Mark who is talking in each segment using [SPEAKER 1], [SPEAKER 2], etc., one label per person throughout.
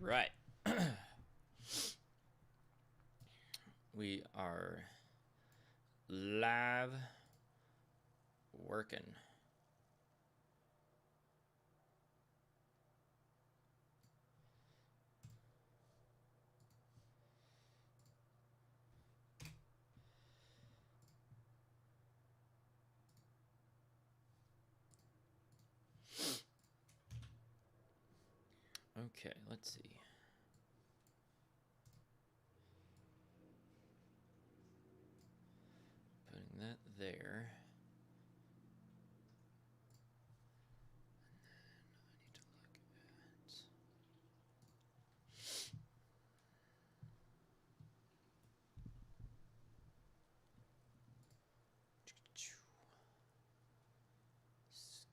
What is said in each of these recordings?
[SPEAKER 1] right. We are live working. Okay, let's see. Putting that there.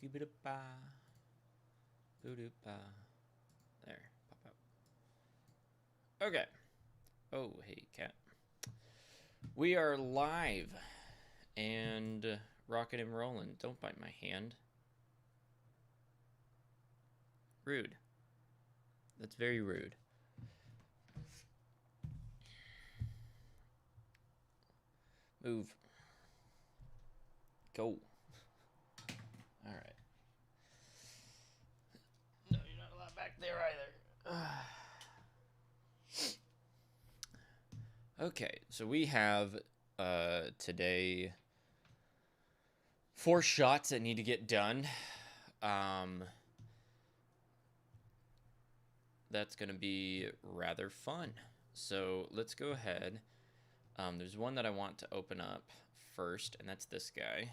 [SPEAKER 1] Scooby-doo-ba. Boo-doo-ba. There, pop out. Okay. Oh, hey, cat. We are live and rocking and rolling. Don't bite my hand. Rude. That's very rude. Move. Go. All right. No, you're not allowed back there either. Okay, so we have today 4 shots that need to get done. That's going to be rather fun. So let's go ahead. There's one that I want to open up first, and that's this guy.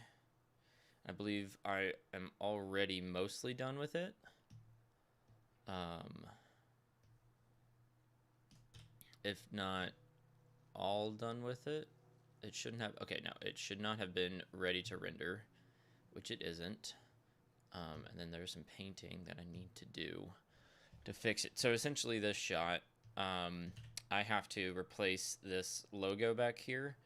[SPEAKER 1] I believe I am already mostly done with it. If not all done with it, it shouldn't have. Okay, no, it should not have been ready to render, which it isn't. And then there's some painting that I need to do to fix it. So essentially this shot, I have to replace this logo back here.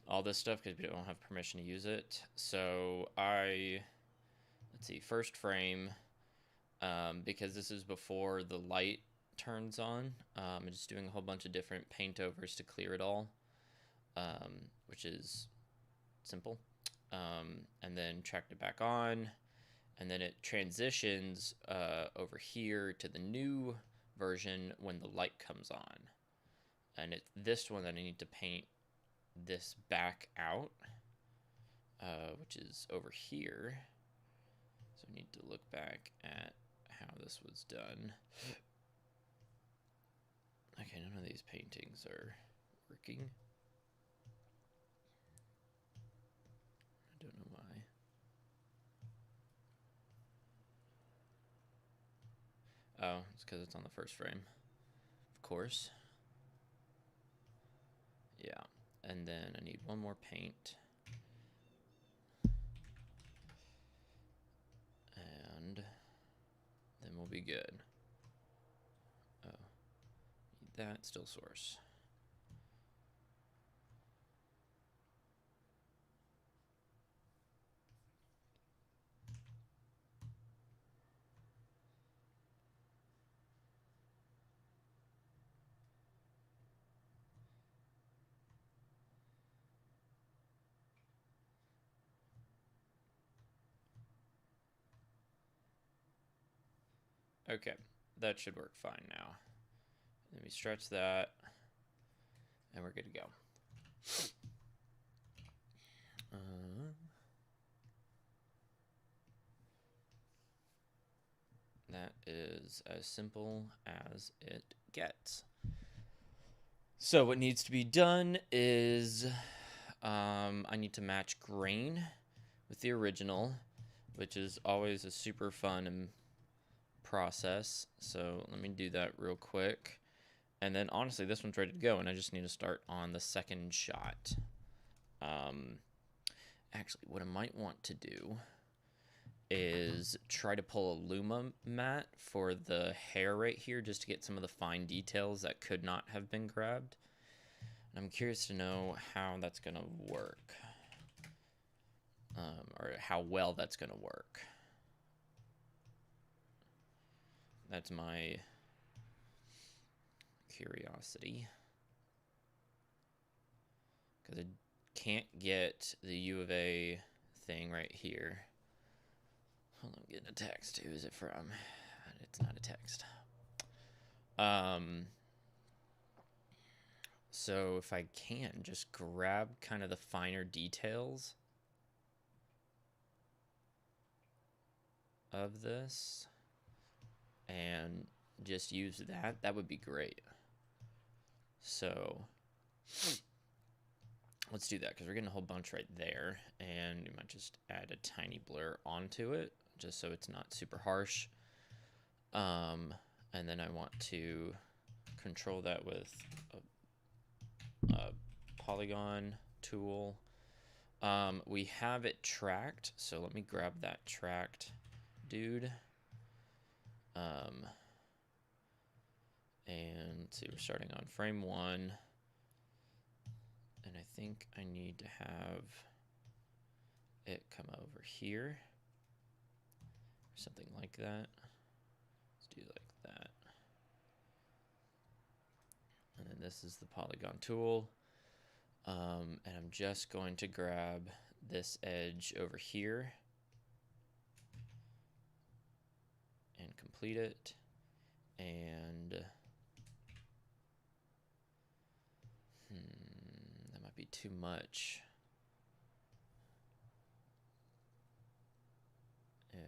[SPEAKER 1] All this stuff because we don't have permission to use it. So let's see, first frame, because this is before the light turns on. I'm just doing a whole bunch of different paint overs to clear it all, which is simple. And then tracked it back on, and then it transitions over here to the new version when the light comes on. And it's this one that I need to paint this back out, which is over here. So I need to look back at how this was done. Okay, none of these paintings are working. I don't know why. Oh, it's because it's on the first frame. Of course. Yeah, and then I need one more paint. And then we'll be good. Oh, need that, still source. Okay, that should work fine now. Let me stretch that, and we're good to go. That is as simple as it gets. So what needs to be done is I need to match grain with the original, which is always a super fun process. So let me do that real quick. And then honestly, this one's ready to go, and I just need to start on the second shot. Actually, what I might want to do is try to pull a Luma matte for the hair right here, just to get some of the fine details that could not have been grabbed. And I'm curious to know how that's going to work, or how well that's going to work. That's my curiosity. Because I can't get the U of A thing right here. Hold on, I'm getting a text. Who is it from? It's not a text. So if I can just grab kind of the finer details of this and just use that, that would be great. So let's do that, because we're getting a whole bunch right there, and we might just add a tiny blur onto it just so it's not super harsh. And then I want to control that with a Polygon Tool. We have it tracked, so let me grab that tracked dude. And let's see, we're starting on frame 1. And I think I need to have it come over here. Something like that. Let's do like that. And then this is the Polygon Tool. And I'm just going to grab this edge over here and complete it. And that might be too much. Yeah.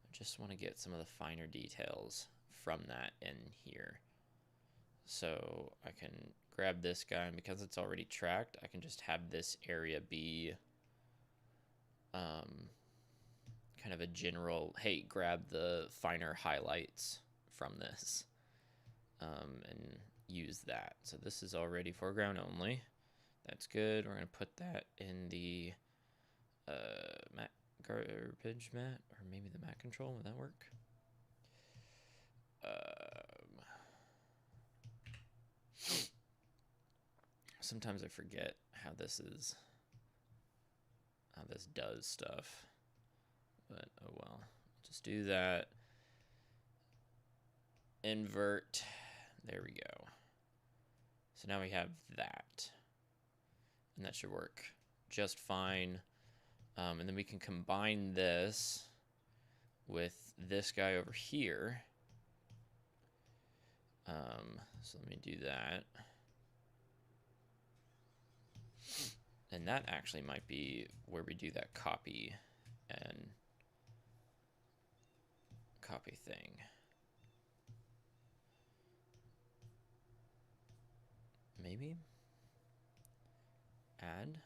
[SPEAKER 1] I just want to get some of the finer details from that in here. So I can grab this guy, and because it's already tracked, I can just have this area be kind of a general, hey, grab the finer highlights from this, and use that. So this is already foreground only. That's good. We're going to put that in the matte garbage matte, or maybe the matte control. Would that work? Sometimes I forget how this does stuff, but oh well. Just do that. Invert. There we go. So now we have that, and that should work just fine. And then we can combine this with this guy over here. So let me do that. And that actually might be where we do that copy and copy thing. Maybe add.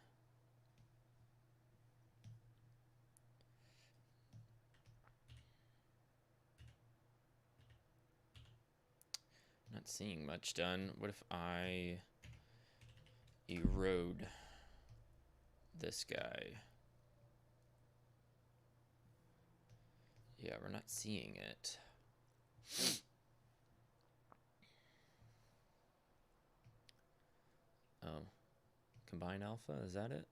[SPEAKER 1] Not seeing much done. What if I erode this guy? Yeah, we're not seeing it. Oh, combine alpha, is that it?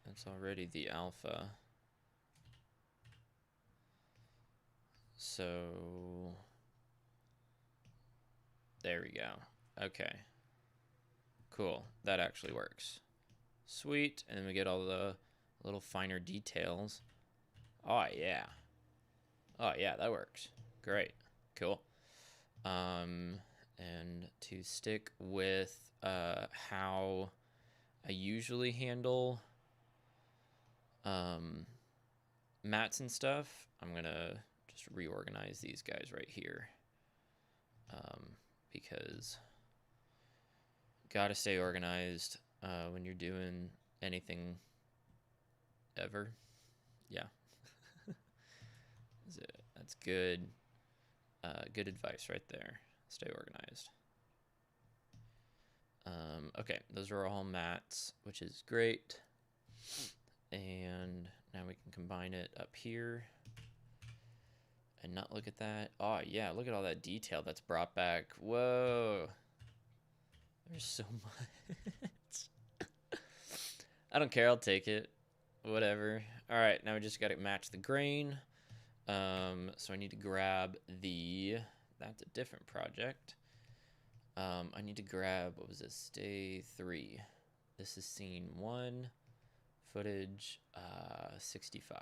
[SPEAKER 1] That's already the alpha. So there we go. Okay. Cool. That actually works. Sweet. And then we get all the little finer details. Oh, yeah. Oh, yeah, that works. Great. Cool. And to stick with how I usually handle mats and stuff, I'm going to just reorganize these guys right here. Because gotta stay organized when you're doing anything ever. Yeah. That's good. Good advice right there. Stay organized. Okay, those are all mats, which is great. And now we can combine it up here. and not look at that. Oh yeah, look at all that detail that's brought back. Whoa. There's so much. I don't care, I'll take it. Whatever. Alright, now we just gotta match the grain. So I need to grab the, that's a different project. I need to grab, what was this, day 3. This is scene 1, footage 65.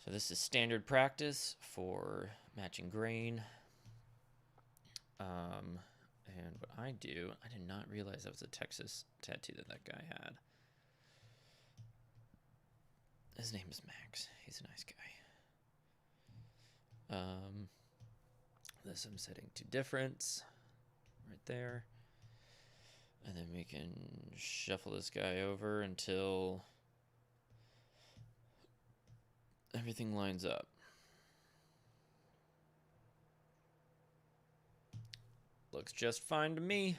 [SPEAKER 1] So this is standard practice for matching grain. And what I do, I did not realize that was a Texas tattoo that guy had. His name is Max. He's a nice guy. This I'm setting to difference right there. And then we can shuffle this guy over until everything lines up. Looks just fine to me.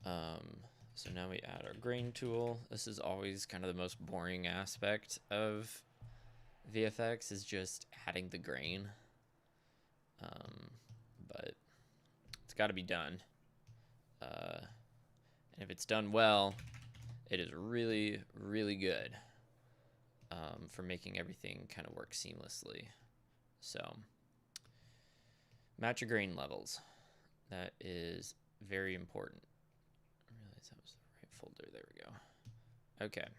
[SPEAKER 1] So now we add our grain tool. This is always kind of the most boring aspect of VFX, is just adding the grain. But it's got to be done. And if it's done well, it is really, really good for making everything kind of work seamlessly. So match your grain levels. That is very important. I realized that was the right folder. There we go. Okay.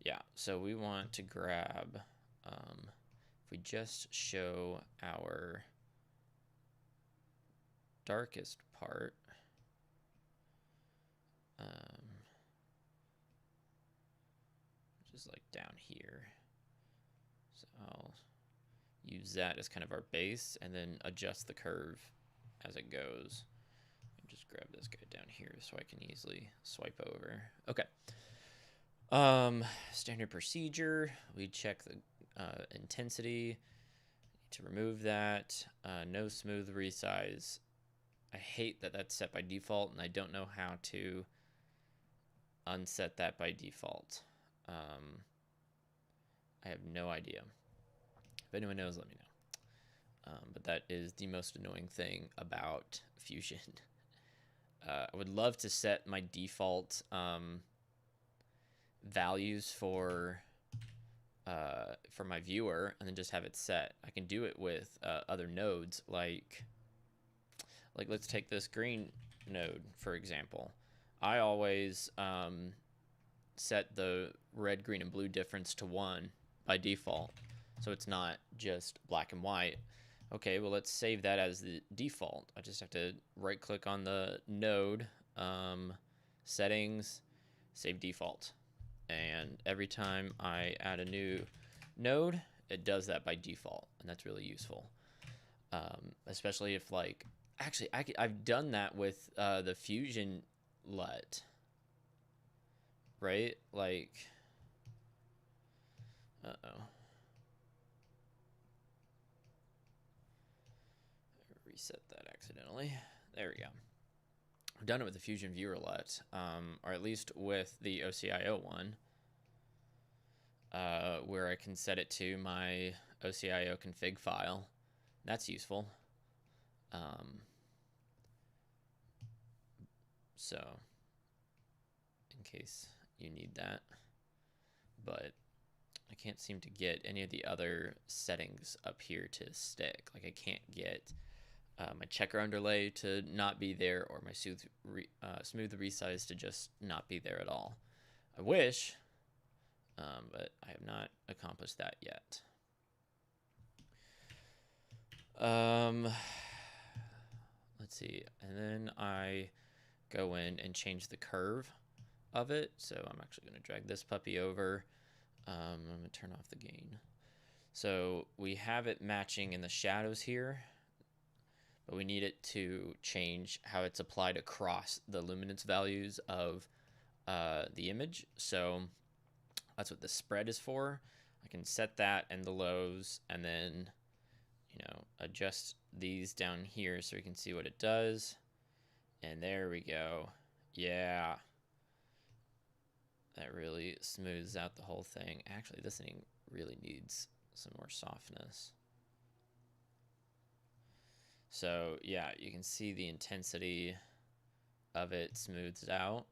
[SPEAKER 1] Yeah, so we want to grab, if we just show our darkest part, which is like down here. So I'll use that as kind of our base and then adjust the curve as it goes. Just grab this guy down here so I can easily swipe over. Okay. Standard procedure. We check the intensity. Need to remove that. No smooth resize. I hate that that's set by default, and I don't know how to unset that by default. I have no idea. If anyone knows, let me know. But that is the most annoying thing about Fusion. I would love to set my default values for my viewer and then just have it set. I can do it with other nodes, like let's take this green node for example. I always set the red, green, and blue difference to 1 by default, so it's not just black and white. Okay, well, let's save that as the default. I just have to right click on the node, settings, save default. And every time I add a new node, it does that by default, and that's really useful. Especially if, like, actually, I've done that with the Fusion LUT, right? Like, reset that accidentally. There we go. I've done it with the Fusion Viewer LUT, or at least with the OCIO one, where I can set it to my OCIO config file. That's useful. So, in case you need that. But I can't seem to get any of the other settings up here to stick. Like I can't get my checker underlay to not be there, or my smooth resize to just not be there at all. I wish, but I have not accomplished that yet. Let's see, and then I go in and change the curve of it. So I'm actually going to drag this puppy over. I'm going to turn off the gain. So we have it matching in the shadows here, but we need it to change how it's applied across the luminance values of the image. So that's what the spread is for. I can set that and the lows, and then, you know, adjust these down here so we can see what it does. And there we go. Yeah. That really smooths out the whole thing. Actually, this thing really needs some more softness. So yeah, you can see the intensity of it smooths out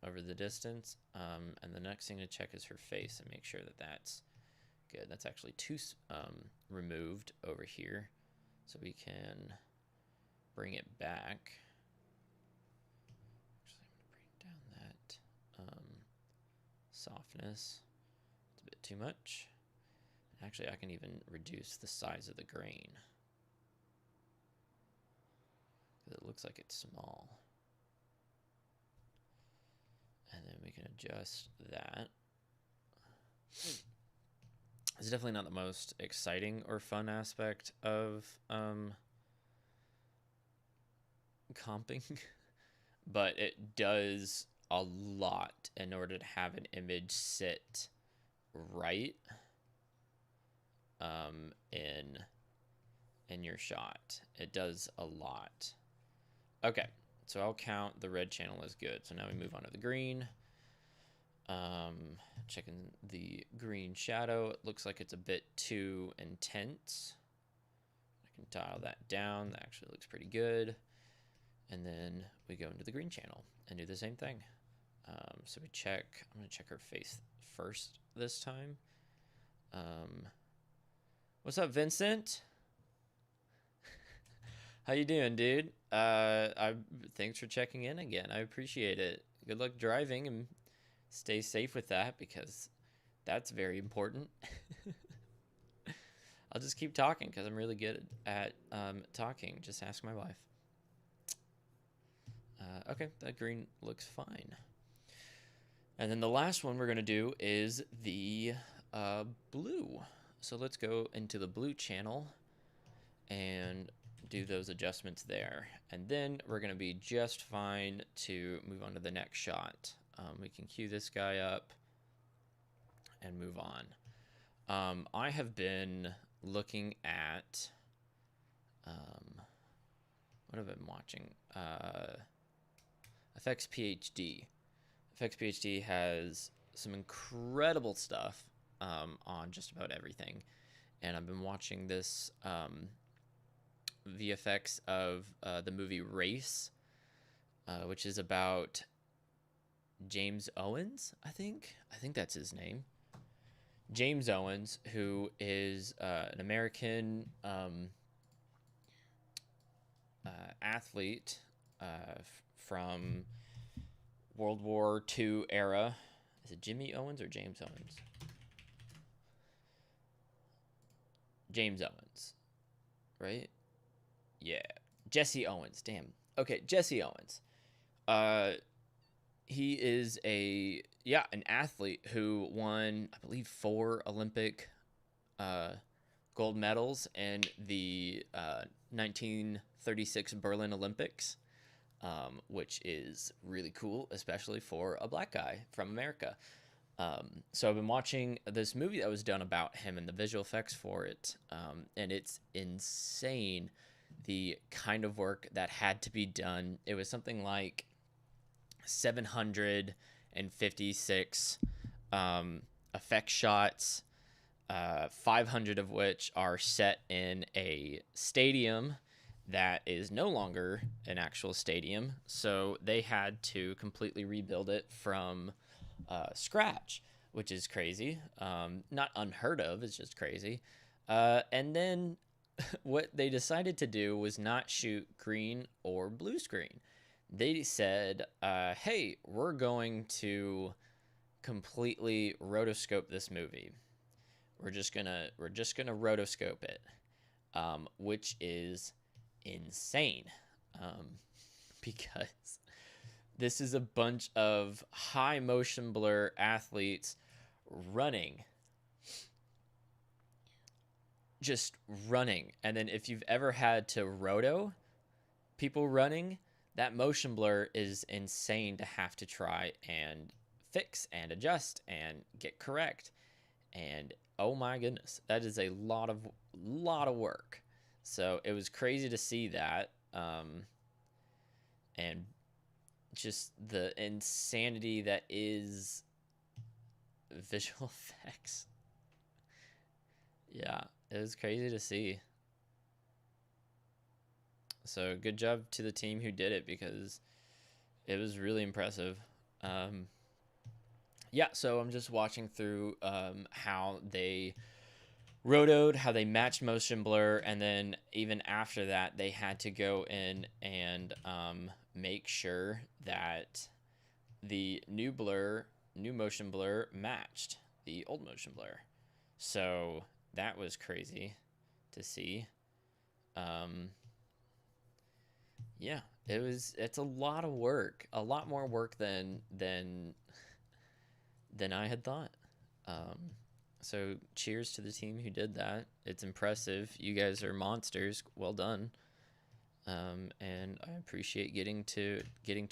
[SPEAKER 1] over the distance. And the next thing to check is her face and make sure that that's good. That's actually too removed over here. So we can bring it back. Actually, I'm going to bring down that softness. It's a bit too much. Actually, I can even reduce the size of the grain, because it looks like it's small. And then we can adjust that. It's definitely not the most exciting or fun aspect of comping, but it does a lot in order to have an image sit right in your shot. It does a lot. Okay, so I'll count the red channel as good. So now we move on to the green. Checking the green shadow. It looks like it's a bit too intense. I can dial that down. That actually looks pretty good. And then we go into the green channel and do the same thing. So we check, I'm going to check her face first this time. What's up, Vincent? How you doing, dude? Thanks for checking in again. I appreciate it. Good luck driving and stay safe with that, because that's very important. I'll just keep talking because I'm really good at talking. Just ask my wife. Okay, that green looks fine. And then the last one we're going to do is the blue. So let's go into the blue channel and do those adjustments there. And then we're going to be just fine to move on to the next shot. We can cue this guy up and move on. I have been looking at, what have I been watching? FX PhD. FX PhD has some incredible stuff on just about everything. And I've been watching this VFX of the movie Race, which is about James Owens, I think that's his name. James Owens, who is an American athlete from World War II era. Is it Jimmy Owens or James Owens? James Owens, right? Yeah, Jesse Owens. Damn. Okay, Jesse Owens. He is an athlete who won, I believe, 4 Olympic gold medals in the 1936 Berlin Olympics, which is really cool, especially for a black guy from America. So I've been watching this movie that was done about him and the visual effects for it, and it's insane the kind of work that had to be done. It was something like 756 effect shots, 500 of which are set in a stadium that is no longer an actual stadium. So they had to completely rebuild it from scratch, which is crazy. Not unheard of, it's just crazy. And then what they decided to do was not shoot green or blue screen. They said, hey, we're going to completely rotoscope this movie. We're just gonna rotoscope it, which is insane, because this is a bunch of high motion blur athletes running, just running. And then if you've ever had to roto people running, that motion blur is insane to have to try and fix and adjust and get correct. And oh my goodness, that is a lot of work. So it was crazy to see that, and just the insanity that is visual effects. Yeah, it was crazy to see. So good job to the team who did it, because it was really impressive. Um, yeah, so I'm just watching through how they rotoed, how they matched motion blur, and then even after that, they had to go in and make sure that the new motion blur matched the old motion blur. So that was crazy to see. Um, yeah, it's a lot of work, a lot more work than I had thought. Um, so cheers to the team who did that. It's impressive. You guys are monsters. Well done. And I appreciate getting to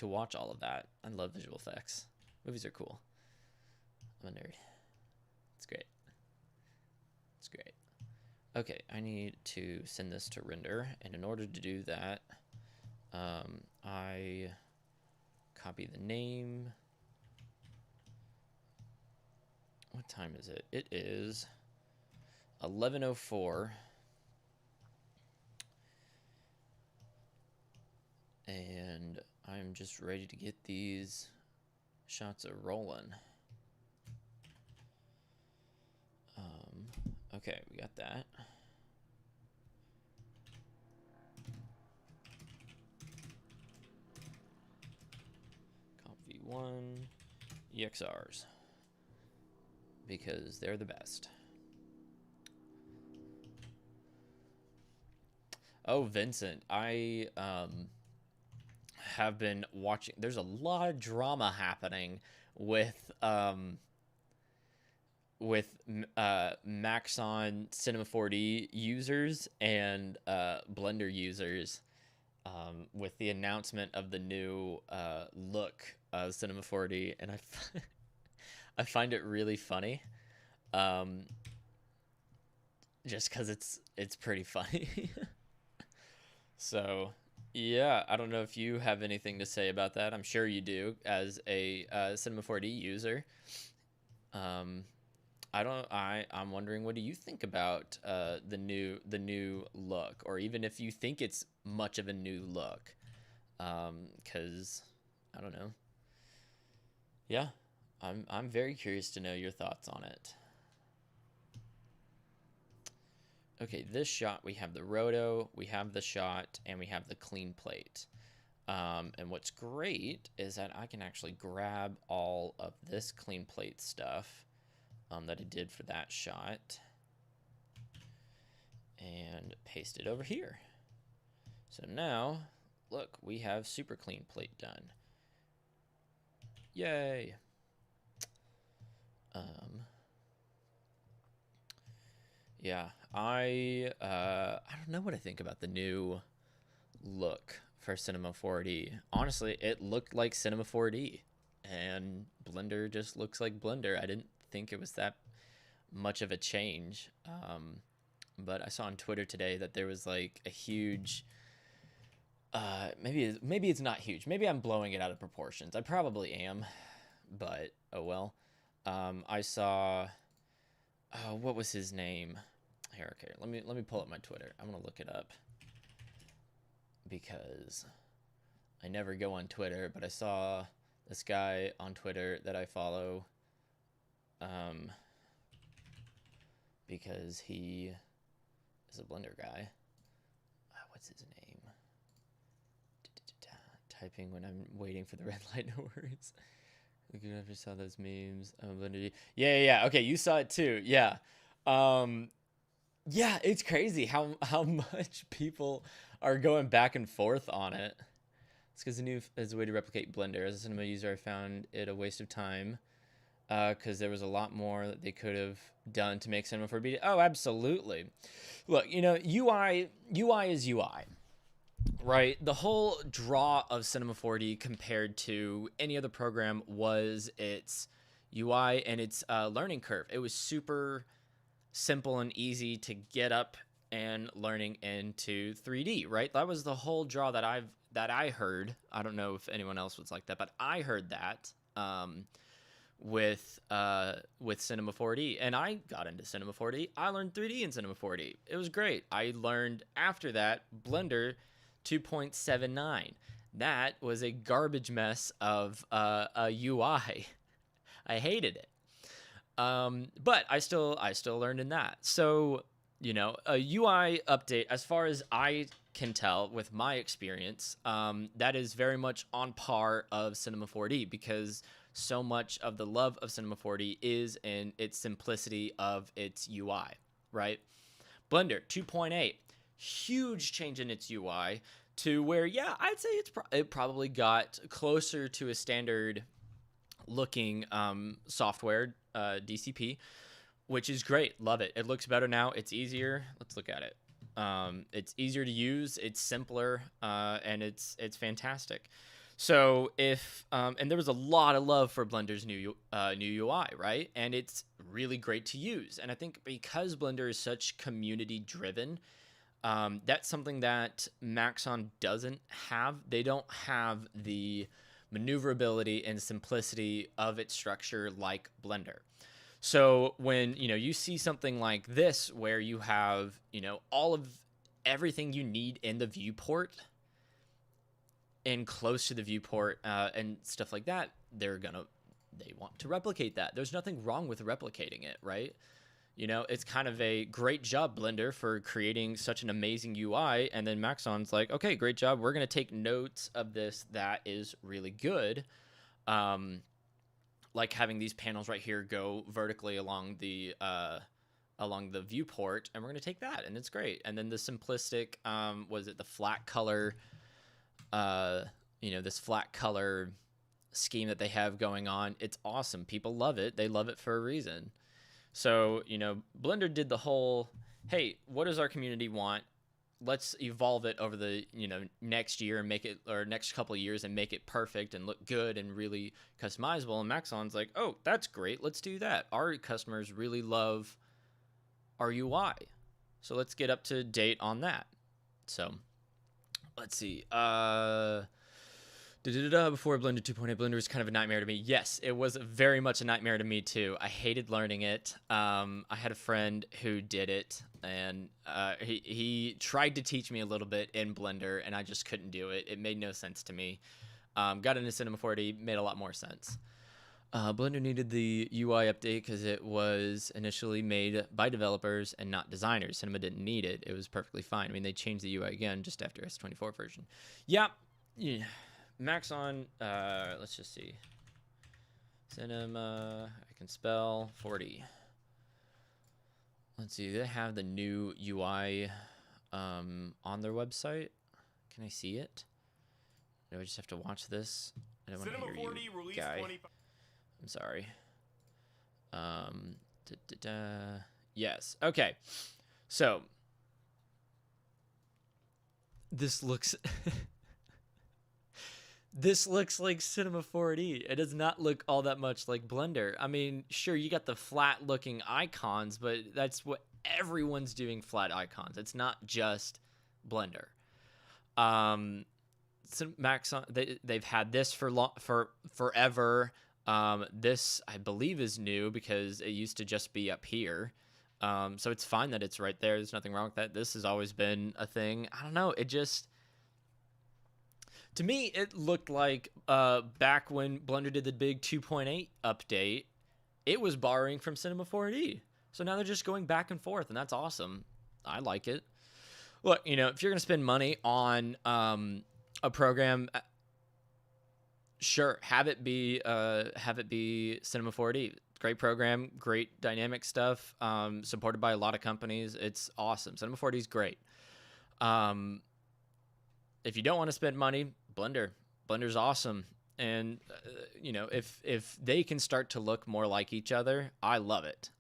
[SPEAKER 1] watch all of that. I love visual effects. Movies are cool. I'm a nerd. It's great. It's great. Okay, I need to send this to render, and in order to do that, I copy the name. What time is it? It is 11:04. And I'm just ready to get these shots a rolling. Okay, we got that. Comp V1, EXRs, because they're the best. Oh, Vincent, I have been watching. There's a lot of drama happening with Maxon Cinema 4D users and Blender users, with the announcement of the new look of Cinema 4D, and I find it really funny, just because it's pretty funny. So yeah, I don't know if you have anything to say about that. I'm sure you do, as a Cinema 4D user. I'm wondering, what do you think about the new look, or even if you think it's much of a new look? Because I don't know. Yeah, I'm very curious to know your thoughts on it. Okay, this shot, we have the roto, we have the shot, and we have the clean plate. And what's great is that I can actually grab all of this clean plate stuff that I did for that shot and paste it over here. So now, look, we have super clean plate done. Yay! Yeah, I don't know what I think about the new look for Cinema 4D. Honestly, it looked like Cinema 4D, and Blender just looks like Blender. I didn't think it was that much of a change. But I saw on Twitter today that there was like a huge, maybe it's not huge. Maybe I'm blowing it out of proportions. I probably am, but oh well. I saw, what was his name? Here, okay, let me pull up my Twitter. I'm gonna look it up, because I never go on Twitter, but I saw this guy on Twitter that I follow, because he is a Blender guy. What's his name? Typing when I'm waiting for the red light, no worries. You never saw those memes. Blender. Yeah. Okay, you saw it too. Yeah. Yeah, it's crazy how much people are going back and forth on it. It's because the new is a way to replicate Blender. As a cinema user, I found it a waste of time, because there was a lot more that they could have done to make Cinema 4D. Oh, absolutely. Look, UI is UI, right? The whole draw of Cinema 4D compared to any other program was its UI and its learning curve. It was super simple and easy to get up and learning into 3D, right? That was the whole draw that I heard. I don't know if anyone else was like that, but I heard that with Cinema 4D, and I got into Cinema 4D. I learned 3D in Cinema 4D. It was great. I learned after that Blender 2.79. That was a garbage mess of a UI. I hated it. But I still learned in that. So, you know, a UI update, as far as I can tell with my experience, that is very much on par of Cinema 4D, because so much of the love of Cinema 4D is in its simplicity of its UI, right? Blender 2.8, huge change in its UI to where, yeah, I'd say it probably got closer to a standard looking software, DCP, which is great. Love it. It looks better now. It's easier. Let's look at it. It's easier to use. It's simpler, and it's fantastic. So if and there was a lot of love for Blender's new UI, right? And it's really great to use. And I think because Blender is such community driven, that's something that Maxon doesn't have. They don't have the maneuverability and simplicity of its structure like Blender. So when, you know, you see something like this where you have, you know, all of everything you need in the viewport and close to the viewport, and stuff like that, they want to replicate that. There's nothing wrong with replicating it, right? You know, it's kind of a great job, Blender, for creating such an amazing UI. And then Maxon's like, okay, great job. We're going to take notes of this that is really good. Like having these panels right here go vertically along the viewport, and we're going to take that, and it's great. And then the simplistic, the flat color, you know, this flat color scheme that they have going on. It's awesome. People love it. They love it for a reason. So, you know, Blender did the whole, hey, what does our community want? Let's evolve it over the, you know, next year and make it, or next couple of years, and make it perfect and look good and really customizable. And Maxon's like, oh, that's great. Let's do that. Our customers really love our UI. So let's get up to date on that. So let's see. Before Blender 2.8, Blender was kind of a nightmare to me. Yes, it was very much a nightmare to me too. I hated learning it. I had a friend who did it, and he tried to teach me a little bit in Blender, and I just couldn't do it. It made no sense to me. Got into Cinema 4D, made a lot more sense. Blender needed the UI update because it was initially made by developers and not designers. Cinema didn't need it. It was perfectly fine. I mean, they changed the UI again just after S24 version. Yeah. Maxon, let's just see. Cinema, I can spell 4D. Let's see, they have the new UI on their website. Can I see it? Do I just have to watch this? I don't want to hear you, guy. I'm sorry. Yes, okay. So, this looks... This looks like Cinema 4D. It does not look all that much like Blender. I mean, sure, you got the flat-looking icons, but that's what everyone's doing, flat icons. It's not just Blender. Maxon, they've had this for forever. This, I believe, is new because it used to just be up here. So it's fine that it's right there. There's nothing wrong with that. This has always been a thing. I don't know. It just... To me, it looked like back when Blender did the big 2.8 update, it was borrowing from Cinema 4D. So now they're just going back and forth, and that's awesome. I like it. Look, you know, if you're going to spend money on a program, sure, have it be Cinema 4D. Great program, great dynamic stuff, supported by a lot of companies. It's awesome. Cinema 4D is great. If you don't want to spend money, Blender's awesome. And you know, if they can start to look more like each other, I love it.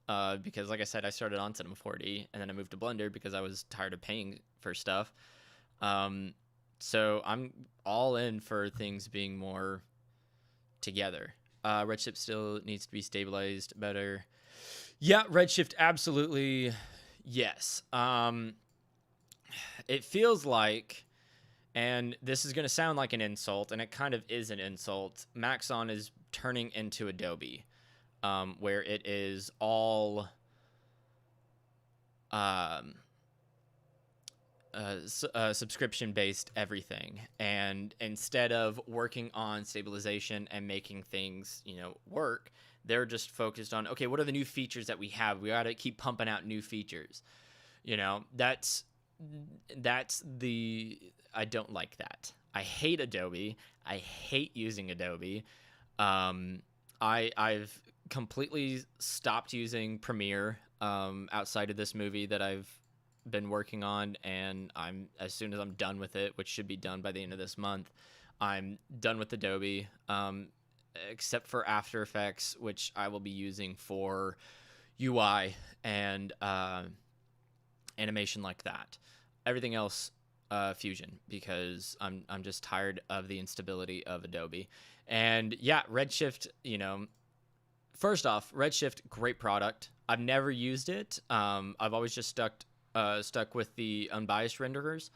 [SPEAKER 1] Because like I said, I started on Cinema 4D and then I moved to Blender because I was tired of paying for stuff. So I'm all in for things being more together. Redshift still needs to be stabilized better. Yeah, Redshift, absolutely. Yes. It feels like, and this is going to sound like an insult, and it kind of is an insult, Maxon is turning into Adobe. where it is all subscription-based everything, and instead of working on stabilization and making things, work, they're just focused on, okay, what are the new features that we have? We got to keep pumping out new features. That's I don't like that. I hate Adobe. I hate using Adobe. I've completely stopped using Premiere outside of this movie that I've been working on, and as soon as I'm done with it, which should be done by the end of this month, I'm done with Adobe, except for After Effects, which I will be using for UI and animation like that. Everything else, Fusion, because I'm just tired of the instability of Adobe. And yeah, Redshift, first off, Redshift, great product. I've never used it. I've always just stuck with the unbiased renderers.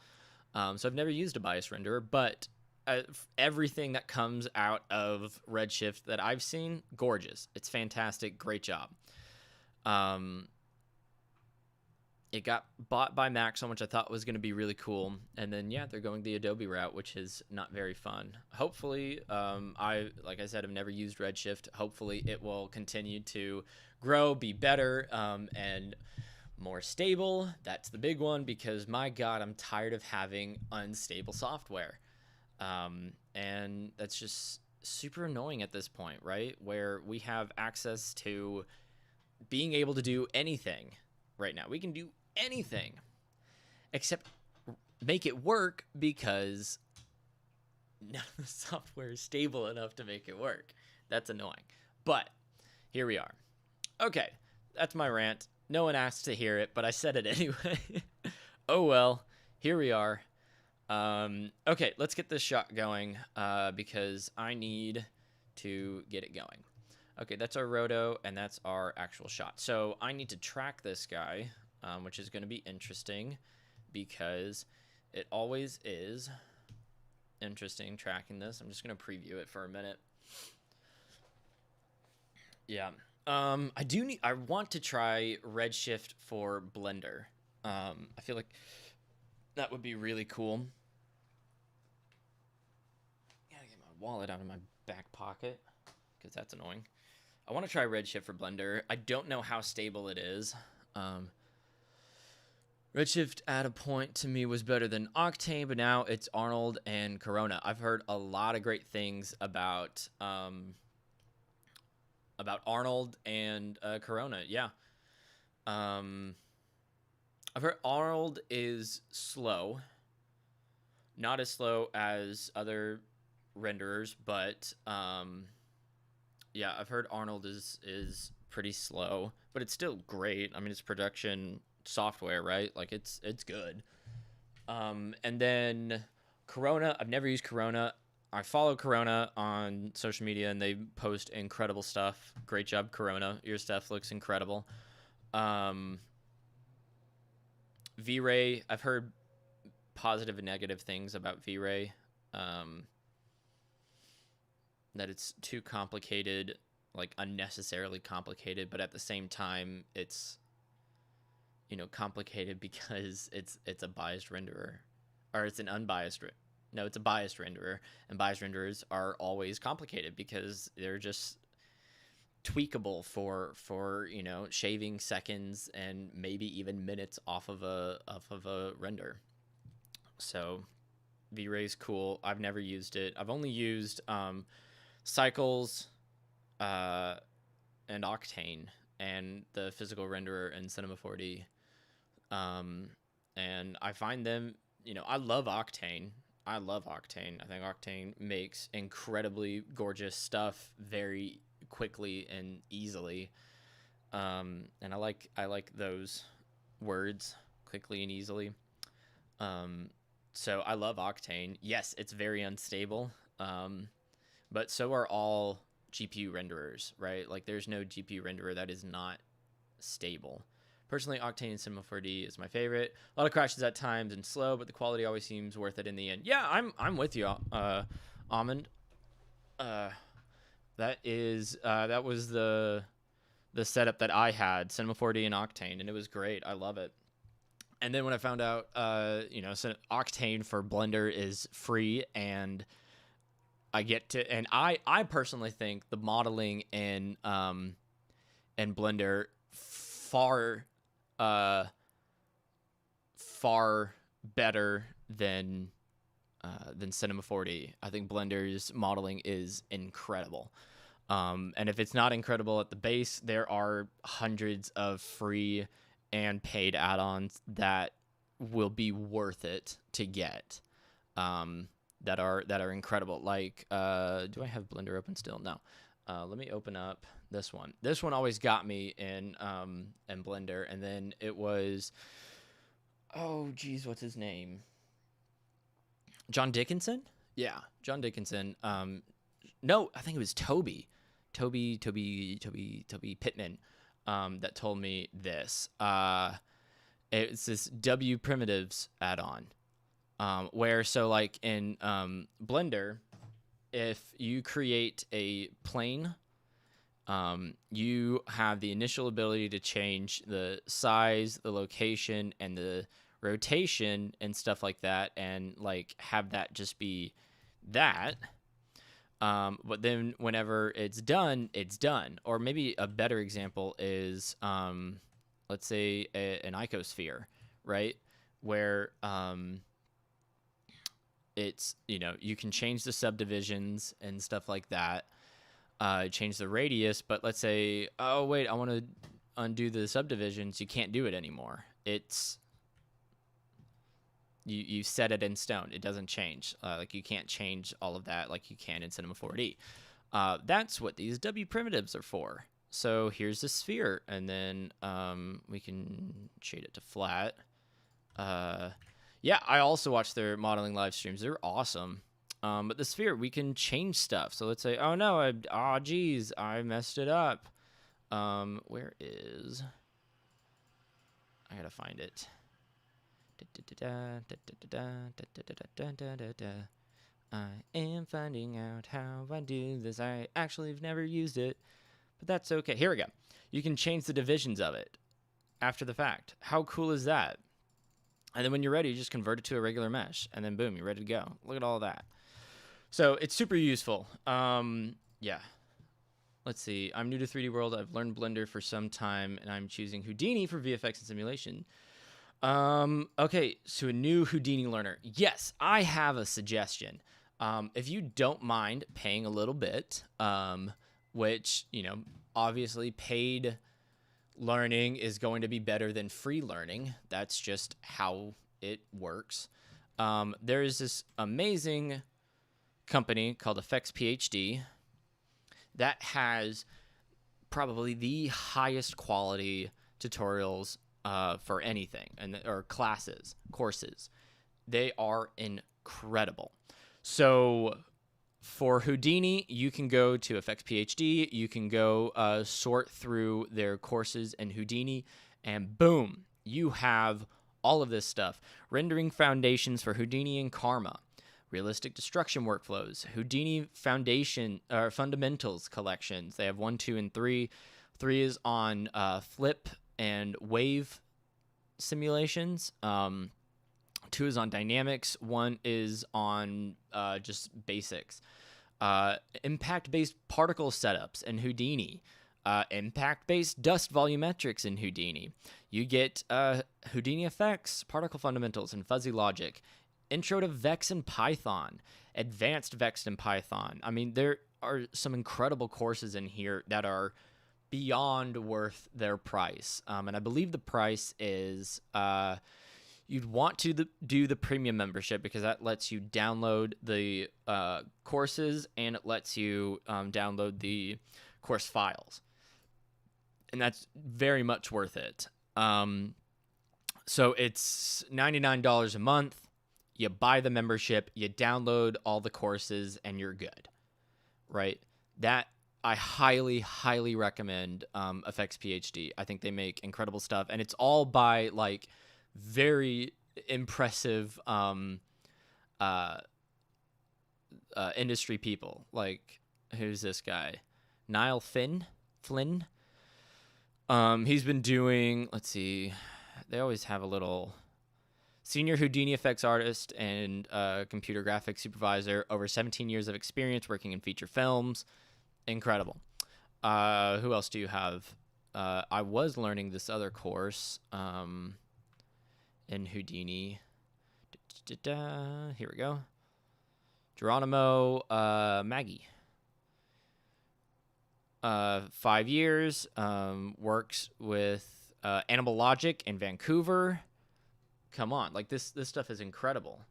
[SPEAKER 1] So I've never used a biased renderer, but everything that comes out of Redshift that I've seen, gorgeous. It's fantastic. Great job. It got bought by Maxon, which I thought was going to be really cool. And then, yeah, they're going the Adobe route, which is not very fun. Hopefully, like I said, I've never used Redshift. Hopefully it will continue to grow, be better, and more stable. That's the big one, because my God, I'm tired of having unstable software. And that's just super annoying at this point, right? Where we have access to being able to do anything right now. We can do anything except make it work, because none of the software is stable enough to make it work. That's annoying. But here we are. Okay, that's my rant. No one asked to hear it, but I said it anyway. Oh well, here we are. Okay, let's get this shot going, because I need to get it going. Okay, that's our roto, and that's our actual shot. So I need to track this guy, which is going to be interesting, because it always is interesting tracking this. I'm just going to preview it for a minute. Yeah. I want to try Redshift for Blender. I feel like that would be really cool. Gotta get my wallet out of my back pocket, because that's annoying. I want to try Redshift for Blender. I don't know how stable it is. Redshift at a point to me was better than Octane, but now it's Arnold and Corona. I've heard a lot of great things about Arnold and Corona. Yeah. I've heard Arnold is slow. Not as slow as other renderers, but yeah, I've heard Arnold is pretty slow, but it's still great. I mean, it's production software, right? Like, it's good. And then Corona, I've never used Corona. I follow Corona on social media, and they post incredible stuff. Great job, Corona. Your stuff looks incredible. V-Ray, I've heard positive and negative things about V-Ray. That it's too complicated, like unnecessarily complicated, but at the same time, it's, complicated because it's a biased renderer, or it's an unbiased. No, it's a biased renderer, and biased renderers are always complicated because they're just tweakable for shaving seconds and maybe even minutes off of a render. So V-Ray's cool. I've never used it. I've only used Cycles and Octane and the physical renderer in Cinema 4D. And I find them, I love Octane. I think Octane makes incredibly gorgeous stuff very quickly and easily. And I like those words, quickly and easily. So I love Octane. Yes, it's very unstable. But so are all GPU renderers, right? Like, there's no GPU renderer that is not stable. Personally, Octane in Cinema 4D is my favorite. A lot of crashes at times and slow, but the quality always seems worth it in the end. Yeah, I'm with you, Almond. That was the the setup that I had, Cinema 4D and Octane, and it was great. I love it. And then when I found out, Octane for Blender is free, and I get to, and I personally think the modeling in Blender far better than Cinema 4D. I think Blender's modeling is incredible. And if it's not incredible at the base, there are hundreds of free and paid add-ons that will be worth it to get. That are incredible. Like, do I have Blender open still? No. Let me open up this one. This one always got me in Blender, and then it was, oh geez, what's his name? John Dickinson? Yeah, John Dickinson. No, I think it was Toby Pittman, that told me this. It's this W primitives add-on, where, so like in Blender, if you create a plane, you have the initial ability to change the size, the location, and the rotation and stuff like that, and like have that just be that. But then whenever it's done, it's done. Or maybe a better example is, let's say an icosphere, right? Where it's, you can change the subdivisions and stuff like that, change the radius, but let's say, oh wait, I want to undo the subdivisions. You can't do it anymore. It's, you set it in stone. It doesn't change. Like, you can't change all of that like you can in Cinema 4D. That's what these W primitives are for. So here's the sphere, and then we can shade it to flat. Yeah, I also watch their modeling live streams. They're awesome. But the sphere, we can change stuff. So let's say, oh no, geez, I messed it up. Where is? I gotta find it. I am finding out how I do this. I actually have never used it, but that's okay. Here we go. You can change the divisions of it after the fact. How cool is that? And then when you're ready, you just convert it to a regular mesh, and then boom, you're ready to go. Look at all that. So it's super useful. Yeah. Let's see. I'm new to 3D World. I've learned Blender for some time, and I'm choosing Houdini for VFX and simulation. Okay, so a new Houdini learner. Yes, I have a suggestion. If you don't mind paying a little bit, which, obviously paid learning is going to be better than free learning. That's just how it works. There is this amazing company called VFX PhD that has probably the highest quality tutorials for anything, or courses. They are incredible. So for Houdini, you can go to VFX PhD. You can go sort through their courses in Houdini, and boom, you have all of this stuff. Rendering foundations for Houdini and Karma. Realistic destruction workflows. Houdini foundation or fundamentals collections. They have 1, 2, and 3. 3 is on flip and wave simulations. 2 is on dynamics. 1 is on just basics. Impact-based particle setups in Houdini. Impact-based dust volumetrics in Houdini. You get Houdini effects, particle fundamentals, and fuzzy logic. Intro to Vex and Python. Advanced Vex and Python. I mean, there are some incredible courses in here that are beyond worth their price. And I believe the price is, you'd want to do the premium membership because that lets you download the courses, and it lets you download the course files. And that's very much worth it. So it's $99 a month. You buy the membership, you download all the courses, and you're good, right? That I highly, highly recommend VFX PhD. I think they make incredible stuff, and it's all by like very impressive industry people. Like, who's this guy? Niall Flynn? He's been doing, let's see, they always have a little senior Houdini effects artist and computer graphics supervisor, over 17 years of experience working in feature films. Incredible. Who else do you have? I was learning this other course in Houdini. Here we go. Geronimo Maggie. 5 years. Works with Animal Logic in Vancouver. Come on, like this stuff is incredible.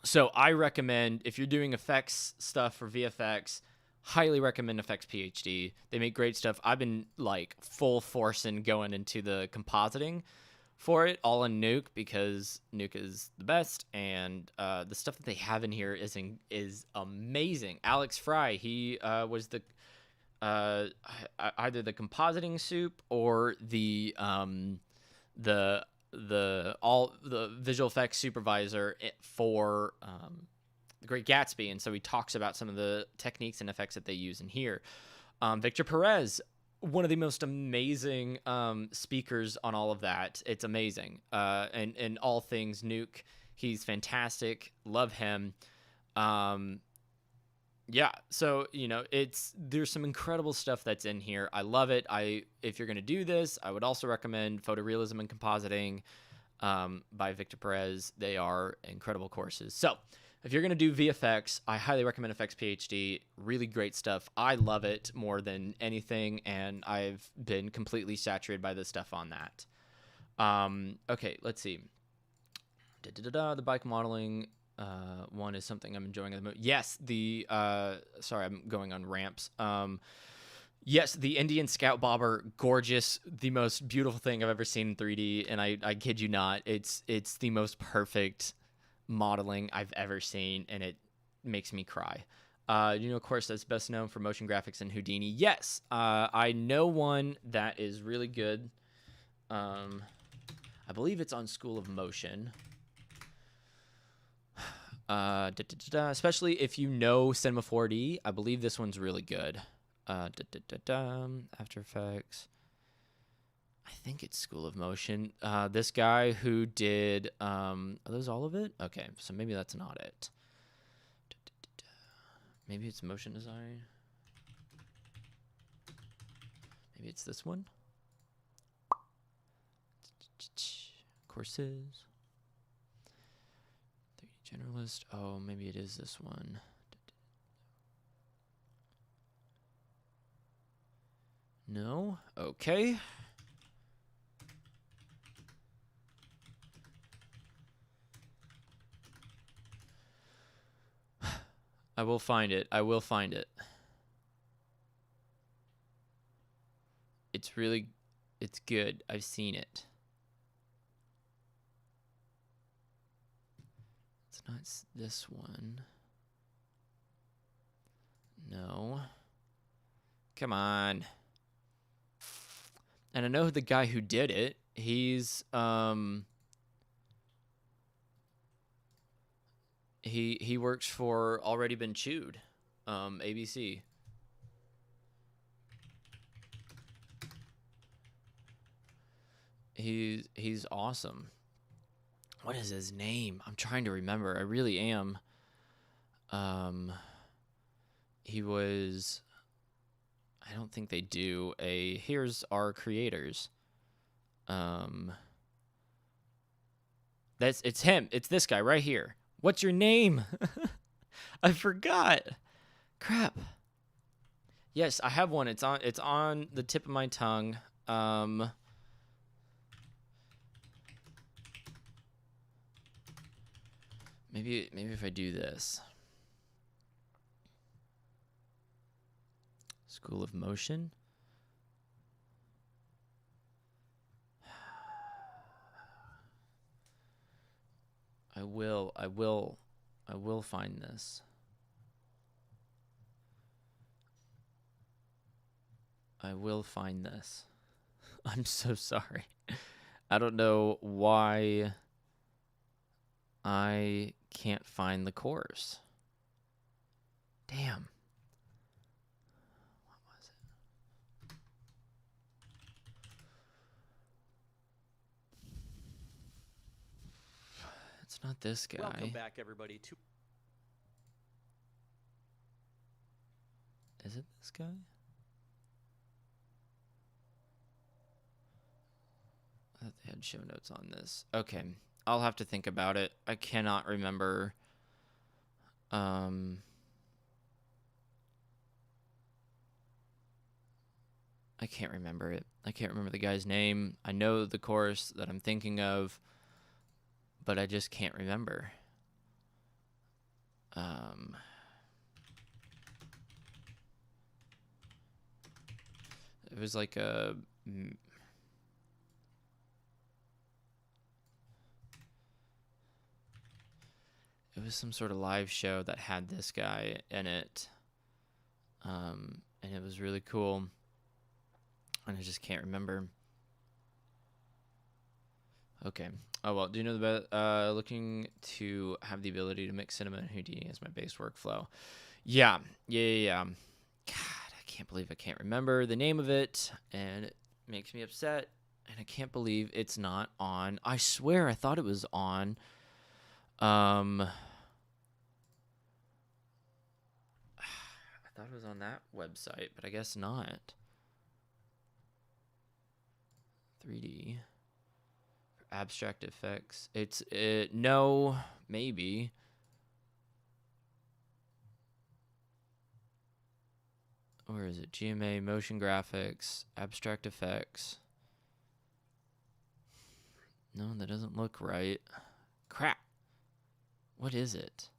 [SPEAKER 1] So I recommend, if you're doing effects stuff for VFX, highly recommend Effects PhD. They make great stuff. I've been like full forcing going into the compositing for it, all in Nuke, because Nuke is the best, and the stuff that they have in here is amazing. Alex Fry, he was the either the compositing soup or the visual effects supervisor for The Great Gatsby, and so he talks about some of the techniques and effects that they use in here. Victor Perez, one of the most amazing speakers on all of that. It's amazing. And all things Nuke, he's fantastic. Love him. Yeah, so there's some incredible stuff that's in here. I love it. If you're gonna do this, I would also recommend Photorealism and Compositing by Victor Perez. They are incredible courses. So if you're gonna do VFX, I highly recommend Effects PhD. Really great stuff. I love it more than anything, and I've been completely saturated by the stuff on that. Okay, let's see. The bike modeling. One is something I'm enjoying at the moment. Yes, sorry, I'm going on ramps. Yes, the Indian Scout Bobber, gorgeous, the most beautiful thing I've ever seen in 3D, and I kid you not, it's the most perfect modeling I've ever seen, and it makes me cry. Of course, that's best known for motion graphics and Houdini. Yes, I know one that is really good. I believe it's on School of Motion. Especially if you know Cinema 4D, I believe this one's really good. After Effects. I think it's School of Motion. This guy who did, are those all of it? Okay, so maybe that's not it. Maybe it's motion design. Maybe it's this one. Courses. Generalist. Oh, maybe it is this one. No? Okay. I will find it. I will find it. It's good. I've seen it. It's not this one. No. Come on. And I know the guy who did it. He's he works for Already Been Chewed, ABC. He's awesome. What is his name? I'm trying to remember. I really am. He was. I don't think they do a. Here's our creators. It's him. It's this guy right here. What's your name? I forgot. Crap. Yes, I have one. It's on the tip of my tongue. Maybe if I do this. School of Motion. I will find this. I will find this. I'm so sorry. I don't know why I can't find the course. Damn. What was it? It's not this guy.
[SPEAKER 2] Welcome back, everybody.
[SPEAKER 1] Is it this guy? I thought they had show notes on this. Okay, I'll have to think about it. I cannot remember. I can't remember it. I can't remember the guy's name. I know the chorus that I'm thinking of, but I just can't remember. It was like a... It was some sort of live show that had this guy in it. And it was really cool. And I just can't remember. Okay. Oh, well, do you know the looking to have the ability to mix Cinema and Houdini as my base workflow? Yeah. God, I can't believe I can't remember the name of it. And it makes me upset. And I can't believe it's not on. I swear I thought it was on. I thought it was on that website, but I guess not. 3D. Abstract effects. No, maybe. Where is it? GMA, motion graphics, abstract effects. No, that doesn't look right. Crap. What is it?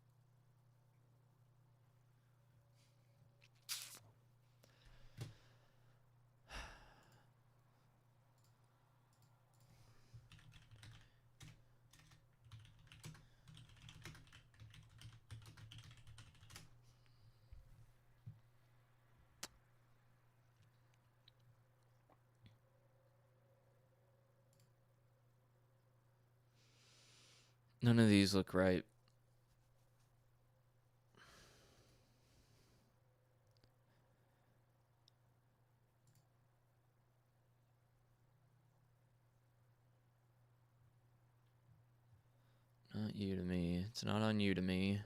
[SPEAKER 1] None of these look right. Not Udemy. It's not on Udemy.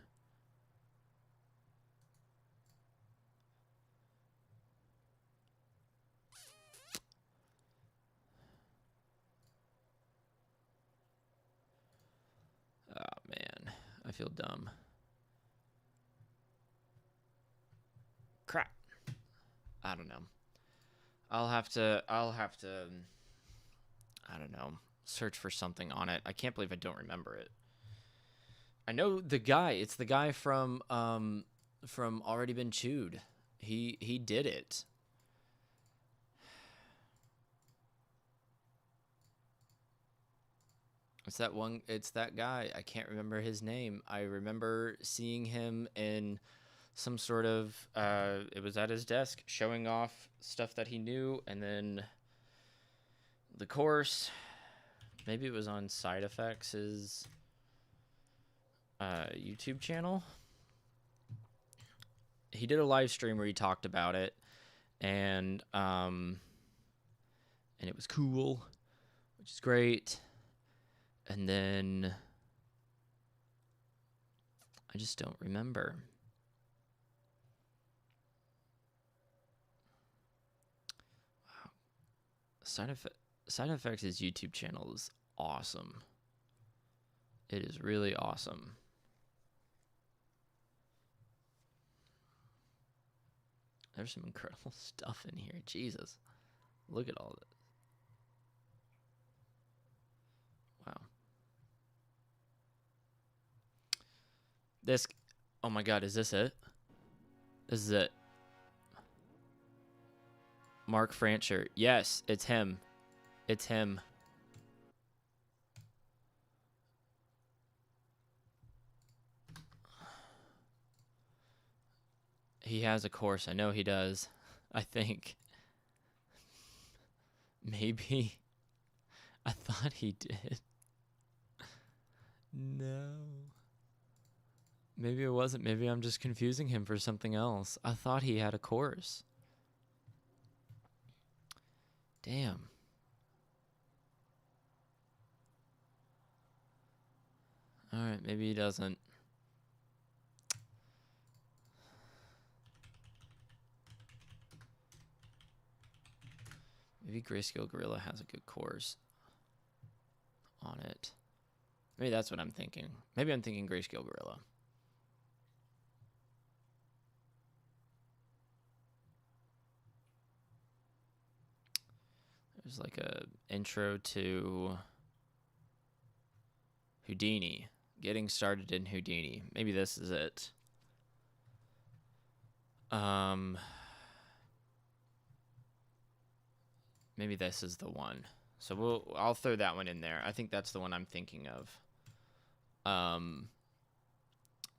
[SPEAKER 1] Oh man, I feel dumb. Crap. I don't know. I'll have to I don't know, search for something on it. I can't believe I don't remember it. I know the guy. It's the guy from Already Been Chewed. He did it. It's that guy. I can't remember his name. I remember seeing him in some sort of it was at his desk showing off stuff that he knew, and then the course, maybe it was on Side Effects' YouTube channel. He did a live stream where he talked about it, and it was cool, which is great. And then I just don't remember. Wow. Side Effects' YouTube channel is awesome. It is really awesome. There's some incredible stuff in here. Jesus. Look at all this. Wow. This, oh my God, is this it? This is it. Mark Francher. Yes, it's him. It's him. He has a course. I know he does. I think. Maybe. I thought he did. No. Maybe it wasn't. Maybe I'm just confusing him for something else. I thought he had a course. Damn. All right, maybe he doesn't. Maybe Grayscale Gorilla has a good course on it. Maybe that's what I'm thinking. Maybe I'm thinking Grayscale Gorilla. There's like a intro to Houdini. Getting started in Houdini. Maybe this is it. Maybe this is the one. So I'll throw that one in there. I think that's the one I'm thinking of.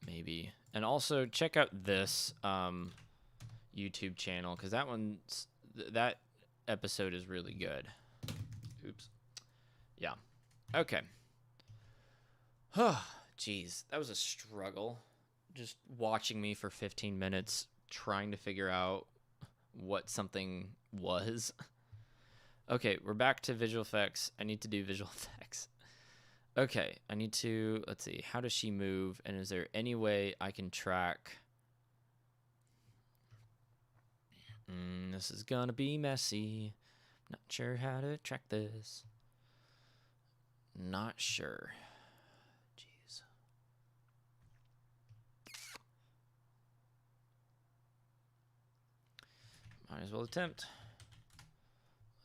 [SPEAKER 1] Maybe. And also check out this YouTube channel, because that episode is really good. Oops. Yeah. Okay. Jeez, that was a struggle. Just watching me for 15 minutes trying to figure out what something was. Okay, we're back to visual effects. I need to do visual effects. Okay, I need to, let's see, how does she move? And is there any way I can track? This is gonna be messy. Not sure how to track this. Not sure. Jeez. Might as well attempt.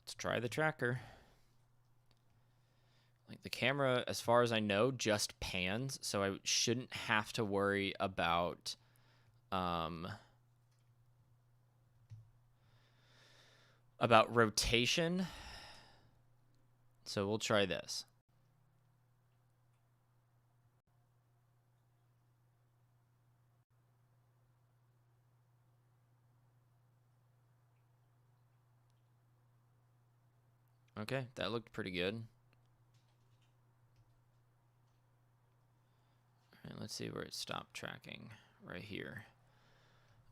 [SPEAKER 1] Let's try the tracker. Like the camera, as far as I know, just pans, so I shouldn't have to worry about rotation. So we'll try this. Okay, that looked pretty good. All right, let's see where it stopped tracking. Right here.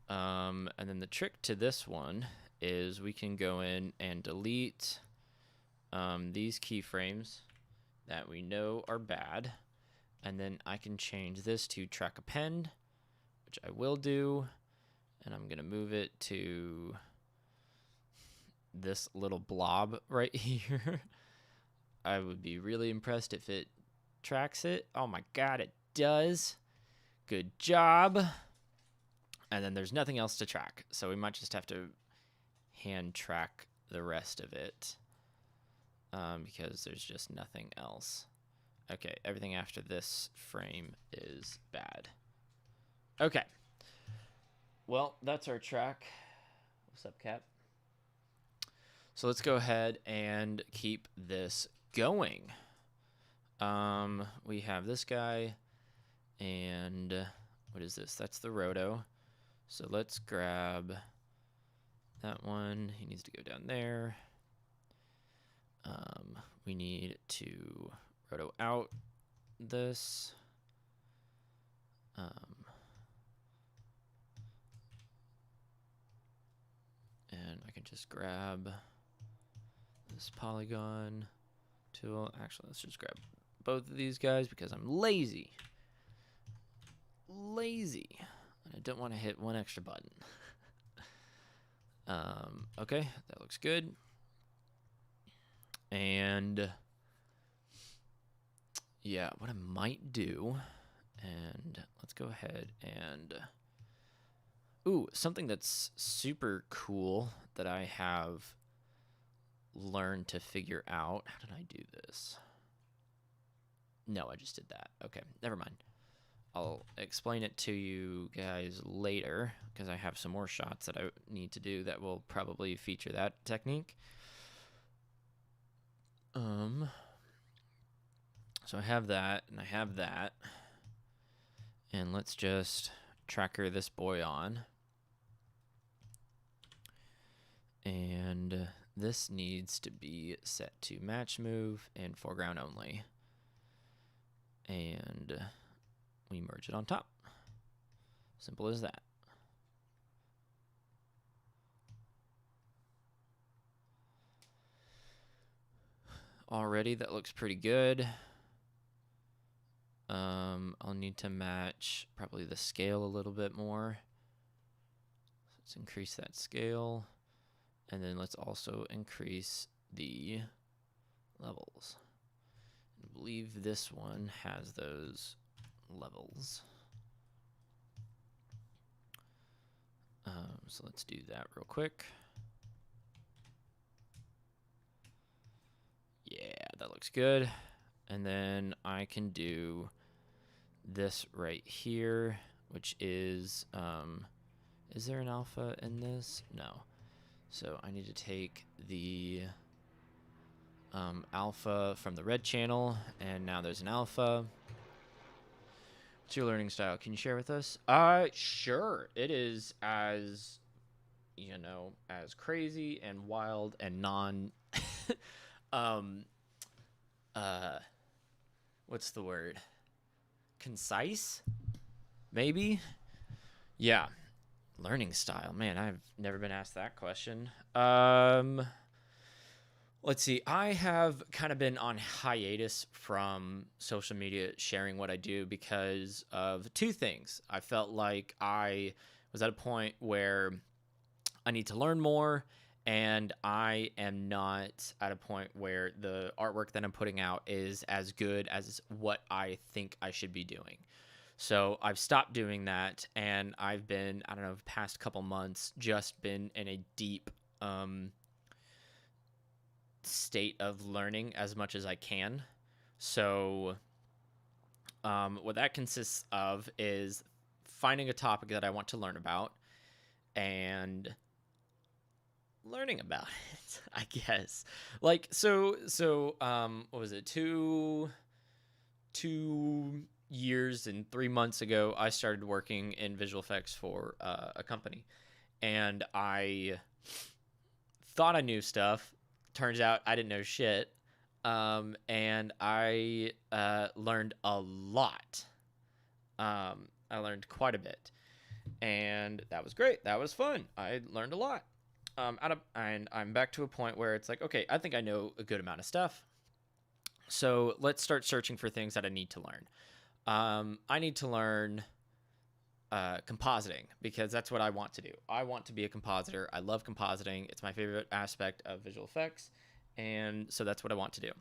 [SPEAKER 1] And then the trick to this one is we can go in and delete these keyframes that we know are bad. And then I can change this to track append, which I will do. And I'm going to move it to this little blob right here. I would be really impressed if it tracks it. Oh my god, it does. Good job. And then there's nothing else to track, so we might just have to hand track the rest of it because there's just nothing else. Okay, everything after this frame is bad. Okay. Well, that's our track. What's up, Cap? So let's go ahead and keep this going. We have this guy, and what is this? That's the roto. So let's grab that one. He needs to go down there. We need to roto out this. And I can just grab this Polygon Tool. Actually, let's just grab both of these guys because I'm lazy. Lazy. And I don't want to hit one extra button. Okay, that looks good. And yeah, what I might do, and let's go ahead and something that's super cool that I have learned to figure out. How did I do this? No, I just did that. Okay, never mind. I'll explain it to you guys later because I have some more shots that I need to do that will probably feature that technique. So I have that, and I have that. And let's just tracker this boy on. And this needs to be set to match move and foreground only. And we merge it on top. Simple as that. Already, that looks pretty good. I'll need to match probably the scale a little bit more. Let's increase that scale. And then let's also increase the levels. I believe this one has those levels. So let's do that real quick. Yeah, that looks good. And then I can do this right here, which is there an alpha in this? No. So I need to take the alpha from the red channel, and now there's an alpha. What's your learning style? Can you share with us? Sure. It is as, you know, as crazy and wild and non what's the word? Concise? Maybe? Yeah. Learning style. Man, I've never been asked that question. Let's see. I have kind of been on hiatus from social media sharing what I do because of two things. I felt like I was at a point where I need to learn more, and I am not at a point where the artwork that I'm putting out is as good as what I think I should be doing. So I've stopped doing that, and I've been, I don't know, the past couple months, just been in a deep state of learning as much as I can. So what that consists of is finding a topic that I want to learn about and learning about it, I guess. Like, so what was it? Two years and 3 months ago, I started working in visual effects for a company, and I thought I knew stuff. Turns out I didn't know shit, and I learned a lot. I learned quite a bit, and that was great. That was fun. I learned a lot. And I'm back to a point where it's like, okay, I think I know a good amount of stuff. So let's start searching for things that I need to learn. I need to learn compositing, because that's what I want to do. I want to be a compositor. I love compositing. It's my favorite aspect of visual effects, and so that's what I want to do.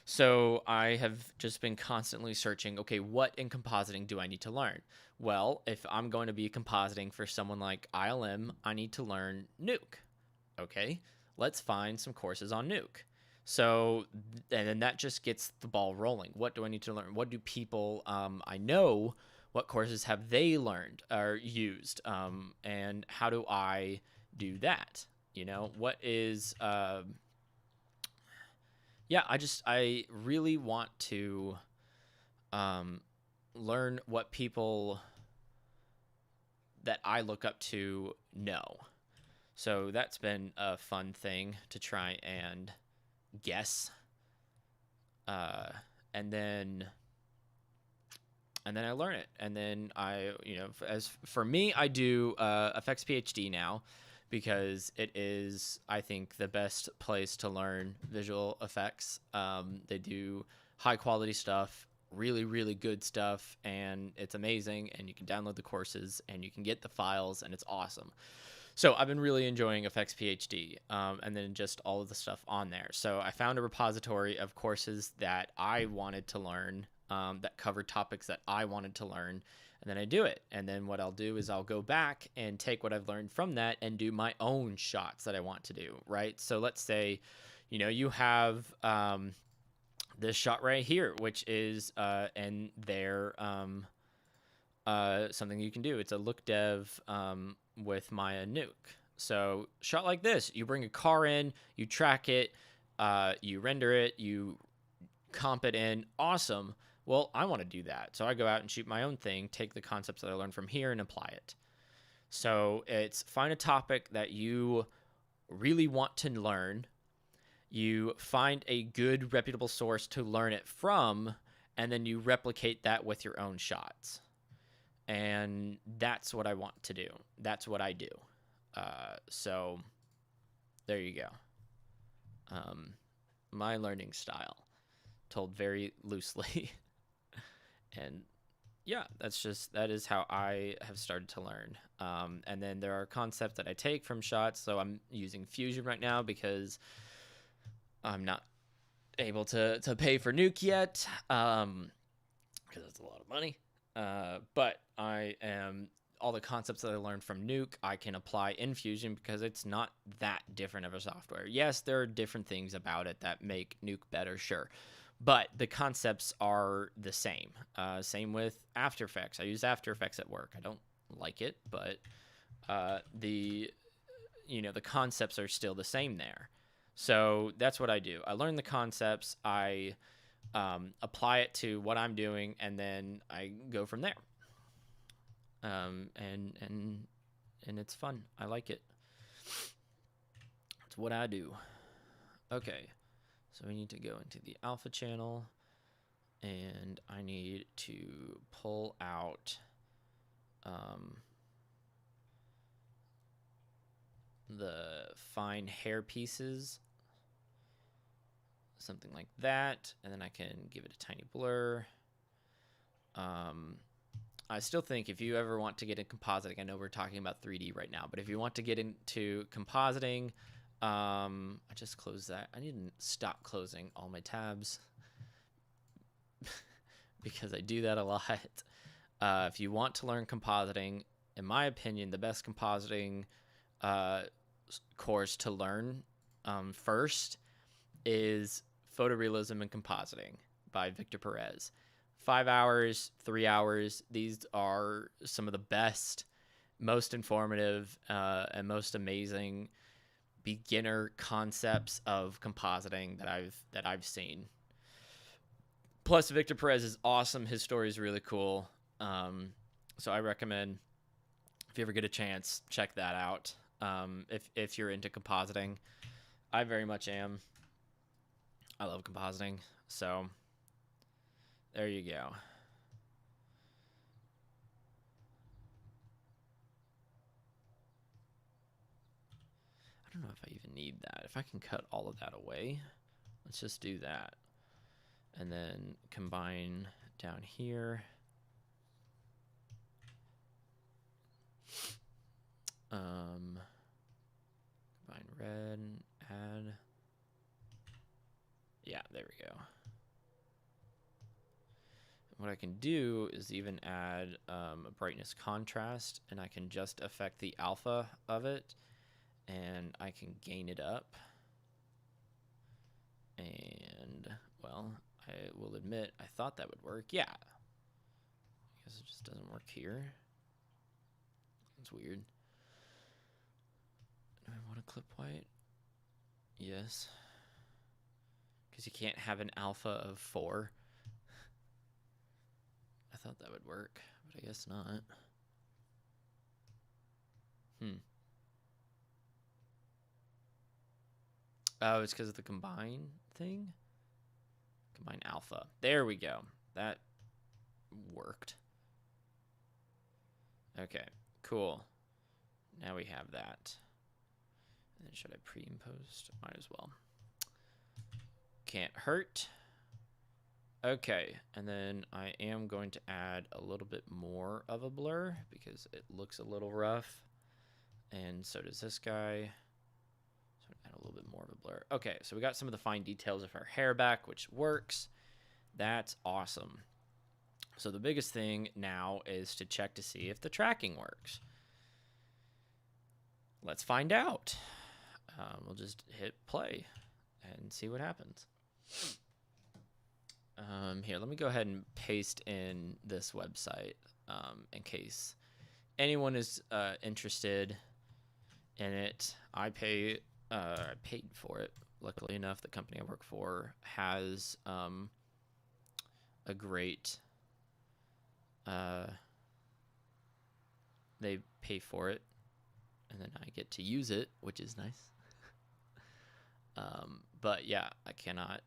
[SPEAKER 1] So I have just been constantly searching, okay, what in compositing do I need to learn? Well, if I'm going to be compositing for someone like ILM, I need to learn Nuke. Okay, let's find some courses on Nuke. So, and then that just gets the ball rolling. What do I need to learn? What do people I know, what courses have they learned or used? And how do I do that? You know, what is, yeah, I really want to learn what people that I look up to know. So that's been a fun thing to try and guess. And then I learn it. And then I, you know, as for me, I do effects PhD now, because it is, I think, the best place to learn visual effects. They do high quality stuff, really, really good stuff, and it's amazing, and you can download the courses, and you can get the files, and it's awesome. So I've been really enjoying Effects PhD, and then just all of the stuff on there. So I found a repository of courses that I wanted to learn, that covered topics that I wanted to learn, and then I do it. And then what I'll do is I'll go back and take what I've learned from that and do my own shots that I want to do, right? So let's say, you know, you have this shot right here, which is in there, something you can do. It's a look dev with Maya Nuke. So shot like this, you bring a car in, you track it, you render it, you comp it in. Awesome. Well, I want to do that. So I go out and shoot my own thing, take the concepts that I learned from here and apply it. So it's find a topic that you really want to learn. You find a good, reputable source to learn it from, and then you replicate that with your own shots. And that's what I want to do. That's what I do. So there you go. My learning style, told very loosely. And yeah, that is how I have started to learn. And then there are concepts that I take from shots. So I'm using Fusion right now because I'm not able to pay for Nuke yet, because that's a lot of money. But all the concepts that I learned from Nuke, I can apply in Fusion because it's not that different of a software. Yes, there are different things about it that make Nuke better, sure. But the concepts are the same. Same with After Effects. I use After Effects at work. I don't like it, but the concepts are still the same there. So that's what I do. I learn the concepts. I apply it to what I'm doing, and then I go from there. And it's fun. I like it. It's what I do. Okay. So we need to go into the alpha channel, and I need to pull out the fine hair pieces, something like that, and then I can give it a tiny blur. I still think if you ever want to get in compositing, I know we're talking about 3D right now, but if you want to get into compositing, I just closed that. I need to stop closing all my tabs because I do that a lot. If you want to learn compositing, in my opinion, the best compositing course to learn first is Photorealism and Compositing by Victor Perez. 5 hours, 3 hours. These are some of the best, most informative, and most amazing beginner concepts of compositing that I've seen. Plus, Victor Perez is awesome. His story is really cool. So I recommend, if you ever get a chance, check that out. If you're into compositing, I very much am. I love compositing. So there you go. I don't know if I even need that. If I can cut all of that away, let's just do that. And then combine down here. Combine red, add. Yeah, there we go. What I can do is even add a brightness contrast, and I can just affect the alpha of it, and I can gain it up. And, well, I will admit, I thought that would work. Yeah. I guess it just doesn't work here. That's weird. Do I want to clip white? Yes. Because you can't have an alpha of 4. I thought that would work, but I guess not. Oh, it's because of the combine thing? Combine alpha. There we go. That worked. Okay, cool. Now we have that. And then should I pre and post? Might as well. Can't hurt. Okay, and then I am going to add a little bit more of a blur because it looks a little rough. And so does this guy. So add a little bit more of a blur. Okay, so we got some of the fine details of our hair back, which works. That's awesome. So the biggest thing now is to check to see if the tracking works. Let's find out. We'll just hit play and see what happens. Here, let me go ahead and paste in this website in case anyone is interested in it. I paid for it. Luckily enough, the company I work for has a great. They pay for it, and then I get to use it, which is nice. But yeah, I cannot.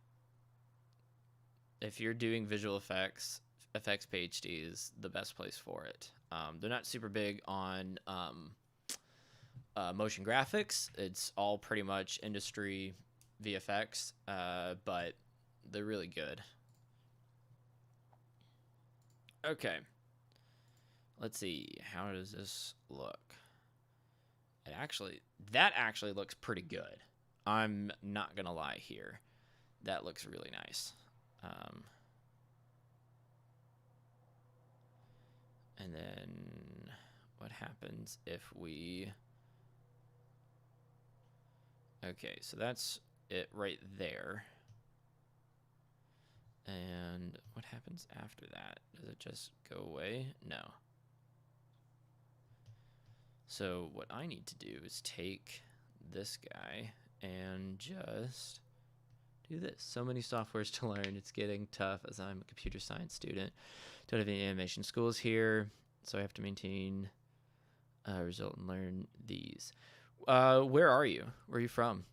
[SPEAKER 1] If you're doing visual effects, FX PhD is the best place for it. They're not super big on motion graphics. It's all pretty much industry VFX, but they're really good. Okay. Let's see. How does this look? That actually looks pretty good. I'm not gonna lie here. That looks really nice. And then what happens if we... Okay, so that's it right there. And what happens after that? Does it just go away? No. So what I need to do is take this guy and just do this. So many softwares to learn. It's getting tough as I'm a computer science student. Don't have any animation schools here, so I have to maintain a result and learn these. Where are you? Where are you from?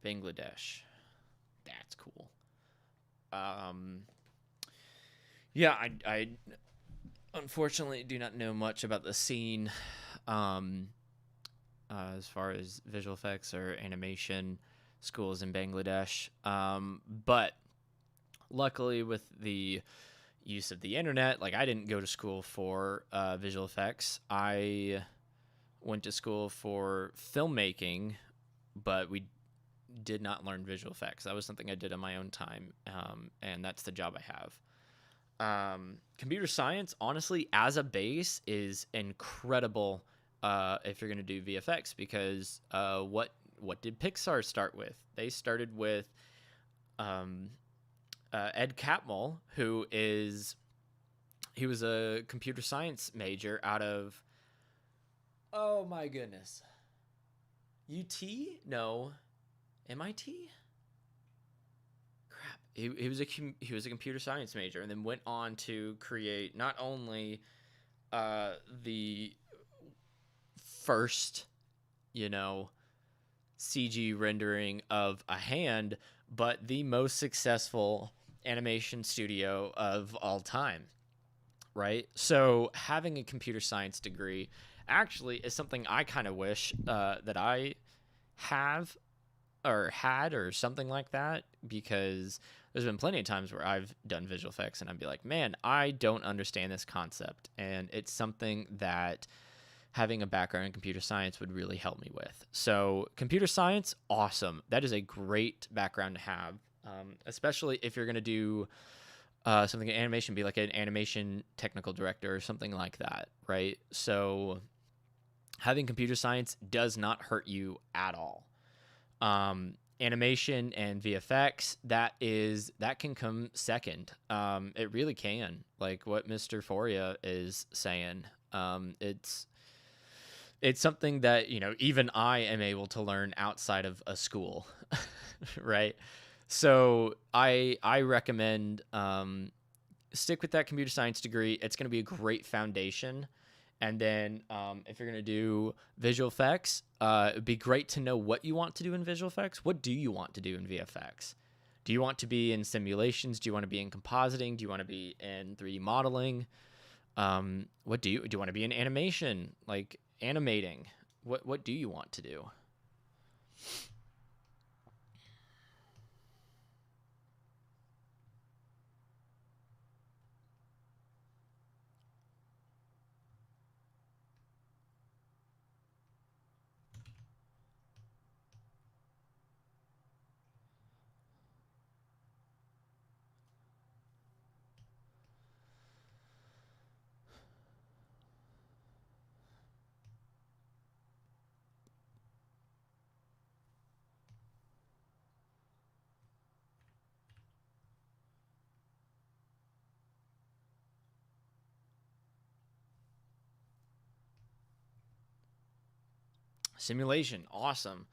[SPEAKER 1] Bangladesh. That's cool. Yeah, I unfortunately do not know much about the scene as far as visual effects or animation schools in Bangladesh. But luckily, with the use of the internet, like I didn't go to school for visual effects. I went to school for filmmaking, but we did not learn visual effects. That was something I did on my own time, and that's the job I have. Computer science, honestly, as a base, is incredible if you're going to do VFX, because what did Pixar start with? They started with Ed Catmull, he was a computer science major out of, oh my goodness, UT? No, MIT? Crap. He was a computer science major, and then went on to create not only the first, CG rendering of a hand, but the most successful animation studio of all time, right? So having a computer science degree actually is something I kind of wish that I have or had or something like that, because there's been plenty of times where I've done visual effects and I'd be like, man, I don't understand this concept. And it's something that having a background in computer science would really help me with. So computer science, awesome. That is a great background to have, especially if you're going to do something in animation, be like an animation technical director or something like that, right? So having computer science does not hurt you at all. Animation and VFX, that can come second. It really can. Like what Mr. Foria is saying. It's something that, even I am able to learn outside of a school, right? So I recommend stick with that computer science degree. It's going to be a great foundation. And then if you're going to do visual effects, it'd be great to know what you want to do in visual effects. What do you want to do in VFX? Do you want to be in simulations? Do you want to be in compositing? Do you want to be in 3D modeling? What do you want to be in animation, like animating? What do you want to do? Simulation, awesome.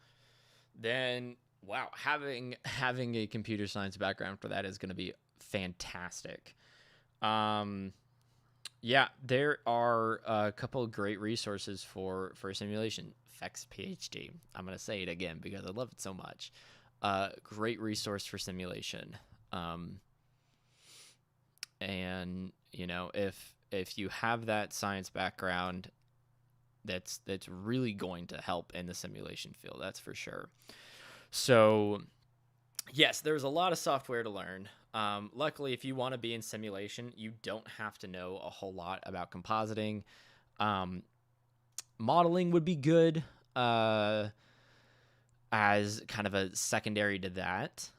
[SPEAKER 1] Then, wow, having a computer science background for that is going to be fantastic. Yeah, there are a couple of great resources for simulation. VFX PhD. I'm going to say it again because I love it so much. Great resource for simulation. And you know, if you have that science background, that's really going to help in the simulation field. That's for sure. So yes, there's a lot of software to learn. Luckily, if you want to be in simulation, you don't have to know a whole lot about compositing. Modeling would be good as kind of a secondary to that.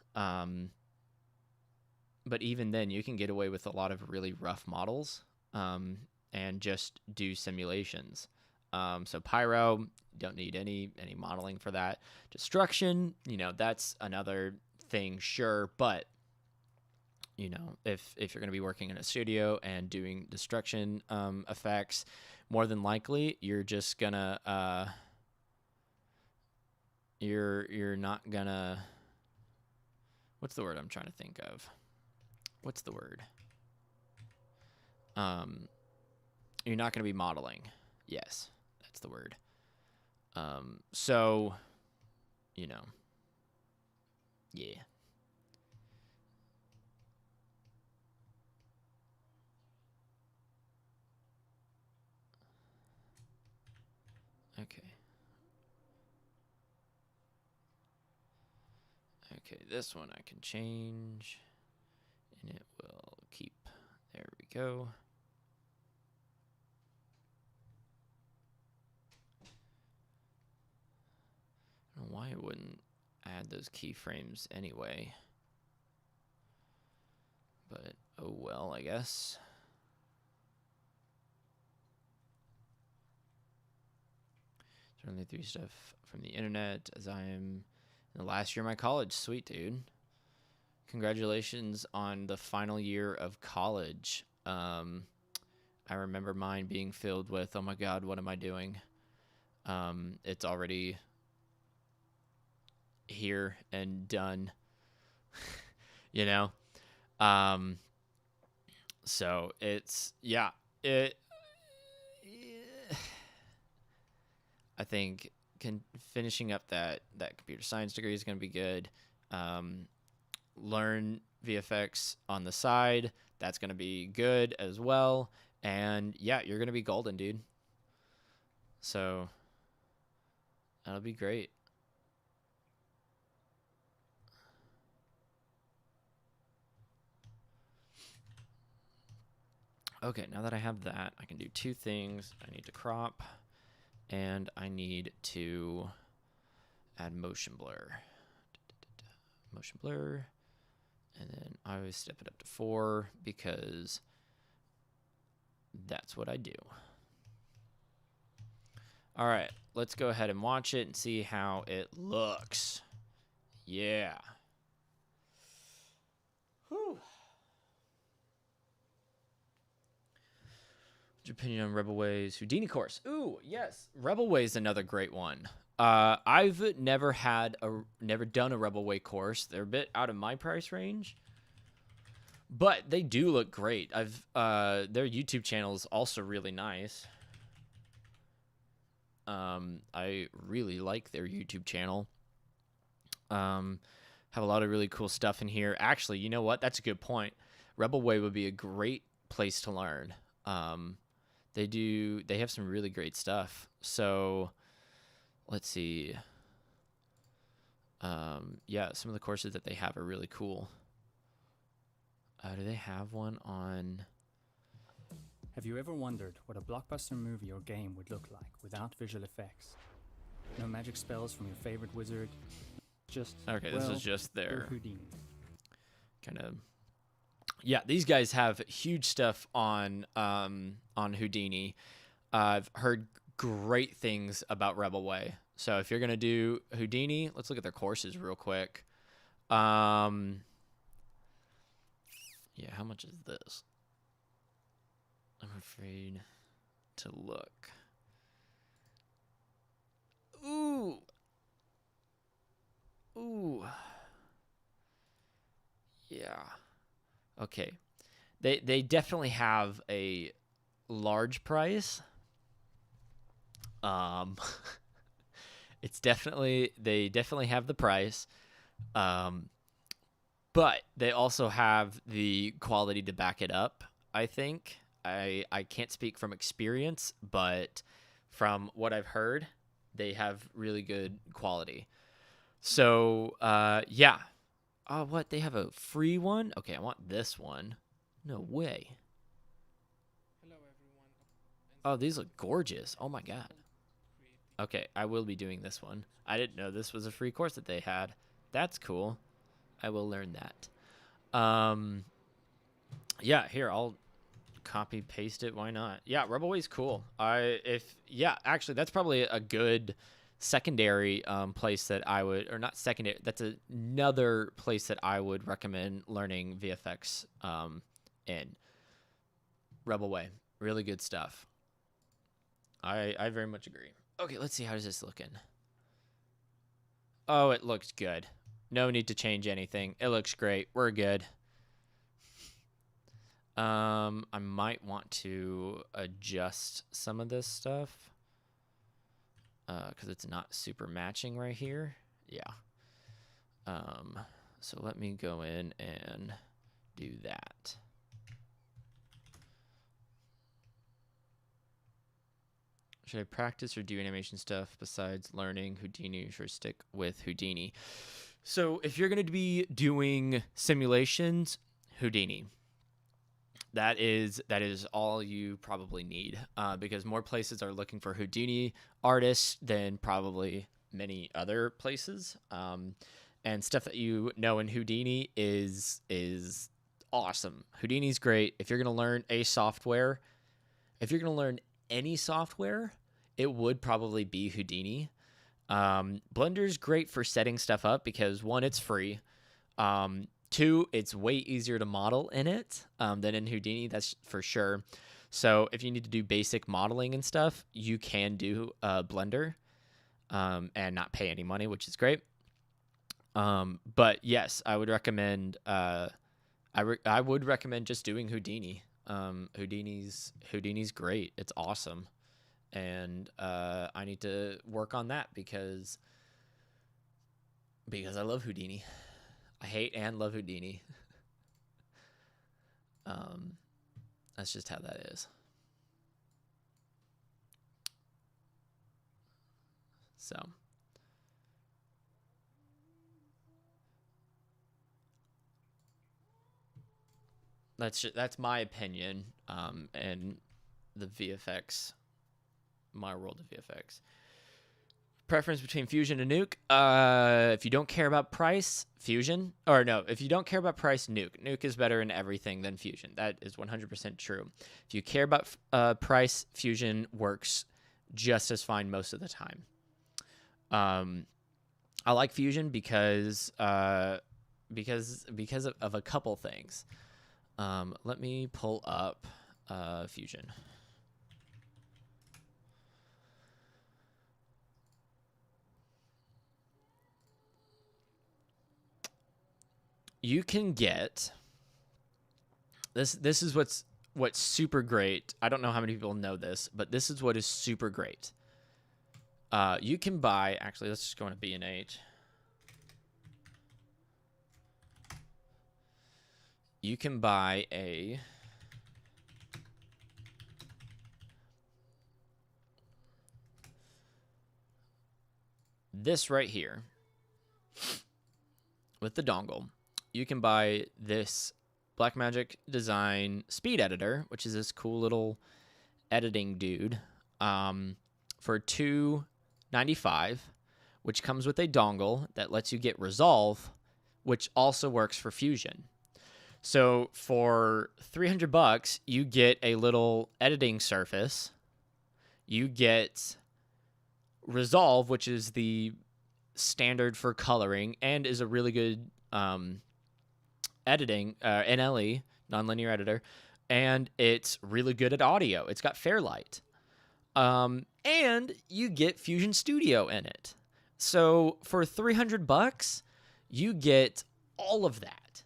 [SPEAKER 1] But even then, you can get away with a lot of really rough models and just do simulations. So Pyro, don't need any modeling for that. Destruction, you know, that's another thing, sure, but you know, if you're going to be working in a studio and doing destruction effects, more than likely you're just gonna you're not gonna, what's the word I'm trying to think of? What's the word? You're not going to be modeling. Yes, that's the word. So, you know, yeah. Okay. Okay, this one I can change, and it will keep. There we go. I don't know why it wouldn't add those keyframes anyway. But, oh well, I guess. Certainly through stuff from the internet as I am in the last year of my college. Sweet, dude. Congratulations on the final year of college. I remember mine being filled with, oh my God, what am I doing? It's already here and done, you know? So it's, yeah, I think finishing up that computer science degree is going to be good. Learn VFX on the side. That's going to be good as well. And yeah, you're going to be golden, dude. So that'll be great. Okay, now that I have that, I can do two things. I need to crop, and I need to add motion blur. Motion blur, and then I always step it up to 4 because that's what I do. All right, let's go ahead and watch it and see how it looks. Yeah. Whew. What's your opinion on Rebel Way's Houdini course? Ooh, yes. Rebel Way is another great one. I've never done a Rebel Way course. They're a bit out of my price range, but they do look great. Their YouTube channel is also really nice. I really like their YouTube channel. Have a lot of really cool stuff in here. Actually, you know what? That's a good point. Rebel Way would be a great place to learn. They have some really great stuff. So let's see. Yeah, some of the courses that they have are really cool. Do they have one on?
[SPEAKER 2] Have you ever wondered what a blockbuster movie or game would look like without visual effects? No magic spells from your favorite wizard. Just
[SPEAKER 1] okay, this is just their
[SPEAKER 2] Houdini.
[SPEAKER 1] Kind of. Yeah, these guys have huge stuff on Houdini. I've heard great things about Rebel Way. So if you're gonna do Houdini, let's look at their courses real quick. Yeah, how much is this? I'm afraid to look. Ooh. Ooh. Yeah. Okay. They definitely have a large price. It's definitely they definitely have the price. But they also have the quality to back it up, I think. I can't speak from experience, but from what I've heard, they have really good quality. So, yeah. Oh, what? They have a free one? Okay, I want this one. No way. Oh, these look gorgeous. Oh my god. Okay, I will be doing this one. I didn't know this was a free course that they had. That's cool. I will learn that. Yeah, here, I'll copy paste it. Why not? Yeah, Rebelway's cool. Actually, that's probably a good secondary place that I would, or not secondary, that's another place that I would recommend learning VFX in. Rebelway. Really good stuff. I very much agree. Okay, let's see, how does this looking? Oh, it looks good. No need to change anything. It looks great. We're good. I might want to adjust some of this stuff because it's not super matching right here. Yeah. So let me go in and do that. Should I practice or do animation stuff besides learning Houdini, or should I stick with Houdini? So if you're going to be doing simulations, Houdini. That is all you probably need because more places are looking for Houdini artists than probably many other places. And stuff that you know in Houdini is awesome. Houdini's great. If you're going to learn a software, if you're going to learn any software, it would probably be Houdini. Blender's great for setting stuff up because one, it's free. Two, it's way easier to model in it than in Houdini, that's for sure. So if you need to do basic modeling and stuff, you can do Blender and not pay any money, which is great. But yes, I would recommend. I would recommend just doing Houdini. Houdini's great. It's awesome, and I need to work on that because I love Houdini. I hate and love Houdini. That's just how that is. So that's my opinion. And the VFX, my world of VFX. Preference between Fusion and Nuke. If you don't care about price, Fusion. Or no, if you don't care about price, Nuke. Nuke is better in everything than Fusion. That is 100% true. If you care about price, Fusion works just as fine most of the time. I like Fusion because of a couple things. Let me pull up Fusion. You can get this is what's super great. I don't know how many people know this, but this is what is super great. You can buy, actually, let's just go into B&H. You can buy this right here with the dongle. You can buy this Blackmagic Design Speed Editor, which is this cool little editing dude, for $295, which comes with a dongle that lets you get Resolve, which also works for Fusion. So for $300, you get a little editing surface. You get Resolve, which is the standard for coloring and is a really good editing, NLE, nonlinear editor, and it's really good at audio. It's got Fairlight. and you get Fusion Studio in it. So for $300, you get all of that.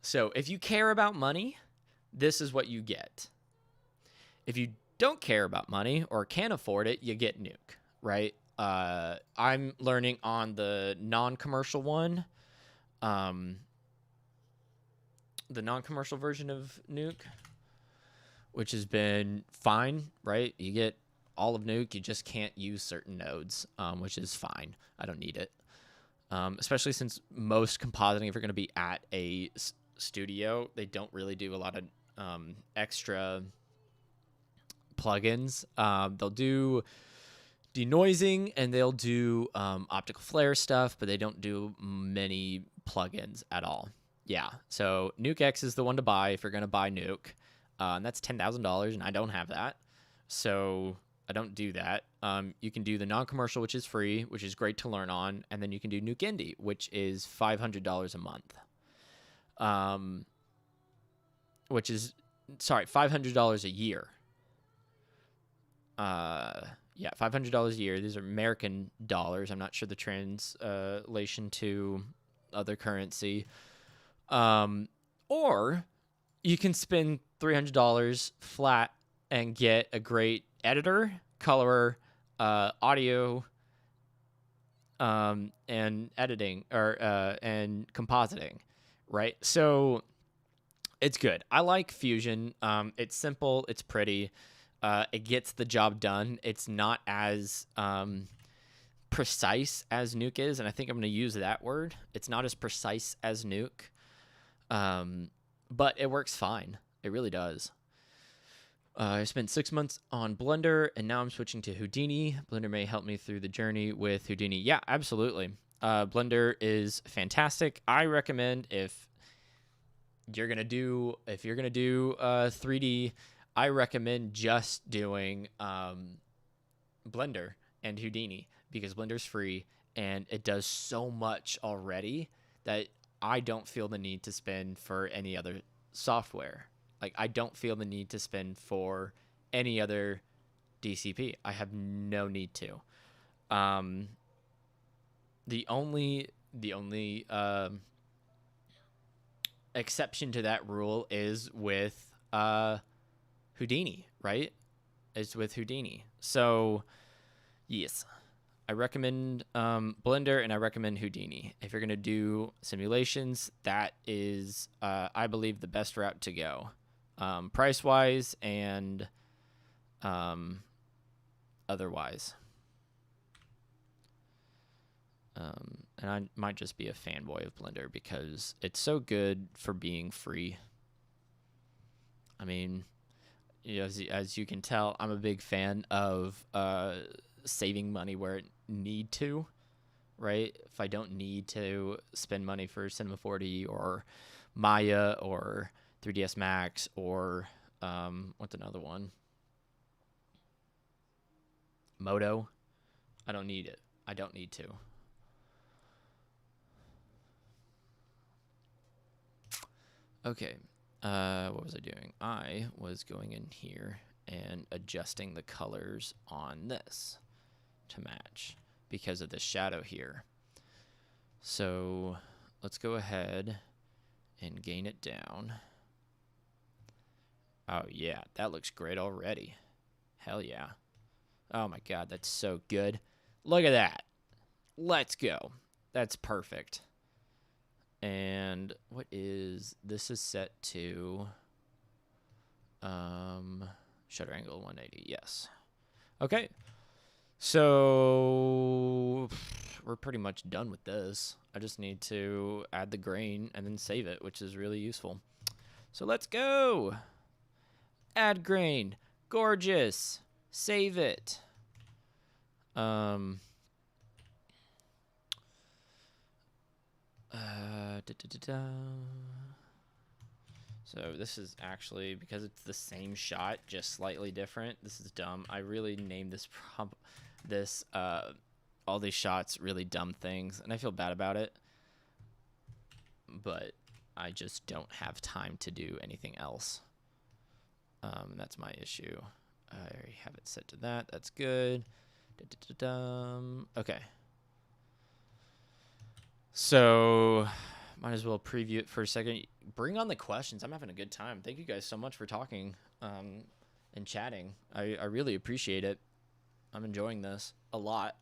[SPEAKER 1] So if you care about money, this is what you get. If you don't care about money or can't afford it, you get Nuke, right? I'm learning on the non-commercial one, the non-commercial version of Nuke, which has been fine, right? You get all of Nuke, you just can't use certain nodes, which is fine. I don't need it. Especially since most compositing, if you're going to be at a studio, they don't really do a lot of extra plugins. They'll do denoising and they'll do optical flare stuff, but they don't do many plugins at all. Yeah, so Nuke X is the one to buy if you're going to buy Nuke. And that's $10,000, and I don't have that. So I don't do that. You can do the non-commercial, which is free, which is great to learn on. And then you can do Nuke Indie, which is $500 a month. Which is, sorry, $500 a year. Yeah, $500 a year. These are American dollars. I'm not sure the translation to other currency. Or you can spend $300 flat and get a great editor, colorer, audio, and editing, or and compositing, right? So it's good. I like Fusion. It's simple. It's pretty. It gets the job done. It's not as precise as Nuke is, and I think I'm going to use that word. It's not as precise as Nuke, but it works fine. It really does. I spent 6 months on Blender, and now I'm switching to Houdini. Blender may help me through the journey with Houdini. Yeah, absolutely. Blender is fantastic. I recommend if you're gonna do 3D, I recommend just doing Blender and Houdini, because Blender's free and it does so much already that I don't feel the need to spend for any other software. Like, I don't feel the need to spend for any other DCP. I have no need to. The only exception to that rule is with Houdini, right? It's with Houdini. So, yes, I recommend Blender and I recommend Houdini. If you're going to do simulations, that is, I believe, the best route to go. Price-wise and otherwise. And I might just be a fanboy of Blender because it's so good for being free. I mean, you know, as you can tell, I'm a big fan of saving money where it need to, right? If I don't need to spend money for Cinema 4D or Maya or 3ds Max or what's another one? Moto. I don't need it. I don't need to. Okay. What was I doing? I was going in here and adjusting the colors on this to match because of the shadow here. So let's go ahead and gain it down. Oh, yeah, that looks great already. Hell yeah. Oh, my God, that's so good. Look at that. Let's go. That's perfect. And what is... This is set to... shutter angle 180, yes. Okay. So... we're pretty much done with this. I just need to add the grain and then save it, which is really useful. So let's go! Add grain. Gorgeous. Save it. So this is actually, because it's the same shot, just slightly different. This is dumb. I really named this all these shots really dumb things, and I feel bad about it. But I just don't have time to do anything else. That's my issue. I already have it set to that. That's good. Okay. So, might as well preview it for a second. Bring on the questions. I'm having a good time. Thank you guys so much for talking and chatting. I really appreciate it. I'm enjoying this a lot.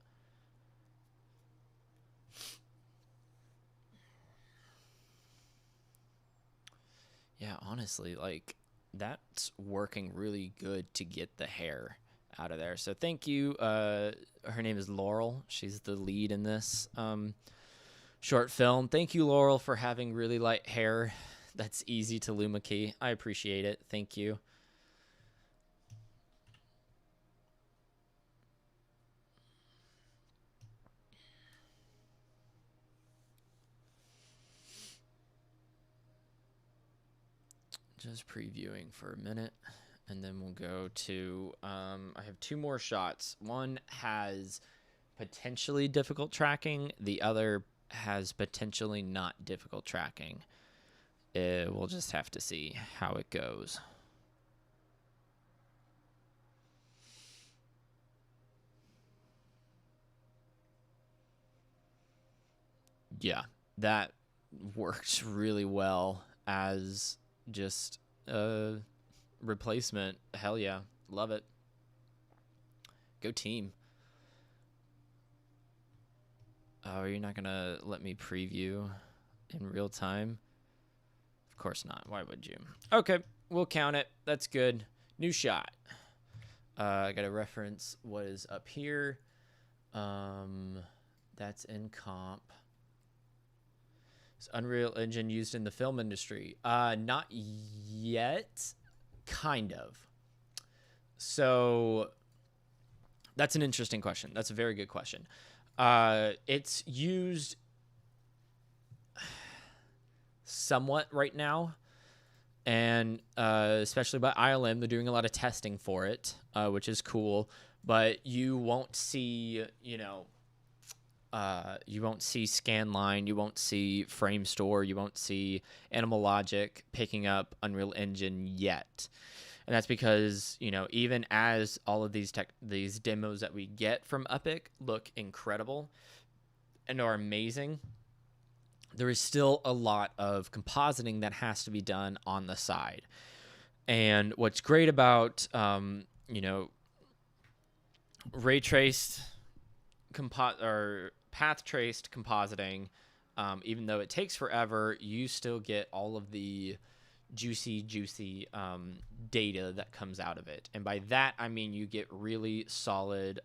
[SPEAKER 1] Yeah, honestly, like, that's working really good to get the hair out of there. So thank you. Her name is Laurel. She's the lead in this short film. Thank you, Laurel, for having really light hair that's easy to luma key. I appreciate it. Thank you. Just previewing for a minute, and then we'll go to, I have two more shots. One has potentially difficult tracking. The other has potentially not difficult tracking. We'll just have to see how it goes. Yeah, that works really well as just a replacement. Hell yeah, love it. Go team. Oh, you're not gonna let me preview in real time? Of course not. Why would you? Okay, we'll count it. That's good. New shot. I gotta reference what is up here. That's in comp. Is Unreal Engine used in the film industry? Not yet. Kind of. So that's an interesting question. That's a very good question. It's used somewhat right now, and especially by ILM. They're doing a lot of testing for it, which is cool. But you won't see, you won't see Scanline, you won't see Framestore, you won't see Animal Logic picking up Unreal Engine yet. And that's because, even as all of these demos that we get from Epic look incredible and are amazing, there is still a lot of compositing that has to be done on the side. And what's great about, ray traced or path traced compositing, even though it takes forever, you still get all of the juicy data that comes out of it. And by that I mean you get really solid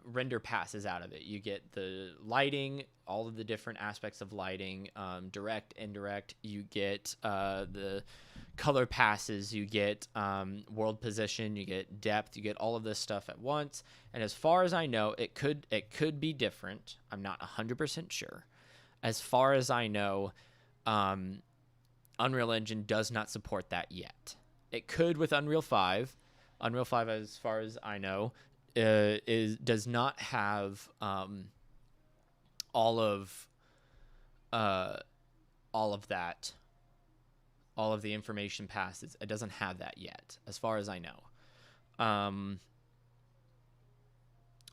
[SPEAKER 1] render passes out of it. You get the lighting, all of the different aspects of lighting, direct, indirect. You get the color passes, you get world position, you get depth, you get all of this stuff at once. And as far as I know, it could be different. I'm not 100% sure. As far as I know, Unreal Engine does not support that yet. It could with Unreal 5. Unreal 5, as far as I know, does not have all of that, all of the information passes. It doesn't have that yet, as far as I know.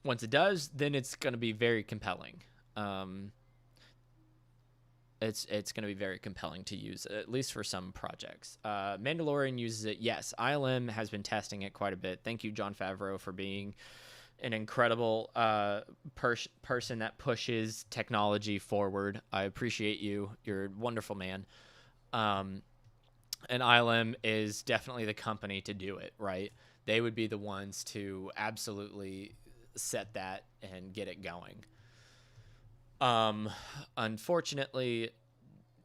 [SPEAKER 1] Once it does, then it's going to be very compelling. It's going to be very compelling to use, at least for some projects. Mandalorian uses it. Yes, ILM has been testing it quite a bit. Thank you, Jon Favreau, for being an incredible person that pushes technology forward. I appreciate you. You're a wonderful man. And ILM is definitely the company to do it, right? They would be the ones to absolutely set that and get it going. Unfortunately,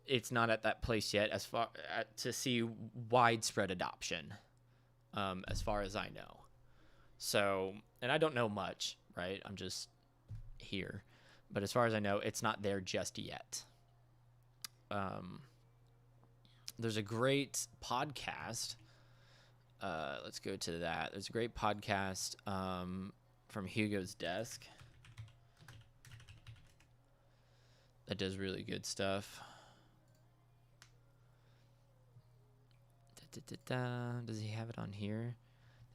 [SPEAKER 1] it's not at that place yet as far to see widespread adoption, as far as I know. So, and I don't know much, right? I'm just here, but as far as I know, it's not there just yet. There's a great podcast. Let's go to that. There's a great podcast from Hugo's Desk that does really good stuff. Does he have it on here?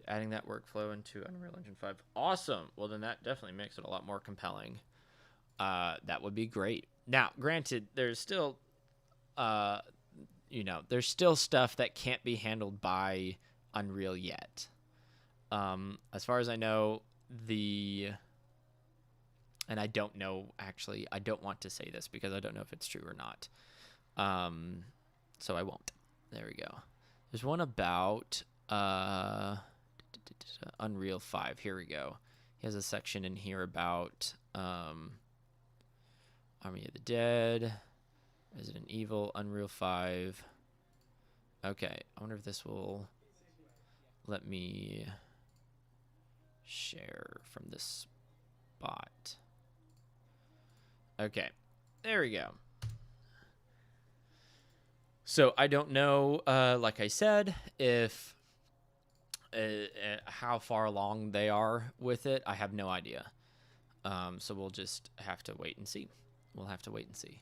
[SPEAKER 1] Adding that workflow into Unreal Engine 5. Awesome. Well, then that definitely makes it a lot more compelling. That would be great. Now, granted, there's still, there's still stuff that can't be handled by Unreal yet. As far as I know, and I don't know, actually, I don't want to say this because I don't know if it's true or not. So I won't. There we go. There's one about Unreal 5. Here we go. He has a section in here about Army of the Dead, Resident Evil, Unreal 5. Okay, I wonder if this will let me share from this spot. Okay, there we go. So I don't know, like I said, if how far along they are with it. I have no idea. So we'll just have to wait and see. We'll have to wait and see.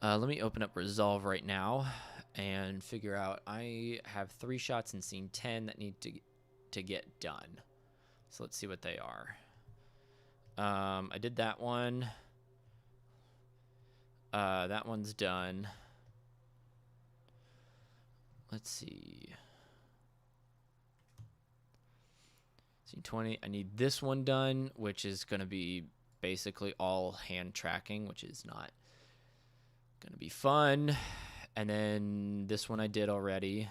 [SPEAKER 1] Let me open up Resolve right now and figure out. I have 3 shots in scene 10 that need to get done. So let's see what they are. I did that one. That one's done. Let's see. Scene 20. I need this one done, which is going to be basically all hand tracking, which is not going to be fun. And then this one I did already.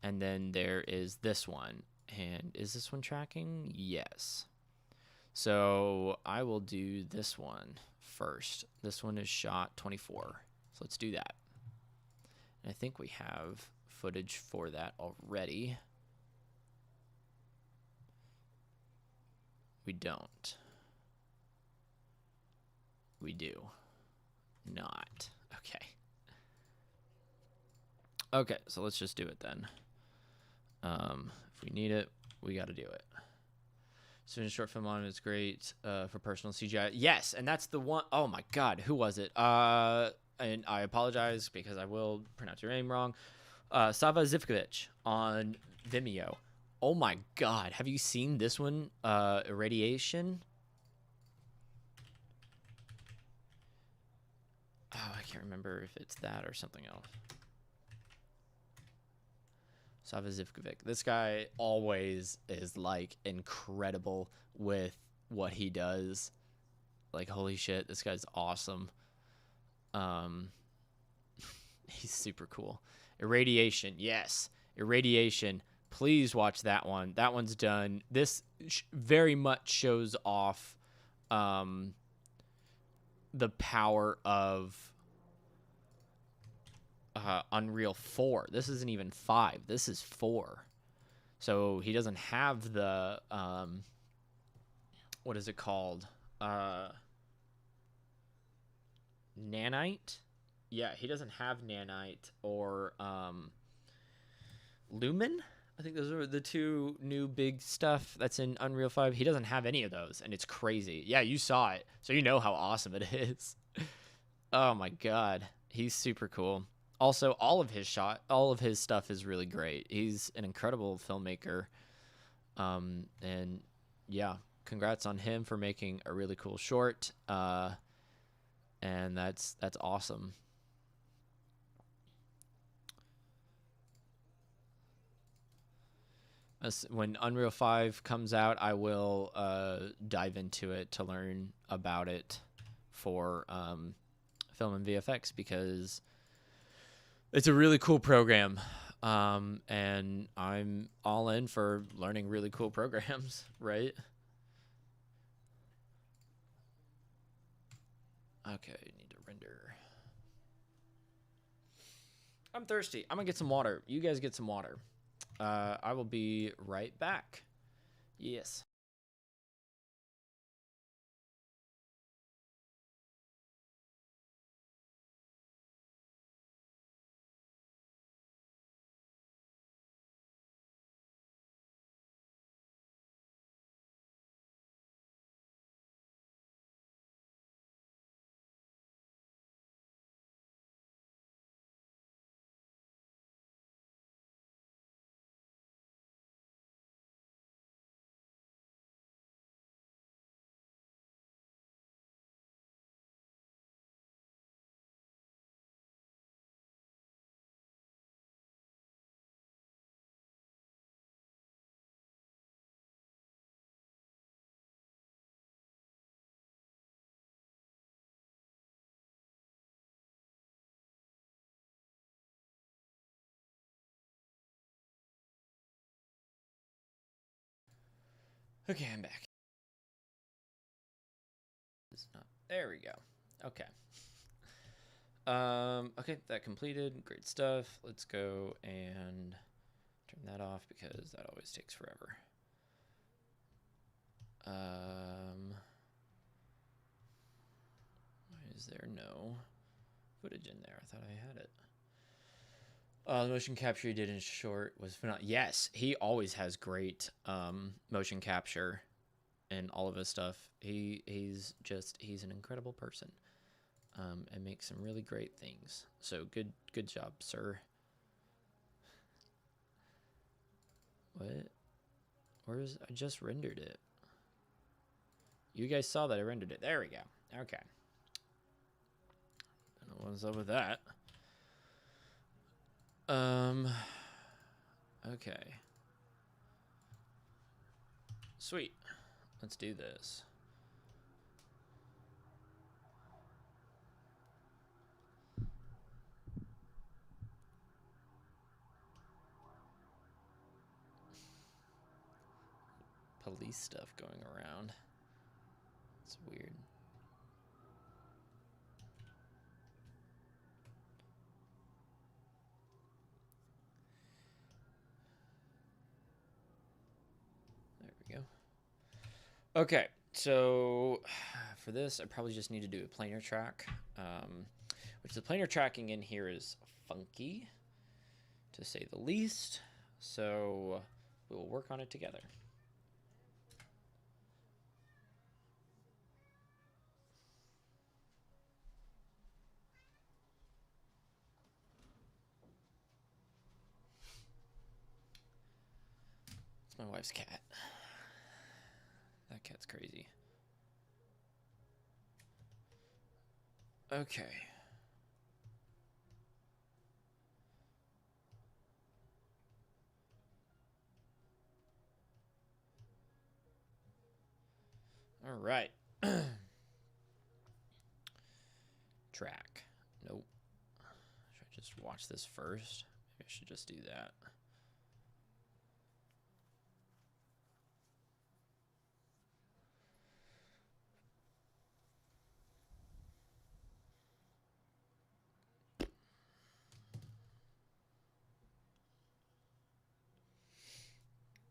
[SPEAKER 1] And then there is this one. And is this one tracking? Yes. So I will do this one first. This one is shot 24. So let's do that. And I think we have footage for that already. We don't. We do not. Okay. Okay, so let's just do it then. If we need it, we got to do it. Student short film on it is great for personal CGI. Yes, and that's the one. Oh my God, who was it? And I apologize because I will pronounce your name wrong. Sava Zivkovic on Vimeo. Oh my God, have you seen this one? Irradiation. Oh, I can't remember if it's that or something else. Sava Zivkovic. This guy always is like incredible with what he does. Like, holy shit, this guy's awesome. He's super cool. Irradiation, yes. Irradiation. Please watch that one. That one's done. This very much shows off the power of Unreal 4. This isn't even 5. This is 4. So he doesn't have the what is it called? Nanite? Yeah, he doesn't have Nanite or Lumen. I think those are the 2 new big stuff that's in Unreal 5. He doesn't have any of those, and it's crazy. Yeah, you saw it, so you know how awesome it is. Oh my God, he's super cool. Also, all of his stuff is really great. He's an incredible filmmaker. And yeah, congrats on him for making a really cool short. And that's awesome. When Unreal 5 comes out, I will dive into it to learn about it for film and VFX because it's a really cool program, and I'm all in for learning really cool programs, right? Okay, need to render. I'm thirsty. I'm gonna get some water. You guys get some water. I will be right back. Yes. Okay, I'm back. It's not. There we go. Okay. Okay, that completed. Great stuff. Let's go and turn that off because that always takes forever. Why is there no footage in there? I thought I had it. The motion capture he did in short was phenomenal. Yes, he always has great motion capture in all of his stuff. He's an incredible person, and makes some really great things. So good job, sir. What? Where's I just rendered it? You guys saw that I rendered it. There we go. Okay. I don't know what's up with that. Okay. Sweet. Let's do this. Police stuff going around. It's weird. There we go. Okay, so for this, I probably just need to do a planar track, which the planar tracking in here is funky, to say the least. So we'll work on it together. It's my wife's cat. That cat's crazy. Okay. All right. Track. Nope. Should I just watch this first? Maybe I should just do that.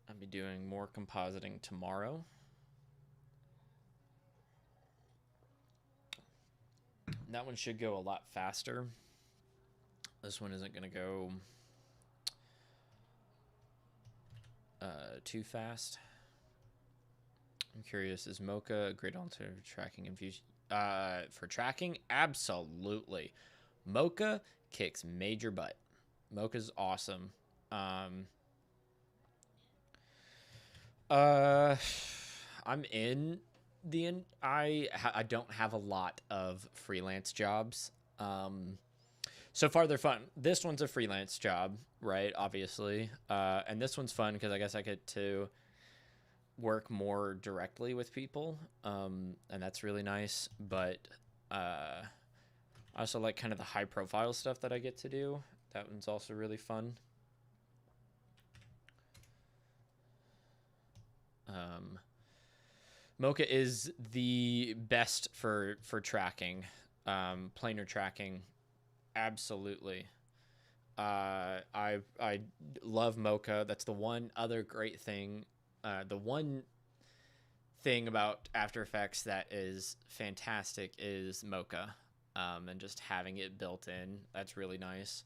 [SPEAKER 1] I'll be doing more compositing tomorrow. That one should go a lot faster. This one isn't going to go too fast. I'm curious, is Mocha a great alternative for tracking and fusion? For tracking? Absolutely. Mocha kicks major butt. Mocha's awesome. I'm in the end. I don't have a lot of freelance jobs. So far they're fun. This one's a freelance job, right? Obviously. And this one's fun because I guess I get to work more directly with people. And that's really nice. But I also like kind of the high profile stuff that I get to do. That one's also really fun. Mocha is the best for tracking, planar tracking. Absolutely. I love Mocha. That's the one other great thing. The one thing about After Effects that is fantastic is Mocha, and just having it built in. That's really nice.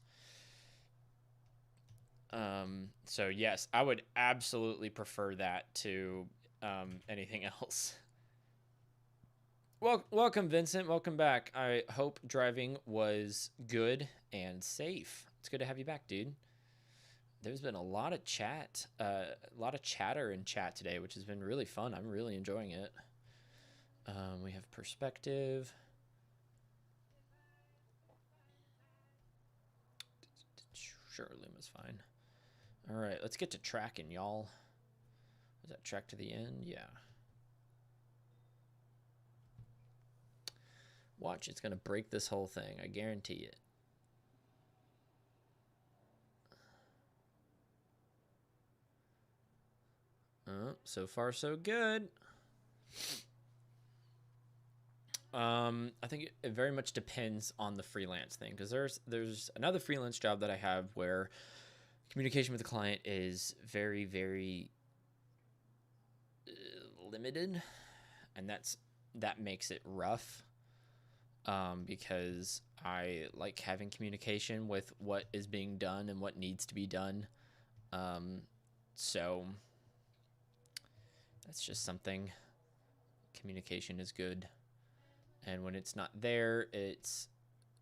[SPEAKER 1] So yes, I would absolutely prefer that to anything else. Well, welcome, Vincent. Welcome back. I hope driving was good and safe. It's good to have you back, dude. There's been a lot of chat, a lot of chatter in chat today, which has been really fun. I'm really enjoying it. We have perspective. Sure, Luma's fine. All right, let's get to tracking, y'all. Was that track to the end? Yeah. Watch, it's going to break this whole thing. I guarantee it. So far, so good. I think it very much depends on the freelance thing, because there's another freelance job that I have where communication with the client is very, very limited, and that makes it rough, because I like having communication with what is being done and what needs to be done. So that's just something. Communication is good. And when it's not there, it's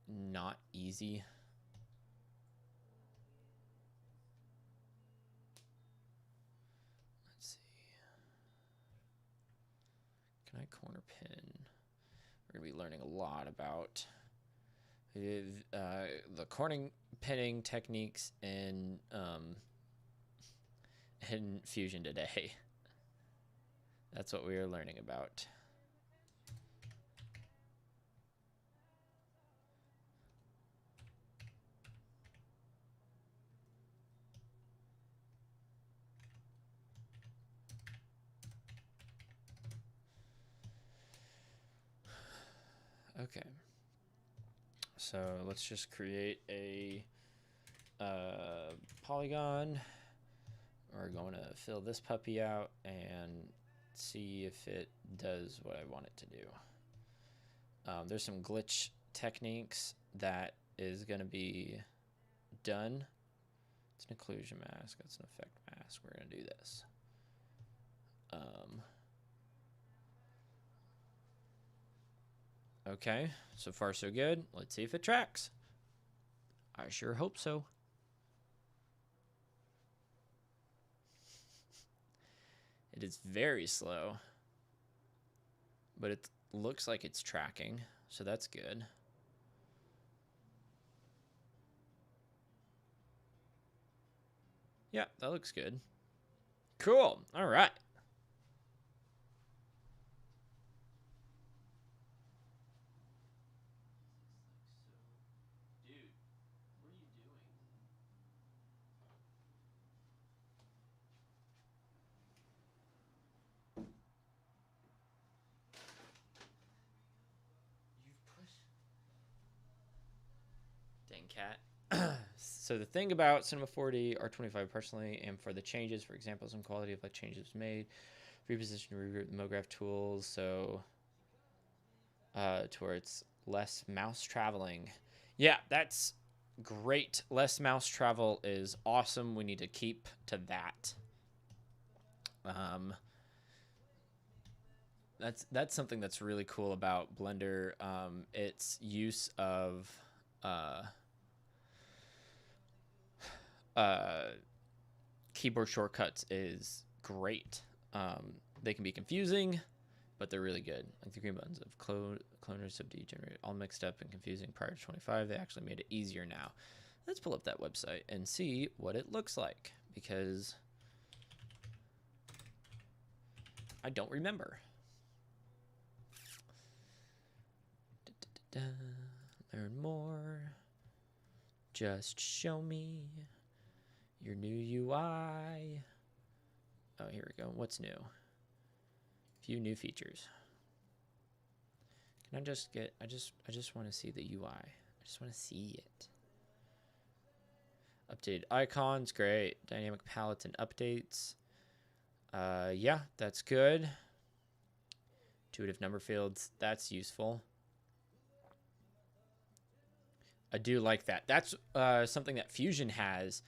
[SPEAKER 1] not easy. Let's see. Can I corner pin? We're going to be learning a lot about the corner pinning techniques in Fusion today. That's what we are learning about. Okay, so let's just create a polygon. We're going to fill this puppy out and see if it does what I want it to do. There's some glitch techniques that is going to be done. It's an occlusion mask. That's an effect mask. We're going to do this. Okay, so far so good. Let's see if it tracks. I sure hope so. It is very slow, but it looks like it's tracking, so that's good. Yeah, that looks good. Cool. All right. Dang cat. So the thing about Cinema 4D R25 personally, and for the changes, for example, some quality of life changes made, reposition, regroup the MoGraph tools, so to where it's less mouse traveling. Yeah, that's great. Less mouse travel is awesome. We need to keep to that. That's something that's really cool about Blender. Its use of keyboard shortcuts is great. They can be confusing, but they're really good. Like the green buttons of cloners of degenerate, all mixed up and confusing prior to 25. They actually made it easier now. Let's pull up that website and see what it looks like, because I don't remember. Learn more. Just show me your new UI. Oh, here we go. What's new? Few new features. Can I just get, I just want to see the UI. I just want to see it. Updated icons, great. Dynamic palettes and updates. Yeah, that's good. Intuitive number fields, that's useful. I do like that. That's something that Fusion has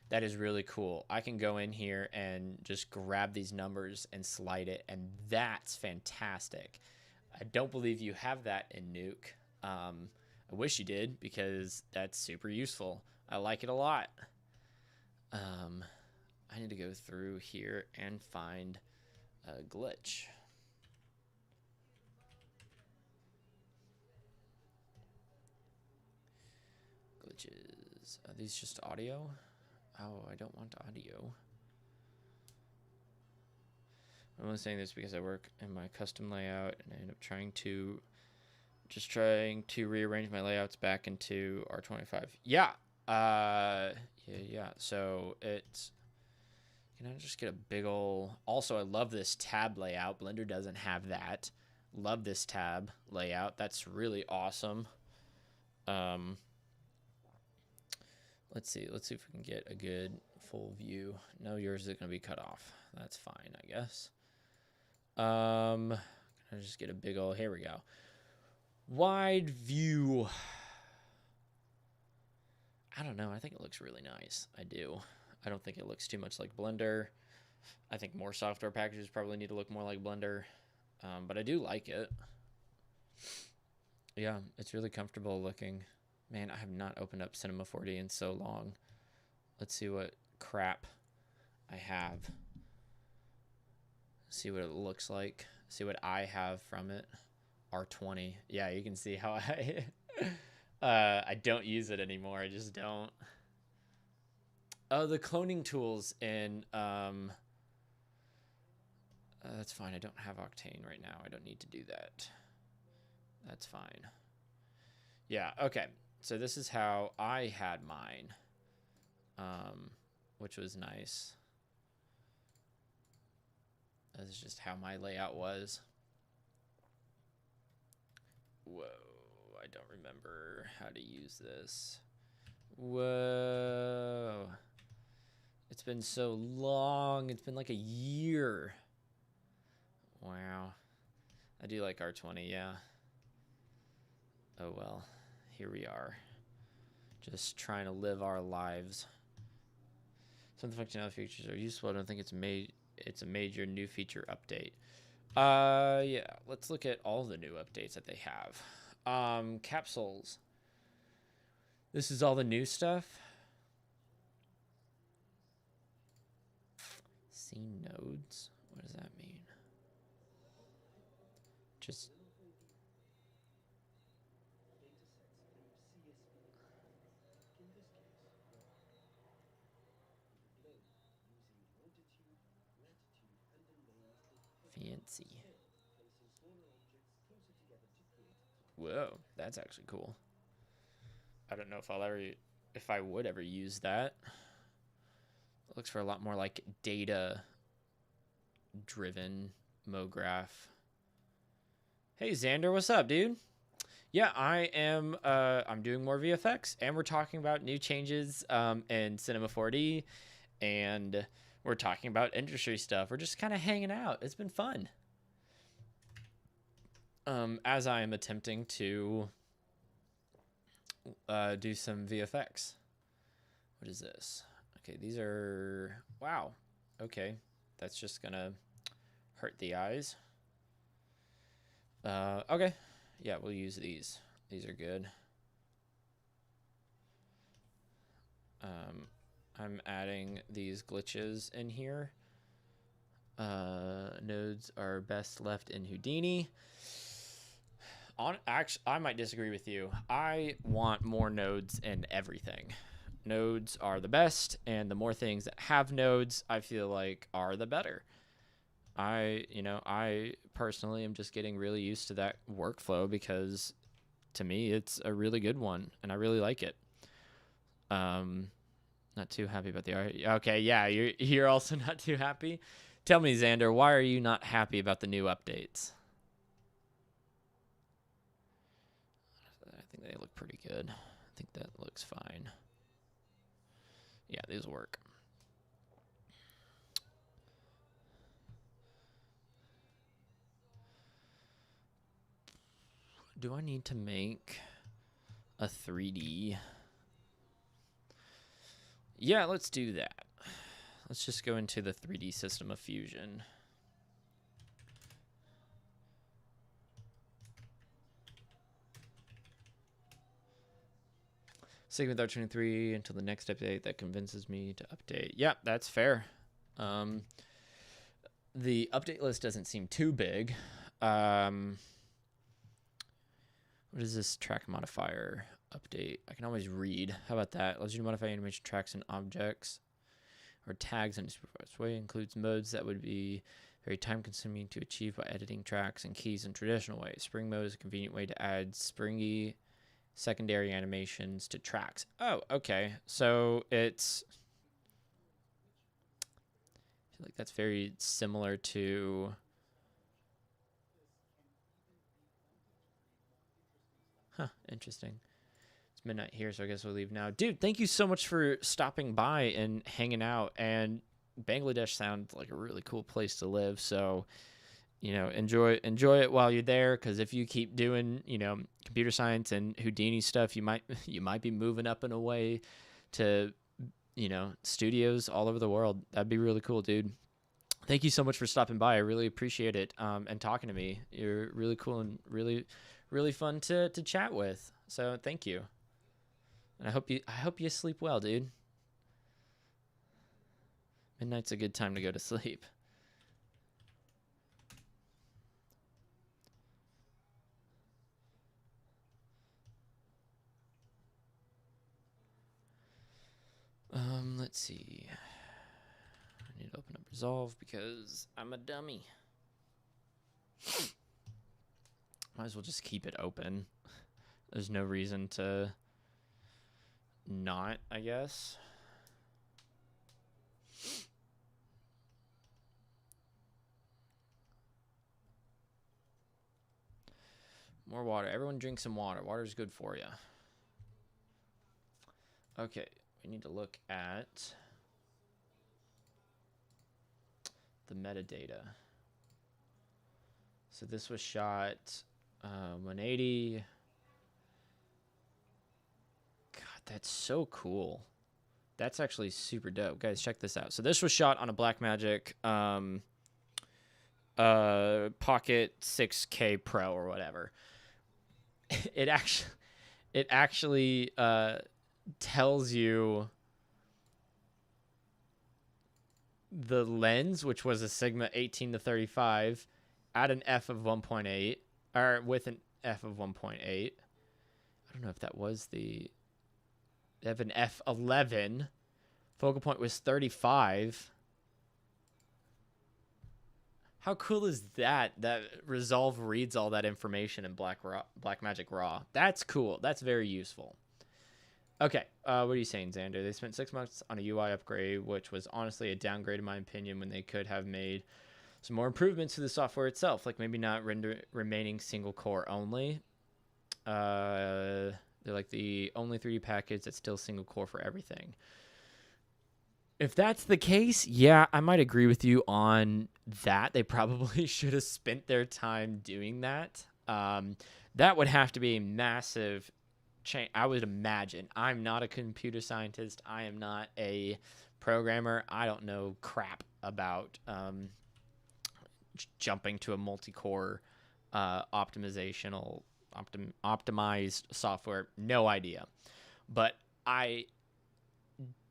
[SPEAKER 1] that is really cool. I can go in here and just grab these numbers and slide it, and that's fantastic. I don't believe you have that in Nuke. I wish you did, because that's super useful. I like it a lot. I need to go through here and find a glitch. Glitches. Are these just audio? Oh, I don't want audio. I'm only saying this because I work in my custom layout and I end up trying to rearrange my layouts back into R25. Yeah. Yeah. So it's Can I just get a big ol'... Also, I love this tab layout. Blender doesn't have that. Love this tab layout. That's really awesome. Let's see. Let's see if we can get a good full view. No, yours is going to be cut off. That's fine, I guess. Can I just get a big ol'... Here we go. Wide view. I don't know. I think it looks really nice. I do. I don't think it looks too much like Blender. I think more software packages probably need to look more like Blender. But I do like it. Yeah, it's really comfortable looking. Man, I have not opened up Cinema 4D in so long. Let's see what crap I have. See what it looks like. See what I have from it. R20. Yeah, you can see how I don't use it anymore. I just don't. Oh, the cloning tools in that's fine. I don't have Octane right now. I don't need to do that. That's fine. Yeah, okay. So this is how I had mine, which was nice. This is just how my layout was. Whoa, I don't remember how to use this. Whoa. It's been so long. It's been like a year. Wow. I do like R20, yeah. Oh well, here we are. Just trying to live our lives. Some of the functionality features are useful. I don't think it's a major new feature update. Yeah, let's look at all the new updates that they have. Capsules. This is all the new stuff. Scene nodes. What does that mean? Just fancy. Whoa, that's actually cool. I don't know if I would ever use that. It looks for a lot more like data driven MoGraph. Hey Xander, what's up, dude? Yeah, I am I'm doing more VFX, and we're talking about new changes in Cinema 4D, and we're talking about industry stuff. We're just kind of hanging out. It's been fun. As I am attempting to do some VFX. What is this? Okay, these are... Wow. Okay, that's just gonna hurt the eyes. Okay. Yeah, we'll use these. These are good. I'm adding these glitches in here. Nodes are best left in Houdini. Actually, I might disagree with you. I want more nodes in everything. Nodes are the best, and the more things that have nodes, I feel like are the better. I personally am just getting really used to that workflow because to me it's a really good one and I really like it. Not too happy about the art. Okay, yeah, you're also not too happy. Tell me, Xander, why are you not happy about the new updates? I think they look pretty good. I think that looks fine. Yeah, these work. Do I need to make a 3D? Yeah, let's do that. Let's just go into the 3D system of Fusion. Segment 23 until the next update that convinces me to update. Yeah, that's fair. The update list doesn't seem too big. What is this track modifier update? I can always read. How about that? Allows you to modify animation tracks and objects or tags in a supervised way. Includes modes that would be very time consuming to achieve by editing tracks and keys in traditional ways. Spring mode is a convenient way to add springy secondary animations to tracks. Oh, okay. So it's feel like that's very similar to... Huh, interesting. It's midnight here, so I guess we'll leave now. Dude, thank you so much for stopping by and hanging out. And Bangladesh sounds like a really cool place to live, so... You know, enjoy it while you're there, because if you keep doing, you know, computer science and Houdini stuff, you might be moving up and away to, you know, studios all over the world. That'd be really cool, dude. Thank you so much for stopping by. I really appreciate it, and talking to me. You're really cool and really, really fun to chat with. So thank you. And I hope you sleep well, dude. Midnight's a good time to go to sleep. Let's see. I need to open up Resolve because I'm a dummy. Might as well just keep it open. There's no reason to not, I guess. More water. Everyone drink some water. Water's good for you. Okay. We need to look at the metadata. So this was shot 180. God, that's so cool. That's actually super dope. Guys, check this out. So this was shot on a Blackmagic Pocket 6K Pro or whatever. It actually tells you the lens, which was a Sigma 18-35 at an f of 1.8, or with an f of 1.8. I don't know if that was they have an f11. Focal point was 35. How cool is that? That Resolve reads all that information in Blackmagic Raw. That's cool. That's very useful. Okay, what are you saying, Xander? They spent 6 months on a UI upgrade, which was honestly a downgrade in my opinion, when they could have made some more improvements to the software itself, like maybe not remaining single core only. They're like the only 3D package that's still single core for everything. If that's the case, yeah, I might agree with you on that. They probably should have spent their time doing that. That would have to be a massive change, I would imagine. I'm not a computer scientist. I am not a programmer. I don't know crap about jumping to a multi-core optimized software. No idea. But I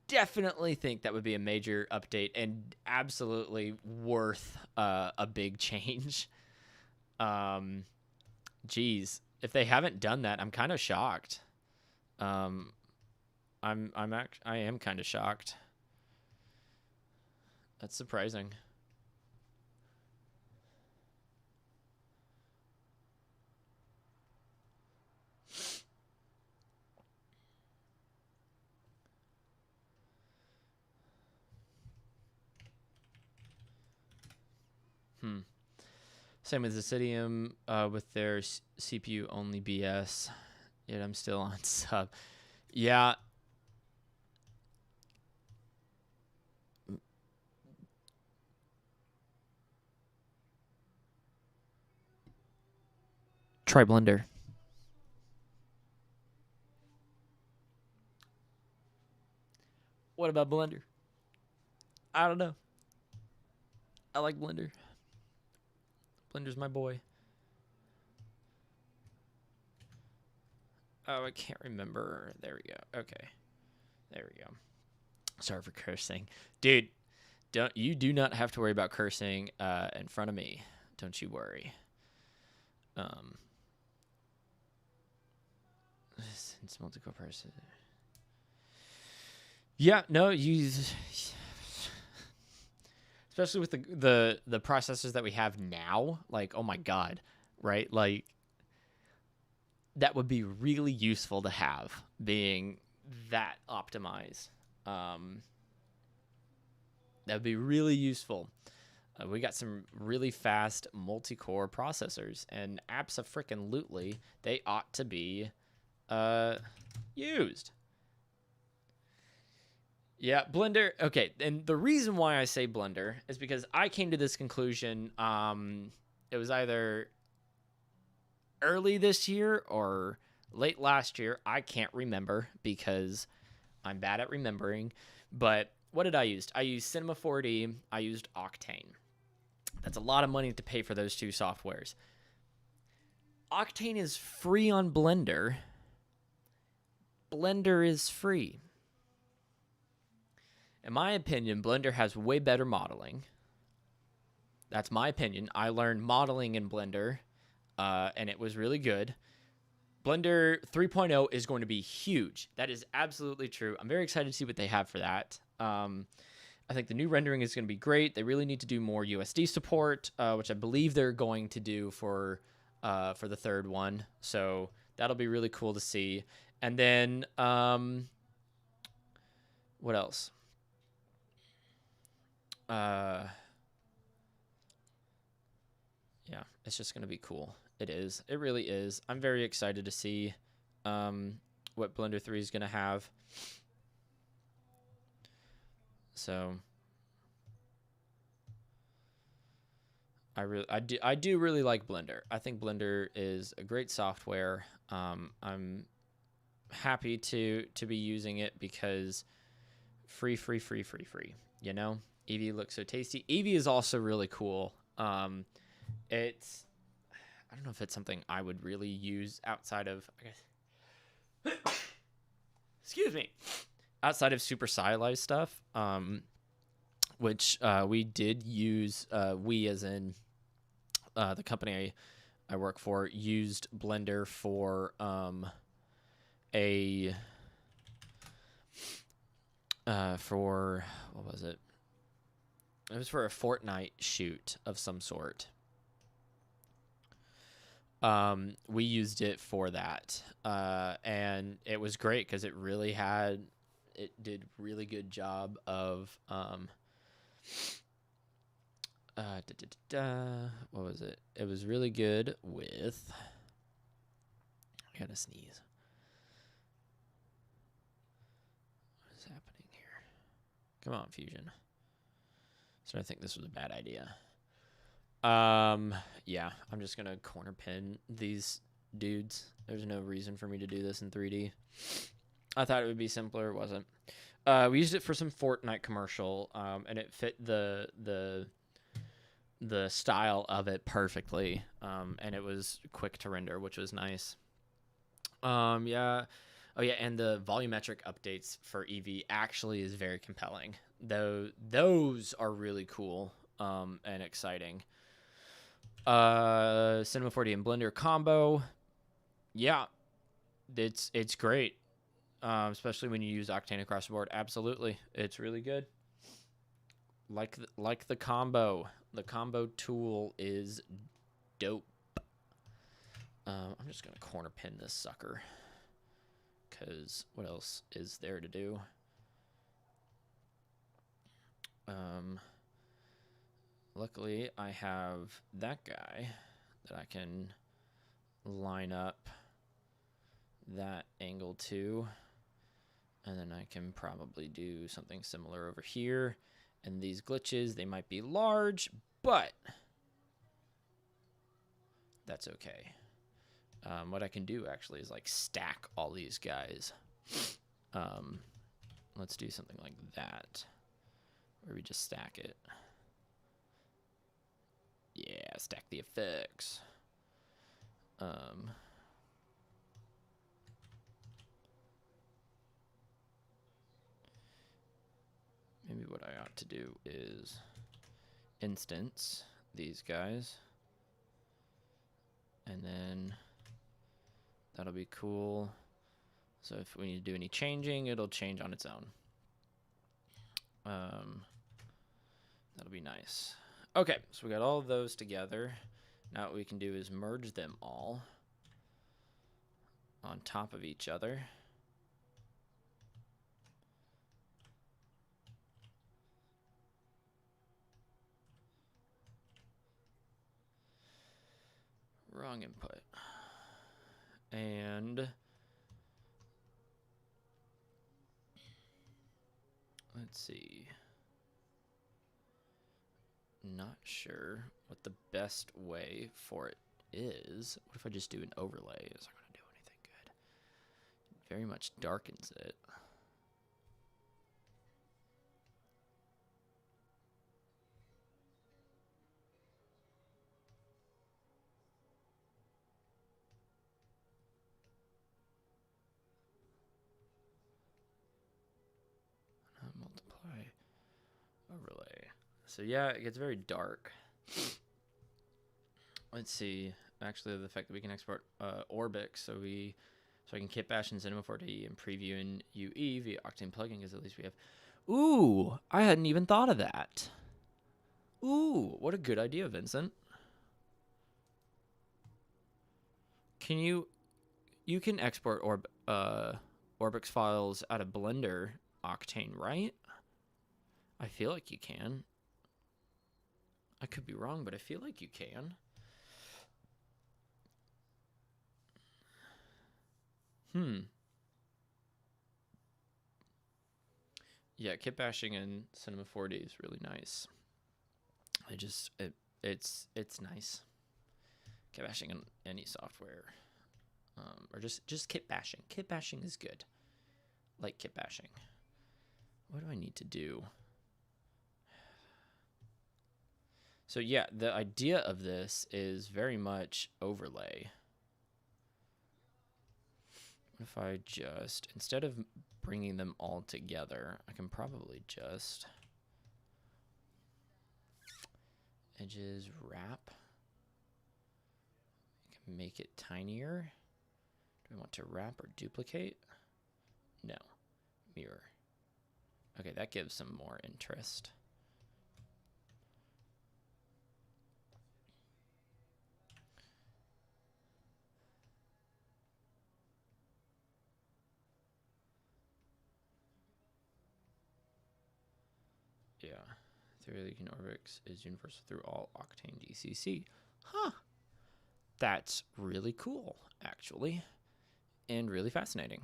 [SPEAKER 1] definitely think that would be a major update and absolutely worth a big change. Geez, if they haven't done that, I'm kind of shocked. I am kind of shocked. That's surprising. Same with Zitium with their CPU only BS. Yet I'm still on sub. Yeah. Try Blender. What about Blender? I don't know. I like Blender. Blender's my boy. Oh, I can't remember. There we go. Okay. There we go. Sorry for cursing. Dude, you do not have to worry about cursing in front of me. Don't you worry. Since multi-core person. Yeah, no, especially with the processors that we have now, like, oh my god, right? Like, that would be really useful to have, being that optimized. That That'd be really useful. We got some really fast multi-core processors, and abso-freaking-lutely, they ought to be used. Yeah, Blender. Okay, and the reason why I say Blender is because I came to this conclusion. It was either early this year or late last year. I can't remember because I'm bad at remembering. But what did I use? I used Cinema 4D. I used Octane. That's a lot of money to pay for those two softwares. Octane is free on Blender. Blender is free. In my opinion, Blender has way better modeling. That's my opinion. I learned modeling in Blender, and it was really good. Blender 3.0 is going to be huge. That is absolutely true. I'm very excited to see what they have for that. I think the new rendering is going to be great. They really need to do more USD support, which I believe they're going to do for the third one. So that'll be really cool to see. And then what else? Yeah, it's just going to be cool. It is. It really is. I'm very excited to see what Blender 3 is going to have. So I do really like Blender. I think Blender is a great software. I'm happy to be using it because free, you know? Eevee looks so tasty. Eevee is also really cool. I don't know if it's something I would really use outside of, I guess, excuse me, outside of super stylized stuff, which we did use, we as in the company I work for used Blender for for, what was it? It was for a Fortnite shoot of some sort. We used it for that, and it was great because it did really good job of, what was it? It was really good with, I gotta sneeze. What is happening here? Come on, Fusion. So I think this was a bad idea. Yeah, I'm just gonna corner pin these dudes. There's no reason for me to do this in 3D. I thought it would be simpler. It wasn't. We used it for some Fortnite commercial, and it fit the style of it perfectly. And it was quick to render, which was nice. Yeah. Oh yeah, and the volumetric updates for Eevee actually is very compelling. Those are really cool and exciting. Cinema 4D and Blender combo, yeah, it's great, especially when you use Octane across the board. Absolutely, it's really good. Like the combo tool is dope. I'm just gonna corner pin this sucker because what else is there to do? Luckily, I have that guy that I can line up that angle to, and then I can probably do something similar over here. And these glitches, they might be large, but that's okay. What I can do actually is like stack all these guys. Let's do something like that, where we just stack it. Yeah, stack the effects. Maybe what I ought to do is instance these guys. And then that'll be cool. So if we need to do any changing, it'll change on its own. That'll be nice. Okay, so we got all of those together. Now what we can do is merge them all on top of each other. wrong input. And let's see. Not sure what the best way for it is. What if I just do an overlay? Is not going to do anything good. It very much darkens it. Multiply overlay. So yeah, it gets very dark. Let's see. Actually, the fact that we can export Orbix, so I can kit bash in Cinema 4D and preview in UE via Octane plugin, because at least we have. Ooh, I hadn't even thought of that. Ooh, what a good idea, Vincent. Can you can export Orbix files out of Blender Octane, right? I feel like you can. I could be wrong, but I feel like you can. Yeah, kit bashing in Cinema 4D is really nice. It's nice. Kit bashing in any software, or just kit bashing. Kit bashing is good. Like kit bashing. What do I need to do? So yeah, the idea of this is very much overlay. What if I just, instead of bringing them all together, I can probably just edges wrap. I can make it tinier. Do I want to wrap or duplicate? No. Mirror. Okay, that gives some more interest. Yeah, theoretically, Orbix is universal through all Octane DCC. Huh. That's really cool, actually, and really fascinating.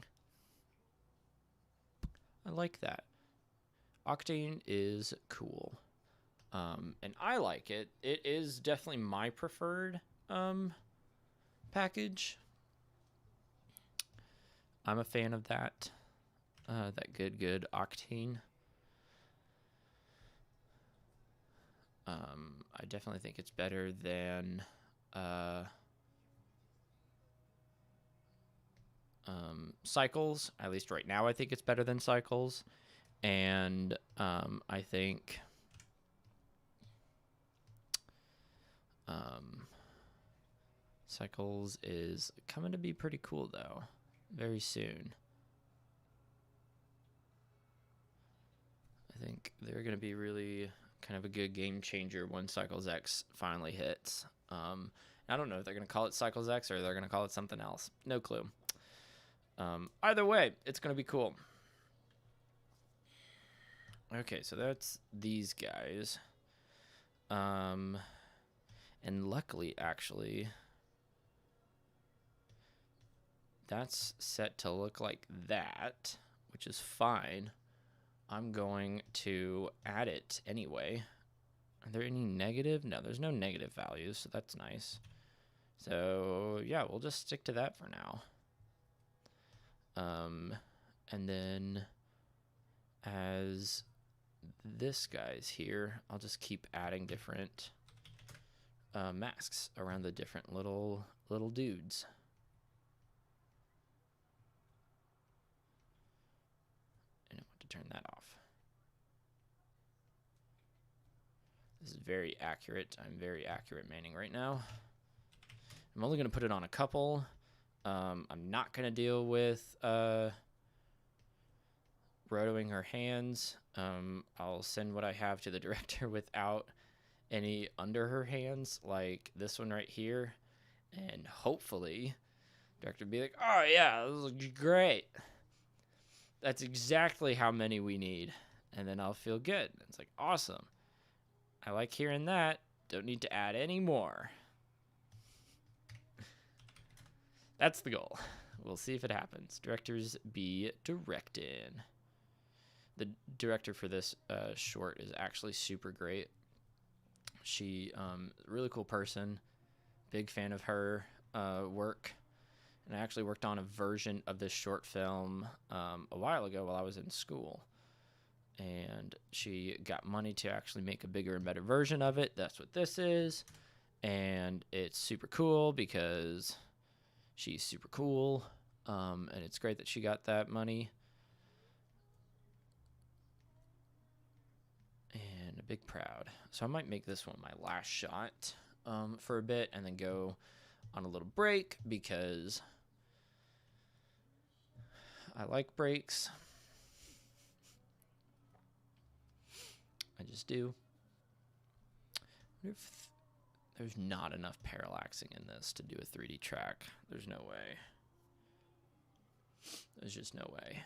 [SPEAKER 1] I like that. Octane is cool, and I like it. It is definitely my preferred package. I'm a fan of that. That good Octane. I definitely think it's better than Cycles. At least right now, I think it's better than Cycles. And I think Cycles is coming to be pretty cool, though, very soon. I think they're going to be really kind of a good game changer when Cycles X finally hits. I don't know if they're going to call it Cycles X or they're going to call it something else. No clue. Either way, it's going to be cool. Okay, so that's these guys. And luckily, actually, that's set to look like that, which is fine. I'm going to add it anyway. Are there any negative? No, there's no negative values, so that's nice. So, yeah, we'll just stick to that for now. And then as this guy's here, I'll just keep adding different masks around the different little dudes. And I want to turn that off. This is very accurate. I'm very accurate manning right now. I'm only going to put it on a couple. I'm not going to deal with rotoing her hands. I'll send what I have to the director without any under her hands, like this one right here. And hopefully, director will be like, oh yeah, this looks great. That's exactly how many we need. And then I'll feel good. It's like, awesome. I like hearing that. Don't need to add any more. That's the goal. We'll see if it happens. Directors be directing. The director for this short is actually super great. She, really cool person. Big fan of her work. And I actually worked on a version of this short film a while ago while I was in school. And she got money to actually make a bigger and better version of it. That's what this is. And it's super cool because she's super cool. And it's great that she got that money. And a big proud. So I might make this one my last shot for a bit and then go on a little break because I like breaks. I just do. What if there's not enough parallaxing in this to do a 3D track? There's no way. There's just no way.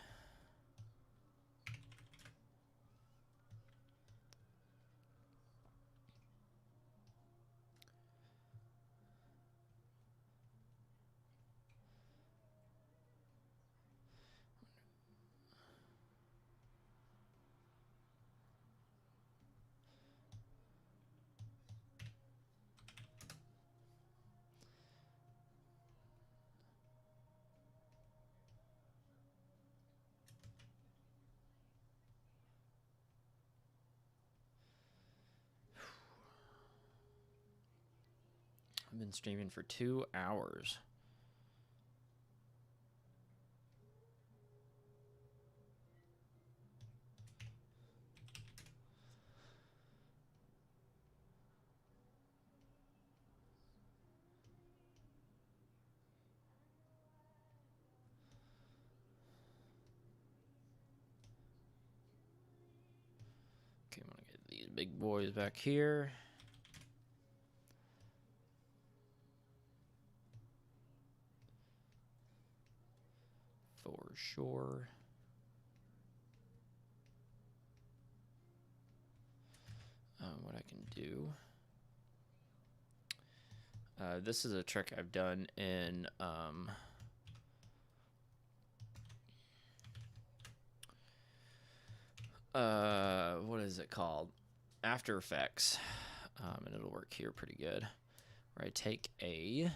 [SPEAKER 1] I've been streaming for 2 hours. Okay, I'm gonna get these big boys back here. For sure. What I can do. This is a trick I've done in what is it called? After Effects. And it'll work here pretty good. Where I take a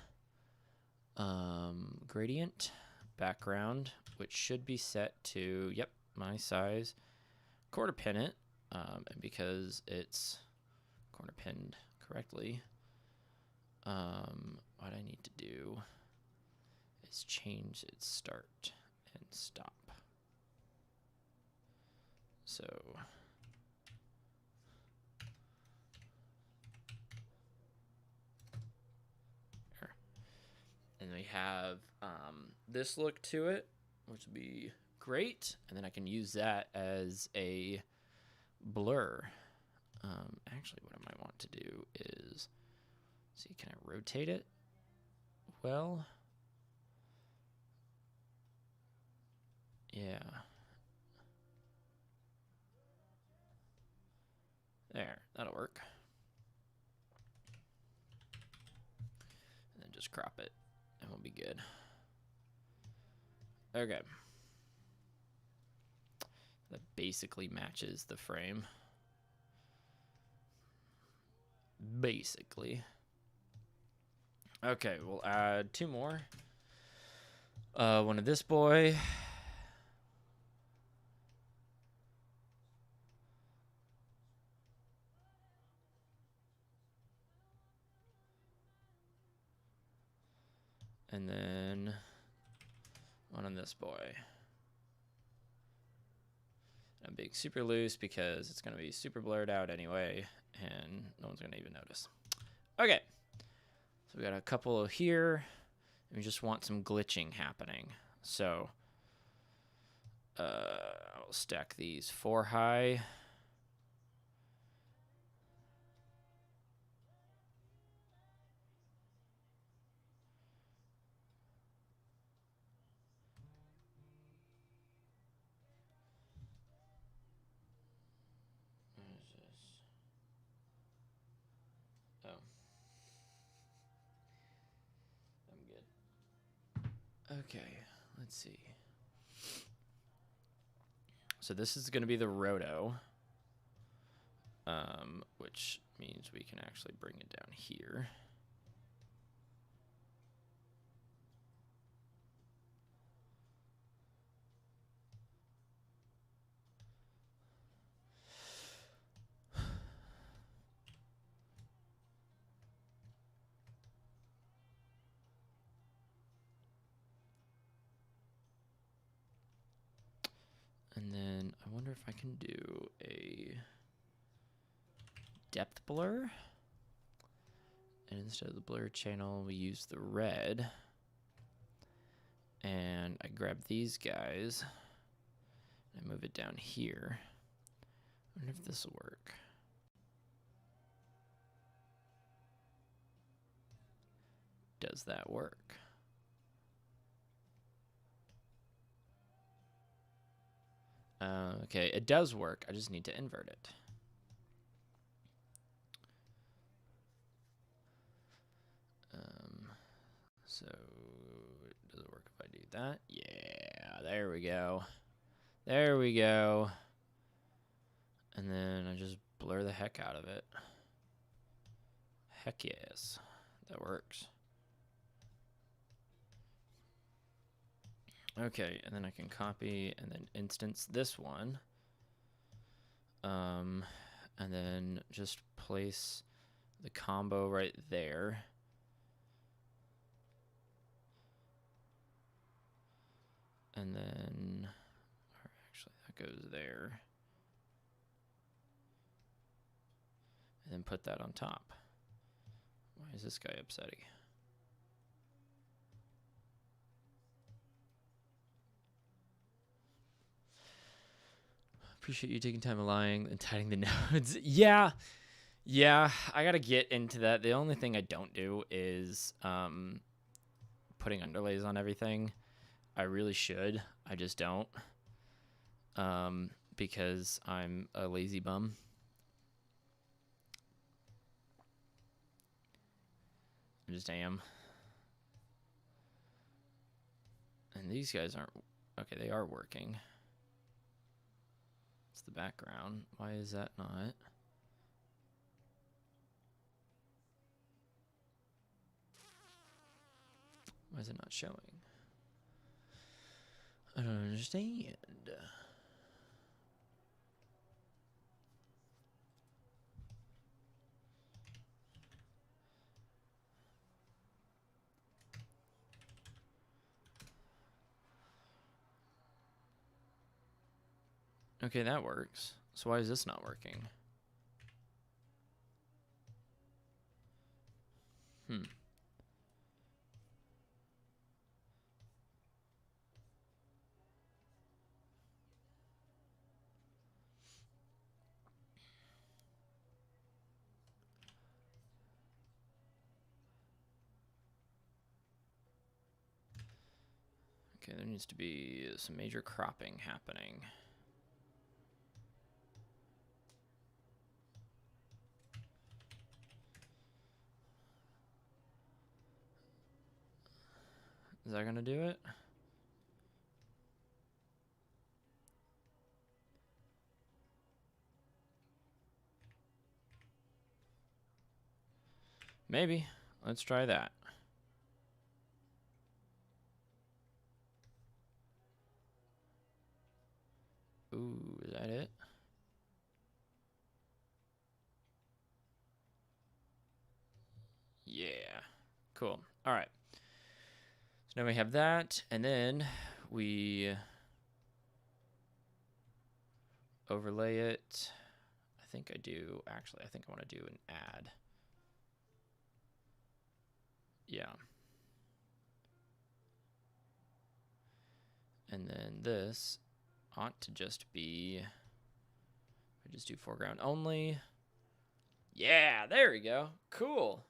[SPEAKER 1] gradient background, which should be set to, yep, my size. Quarter pin it, and because it's corner pinned correctly, what I need to do is change its start and stop. So there. And we have this look to it, which would be great. And then I can use that as a blur. Actually, what I might want to do is, see, can I rotate it? Well, yeah. There, that'll work. And then just crop it, and we'll be good. Okay. That basically matches the frame. Basically. Okay, we'll add 2 more. One of this boy. And then one on this boy. I'm being super loose because it's going to be super blurred out anyway, and no one's going to even notice. Okay, so we got a couple here, and we just want some glitching happening. So I'll stack these 4 high. What is this? Oh. I'm good. Okay, let's see. So this is going to be the roto, which means we can actually bring it down here. And then I wonder if I can do a depth blur. And instead of the blur channel, we use the red. And I grab these guys. And I move it down here. I wonder if this will work. Does that work? Okay, it does work. I just need to invert it. So, does it work if I do that? Yeah, there we go. There we go. And then I just blur the heck out of it. Heck yes, that works. Okay, and then I can copy and then instance this one. And then just place the combo right there. And then, or actually that goes there. And then put that on top. Why is this guy upsetting? Appreciate you taking time aligning and tidying the nodes. Yeah, I gotta get into that. The only thing I don't do is putting underlays on everything. I really should. I just don't. Because I'm a lazy bum. I just am. And these guys aren't... Okay, they are working. It's the background. Why is that not? Why is it not showing? I don't understand. Okay, that works. So why is this not working? Okay, there needs to be some major cropping happening. Is that gonna do it? Maybe. Let's try that. Ooh, is that it? Yeah. Cool. All right. So now we have that, and then we overlay it. I think I do. Actually, I think I want to do an add. Yeah. And then this ought to just be, I just do foreground only. Yeah, there we go. Cool.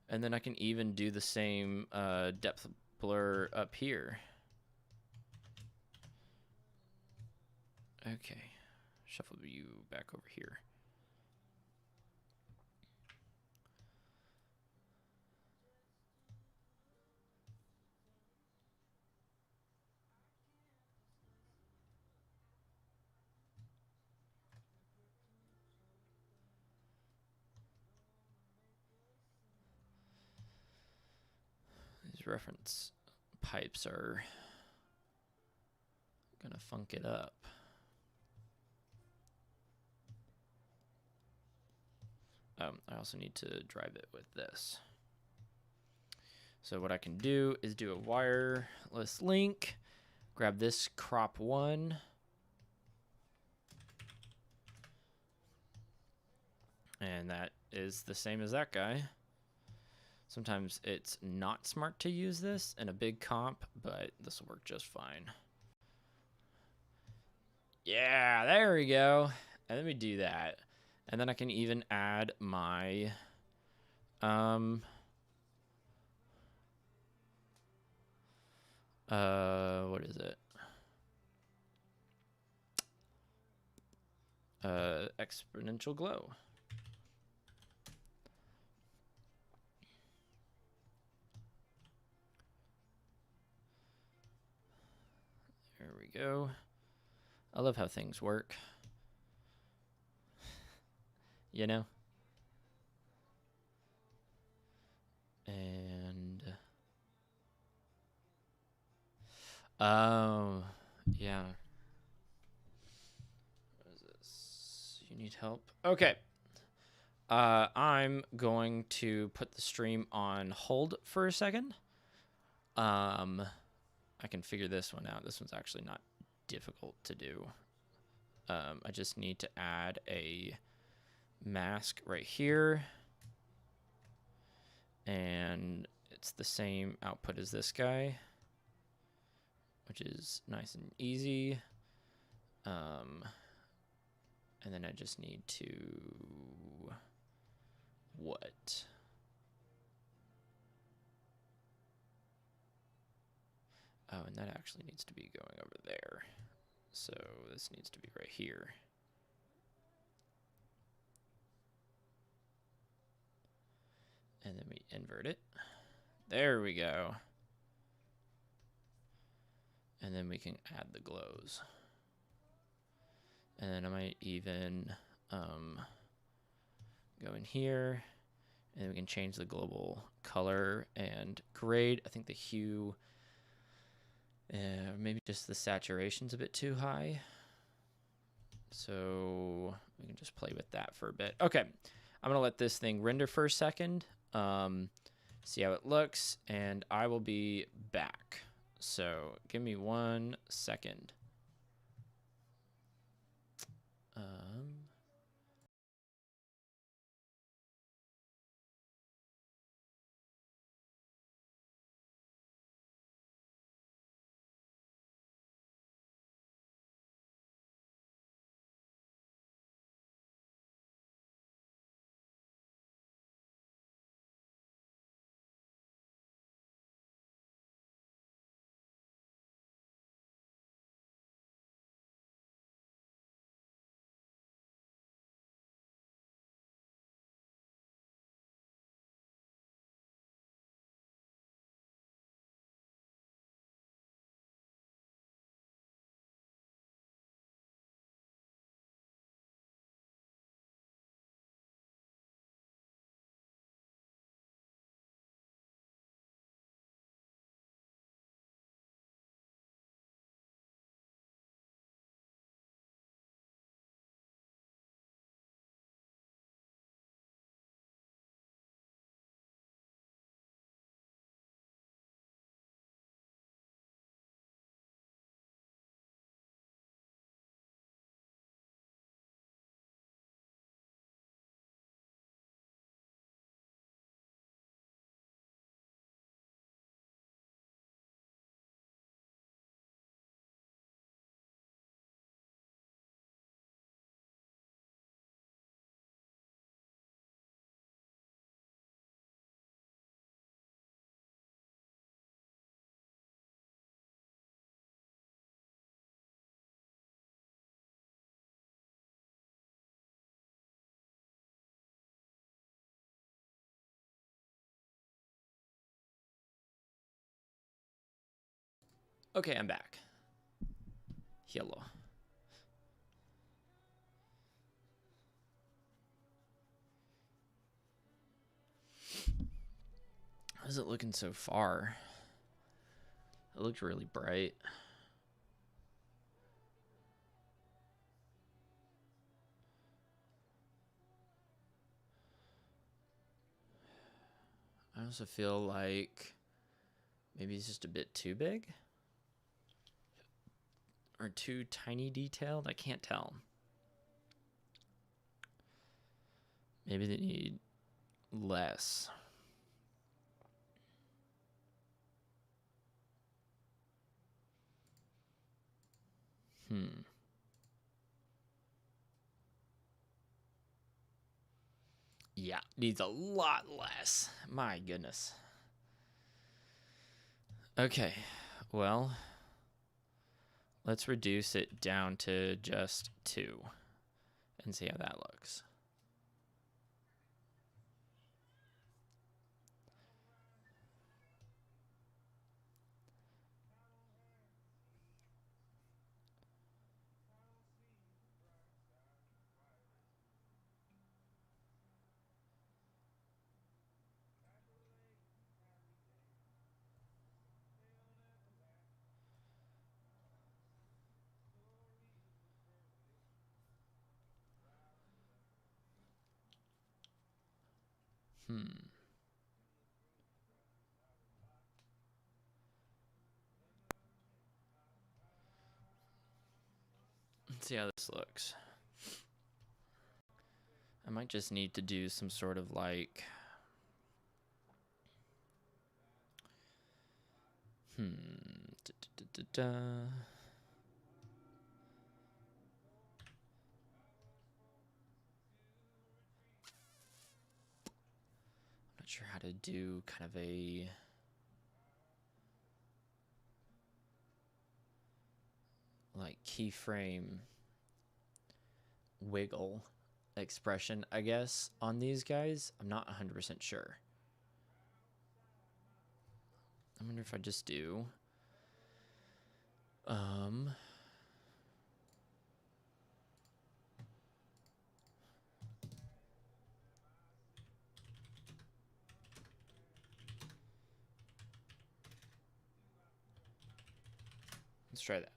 [SPEAKER 1] And then I can even do the same depth blur up here. Okay. Shuffle you back over here. These reference pipes are gonna funk it up. I also need to drive it with this. So what I can do is do a wireless link, grab this crop one, and that is the same as that guy. Sometimes it's not smart to use this in a big comp, but this will work just fine. Yeah, there we go. And let me do that. And then I can even add my what is it? Exponential glow. There we go. I love how things work. You know? And oh, yeah. What is this? You need help? Okay. I'm going to put the stream on hold for a second. I can figure this one out. This one's actually not difficult to do. I just need to add a mask right here. And it's the same output as this guy, which is nice and easy. And then I just need to, what? Oh, and that actually needs to be going over there. So this needs to be right here. And then we invert it. There we go. And then we can add the glows. And then I might even go in here, and we can change the global color and grade. I think the hue, maybe just the saturation's a bit too high. So we can just play with that for a bit. Okay, I'm gonna let this thing render for a second, see how it looks, and I will be back. So give me 1 second. Okay, I'm back. Hello. How's it looking so far? It looked really bright. I also feel like maybe it's just a bit too big or too tiny detailed. I can't tell. Maybe they need less. Yeah, needs a lot less. My goodness. Okay, well, let's reduce it down to just 2 and see how that looks. Let's see how this looks. I might just need to do some sort of like... Not sure how to do kind of a... like keyframe wiggle expression, I guess, on these guys. I'm not 100% sure. I wonder if I just do let's try that.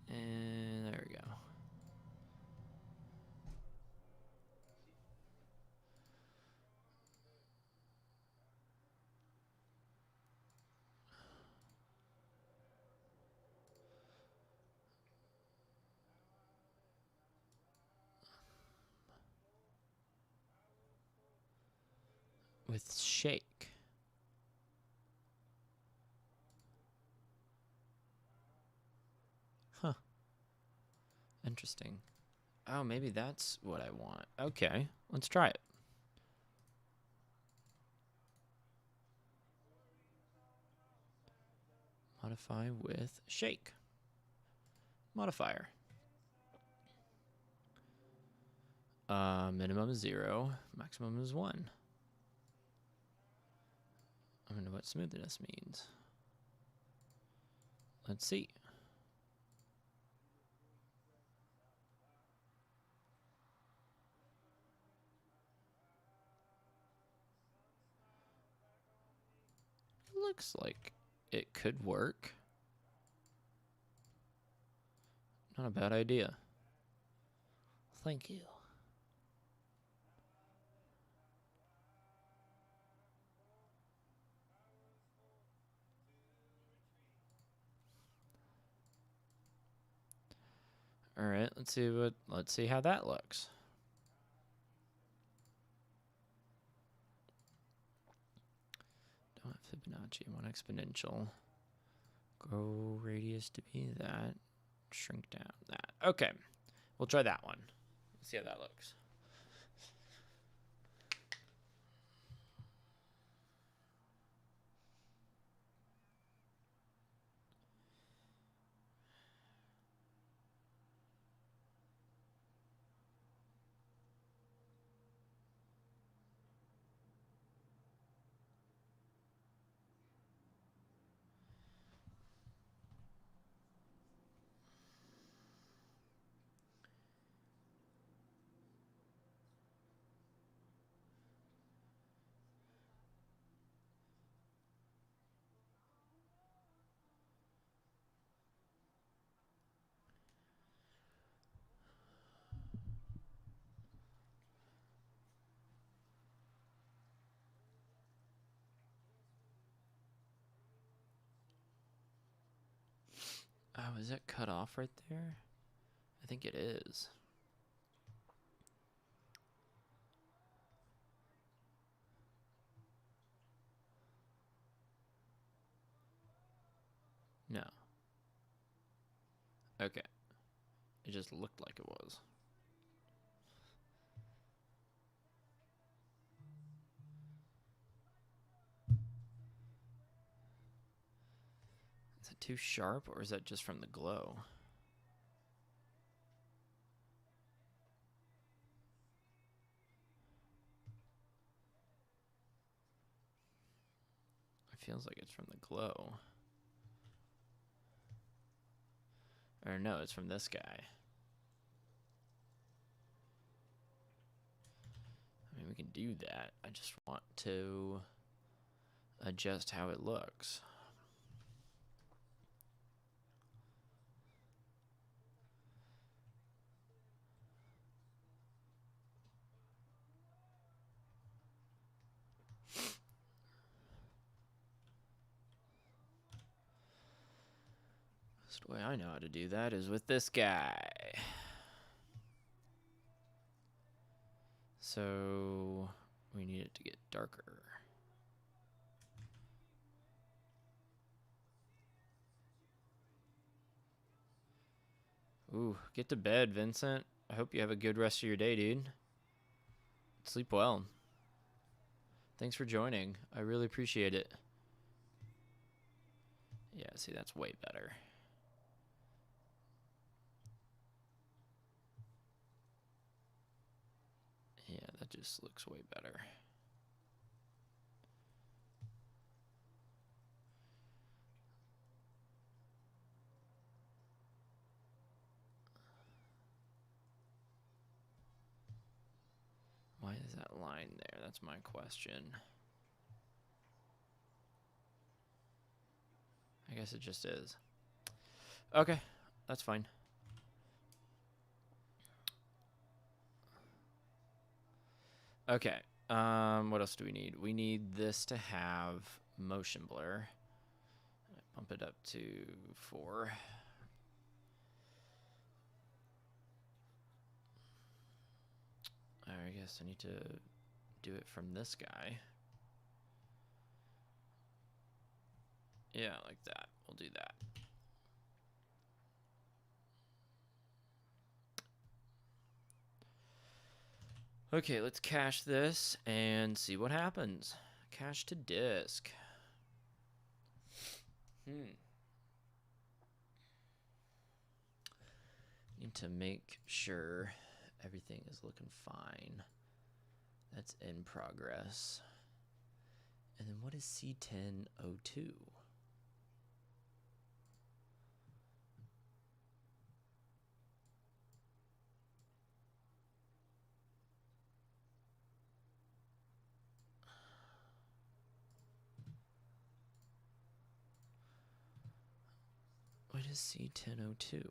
[SPEAKER 1] And there we go. With shake. Huh. Interesting. Oh, maybe that's what I want. Okay, let's try it. Modify with shake. Modifier. Minimum is 0. Maximum is 1. I wonder what smoothness means. Let's see. It looks like it could work. Not a bad idea. Thank you. All right, let's see how that looks. Don't have Fibonacci. I want exponential. Grow radius to be that. Shrink down that. Okay, we'll try that one. Let's see how that looks. Oh, is that cut off right there? I think it is. No. Okay. It just looked like it was. Is it too sharp, or is that just from the glow? It feels like it's from the glow. Or no, it's from this guy. I mean, we can do that. I just want to adjust how it looks. Best way I know how to do that is with this guy. So we need it to get darker. Ooh, get to bed, Vincent. I hope you have a good rest of your day, dude. Sleep well. Thanks for joining. I really appreciate it. Yeah, see, that's way better. Yeah, that just looks way better. Why is that line there? That's my question. I guess it just is. Okay, that's fine. Okay, what else do we need? We need this to have motion blur. Bump it up to 4. I guess I need to do it from this guy. Yeah, like that. We'll do that. Okay, let's cache this and see what happens. Cache to disk. Need to make sure everything is looking fine. That's in progress. And then what is C1002? What is C1002?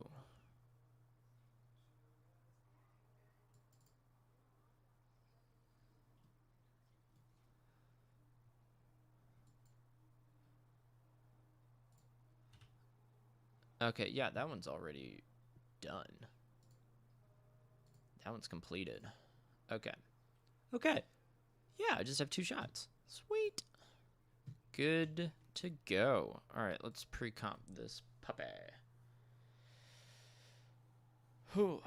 [SPEAKER 1] Okay, yeah, that one's already done. That one's completed. Okay. Okay. Yeah, I just have 2 shots. Sweet. Good to go. All right, let's pre-comp this puppy. Whew.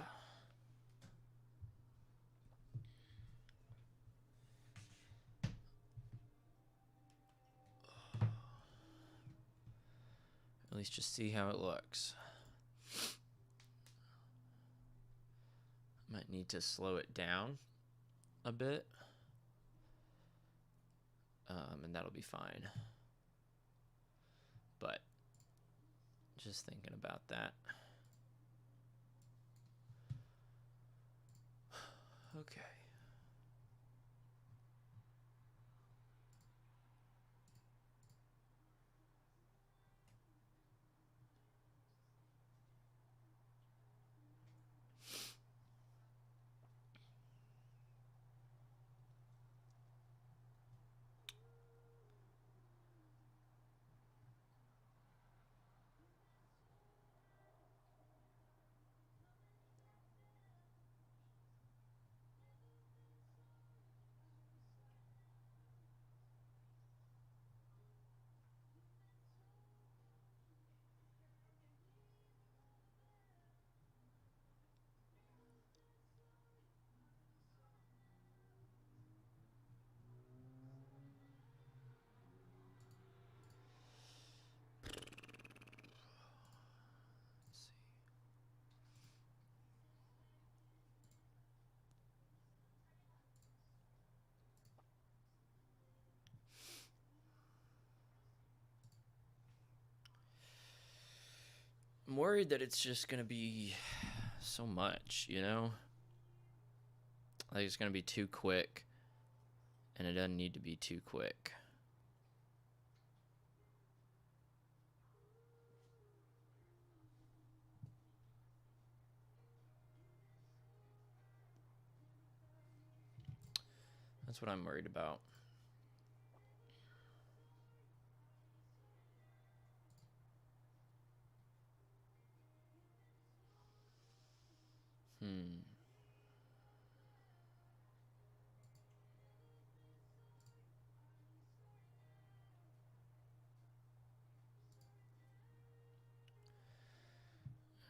[SPEAKER 1] At least just see how it looks. Might need to slow it down a bit. And that'll be fine. But just thinking about that. Okay. worried that it's just going to be so much, you know? Like it's going to be too quick, and it doesn't need to be too quick. That's what I'm worried about.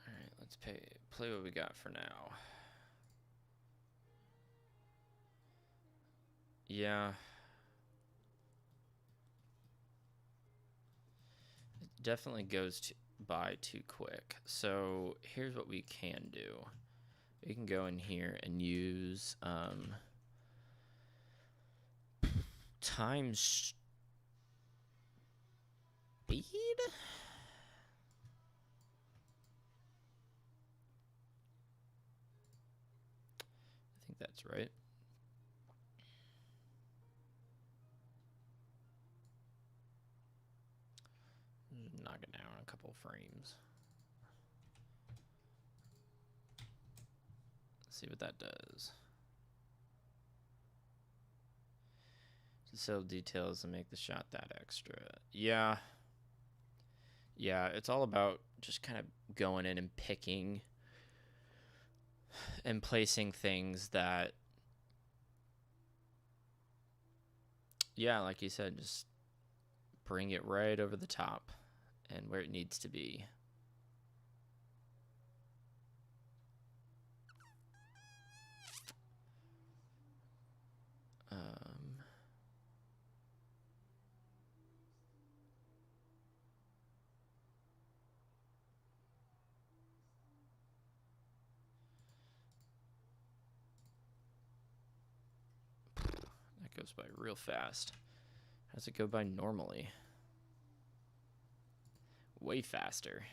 [SPEAKER 1] Alright, let's play what we got for now. Yeah. It definitely goes by too quick. So here's what we can do. We can go in here and use time speed. I think that's right. Knock it down a couple frames. Let's see what that does. To sell details and make the shot that extra. Yeah. Yeah, it's all about just kind of going in and picking and placing things that, yeah, like you said, just bring it right over the top and where it needs to be. That goes by real fast. How does it go by normally? Way faster.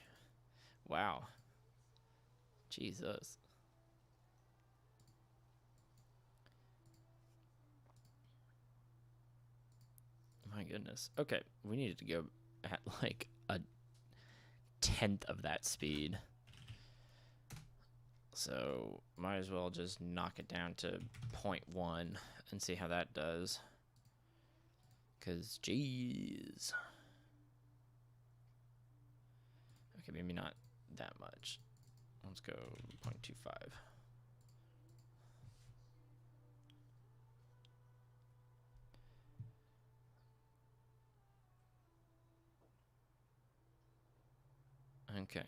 [SPEAKER 1] Wow. Jesus. My goodness. Okay, we needed to go at like a 10th of that speed. So might as well just knock it down to 0.1 and see how that does. Because, geez. Okay, maybe not that much. Let's go 0.25. Okay.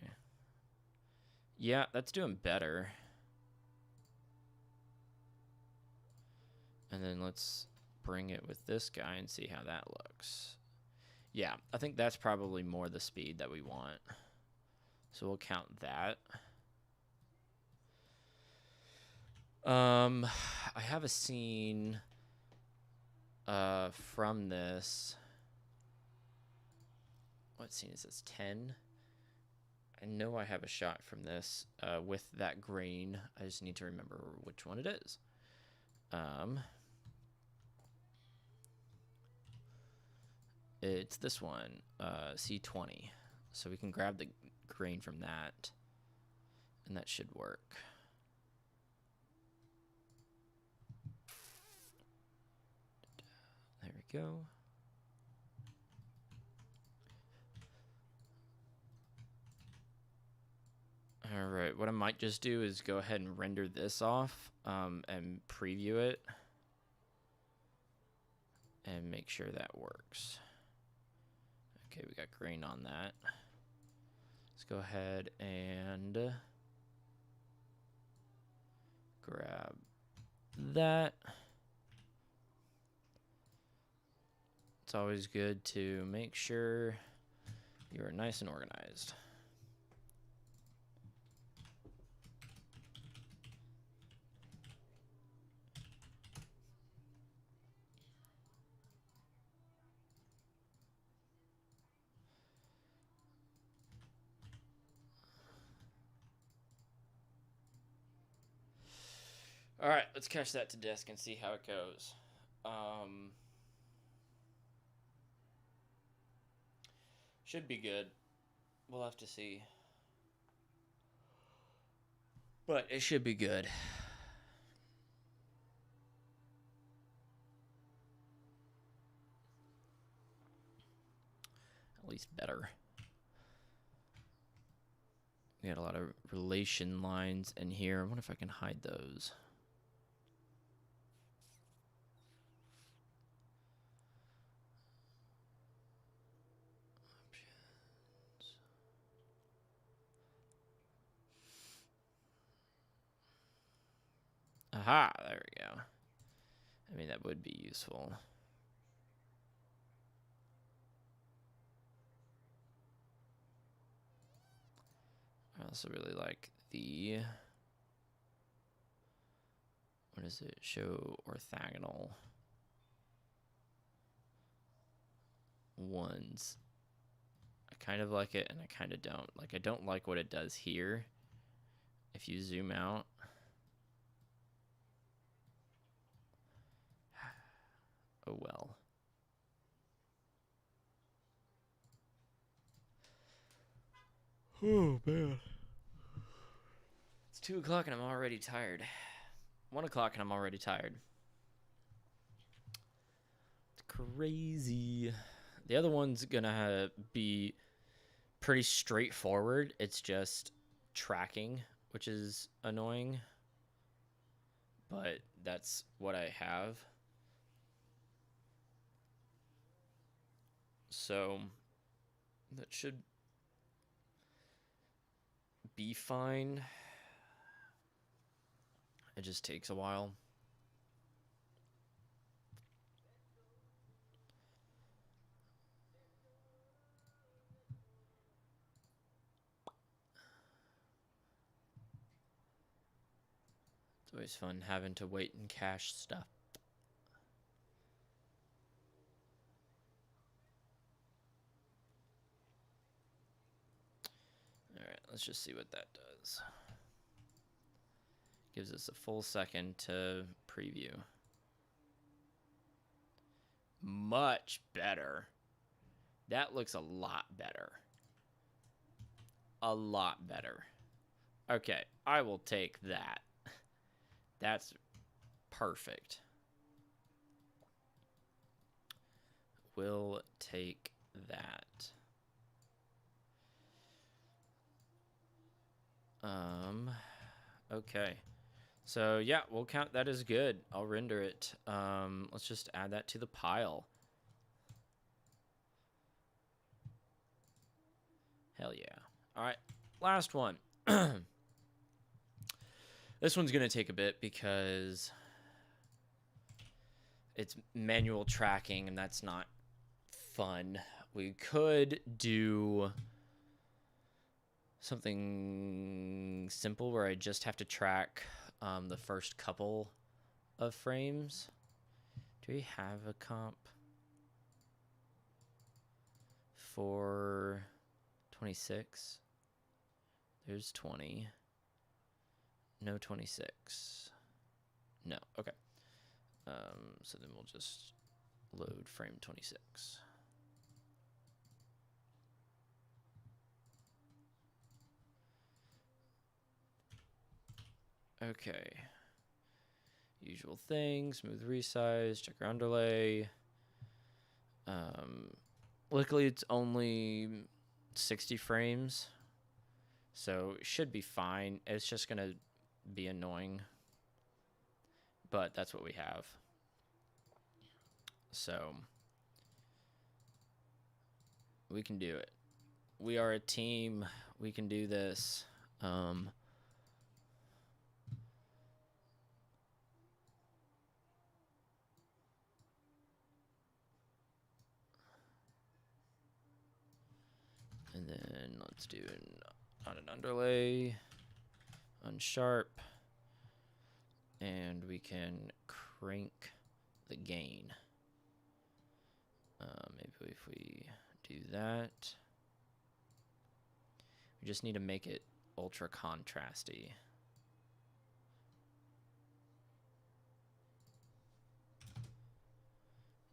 [SPEAKER 1] Yeah, that's doing better. And then let's bring it with this guy and see how that looks. Yeah, I think that's probably more the speed that we want. So we'll count that. I have a scene from this. What scene is this? 10? I know I have a shot from this with that green. I just need to remember which one it is. It's this one, C20. So we can grab the green from that, and that should work. There we go. All right, what I might just do is go ahead and render this off and preview it and make sure that works. Okay, we got green on that. Let's go ahead and grab that. It's always good to make sure you are nice and organized. All right, let's catch that to disk and see how it goes. Should be good. We'll have to see. But it should be good. At least better. We got a lot of relation lines in here. I wonder if I can hide those. Aha, there we go. I mean, that would be useful. I also really like the, what is it? Show orthogonal ones. I kind of like it and I kind of don't. Like, I don't like what it does here. If you zoom out. Oh well. Oh man. It's 2 o'clock and I'm already tired. 1 o'clock and I'm already tired. It's crazy. The other one's gonna be pretty straightforward. It's just tracking, which is annoying. But that's what I have. So that should be fine. It just takes a while. It's always fun having to wait and cache stuff. Alright, let's just see what that does. Gives us a full second to preview. Much better. That looks a lot better. A lot better. Okay, I will take that. That's perfect. We'll take that. Okay. So yeah, we'll count that as good. I'll render it. Let's just add that to the pile. Hell yeah. All right, last one. This one's gonna take a bit because it's manual tracking and that's not fun. We could do something simple where I just have to track the first couple of frames. Do we have a comp for 26? There's 20. No 26. No, okay. So then we'll just load frame 26. Okay. Usual thing, smooth resize, check your underlay. Luckily it's only 60 frames, so it should be fine. It's just gonna be annoying, but that's what we have. So we can do it. We are a team. We can do this. And then let's do on an underlay, unsharp, and we can crank the gain. Maybe if we do that, we just need to make it ultra contrasty.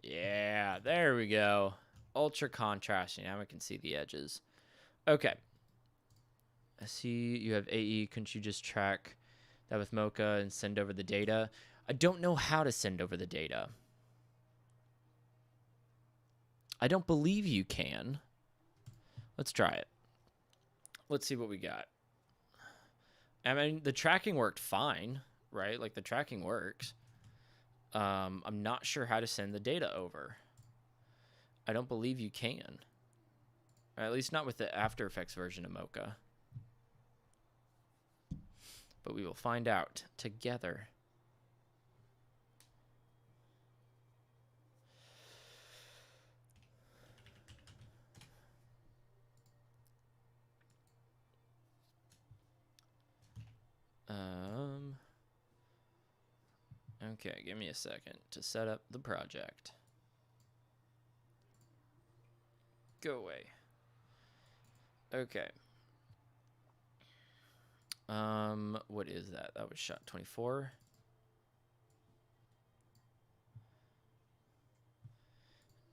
[SPEAKER 1] Yeah, there we go. Ultra contrasting. Now we can see the edges. Okay. I see you have AE. Couldn't you just track that with Mocha and send over the data? I don't know how to send over the data. I don't believe you can. Let's try it. Let's see what we got. I mean, the tracking worked fine, right? Like, the tracking works. I'm not sure how to send the data over. I don't believe you can. Or at least not with the After Effects version of Mocha. But we will find out together. Okay, give me a second to set up the project. Go away. Okay. What is that? That was shot 24.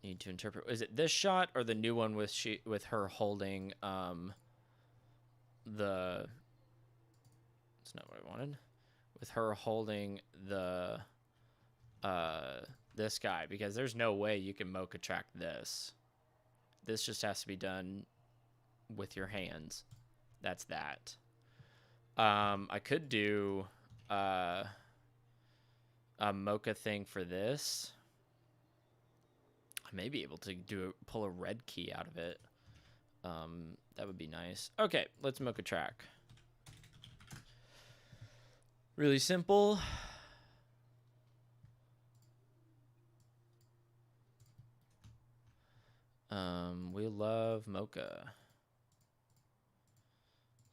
[SPEAKER 1] Need to interpret. Is it this shot or the new one with her holding the? It's not what I wanted. With her holding the this guy, because there's no way you can mocha track this. This just has to be done with your hands. That's that. I could do a mocha thing for this. I may be able to pull a red key out of it. That would be nice. Okay, let's mocha track. Really simple. We love mocha.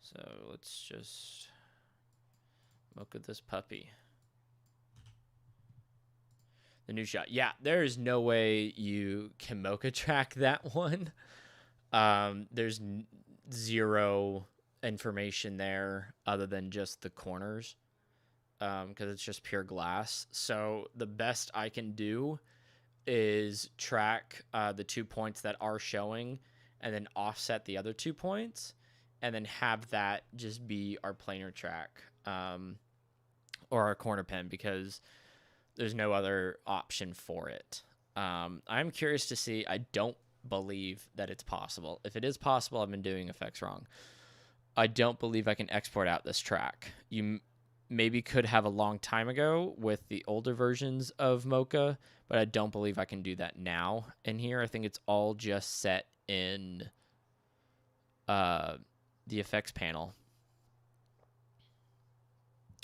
[SPEAKER 1] So let's just mocha this puppy. The new shot. Yeah, there is no way you can mocha track that one. There's zero information there other than just the corners. Because it's just pure glass. So the best I can do is track the 2 points that are showing and then offset the other 2 points and then have that just be our planar track or our corner pen, because there's no other option for it. I'm curious to see. I don't believe that it's possible. If it is possible, I've been doing effects wrong. I don't believe I can export out this track. You maybe could have a long time ago with the older versions of Mocha, but I don't believe I can do that now in here. I think it's all just set in the effects panel.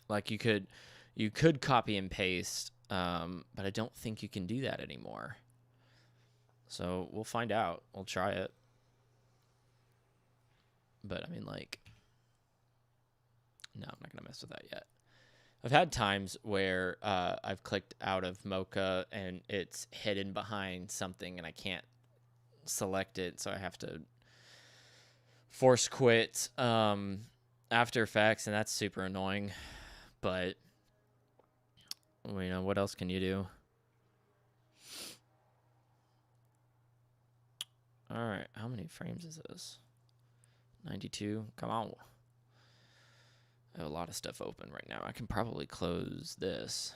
[SPEAKER 1] Like you could copy and paste, but I don't think you can do that anymore. So we'll find out. We'll try it. But I mean, like, no, I'm not gonna mess with that yet. I've had times where I've clicked out of Mocha and it's hidden behind something and I can't select it, so I have to force quit After Effects, and that's super annoying. But you know, what else can you do? All right, how many frames is this? 92. Come on. I have a lot of stuff open right now. I can probably close this.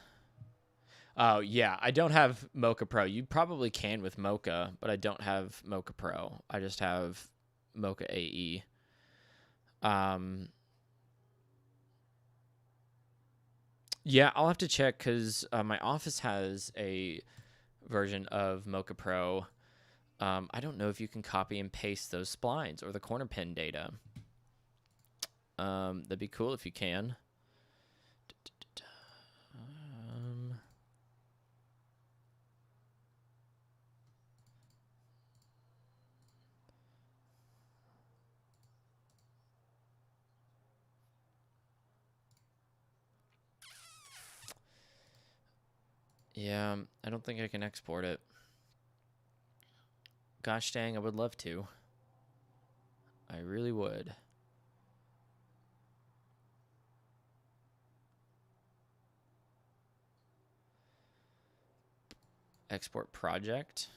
[SPEAKER 1] Oh, yeah. I don't have Mocha Pro. You probably can with Mocha, but I don't have Mocha Pro. I just have Mocha AE. Yeah, I'll have to check because my office has a version of Mocha Pro. I don't know if you can copy and paste those splines or the corner pin data. That'd be cool if you can. Yeah, I don't think I can export it. Gosh dang, I would love to. I really would. Export project.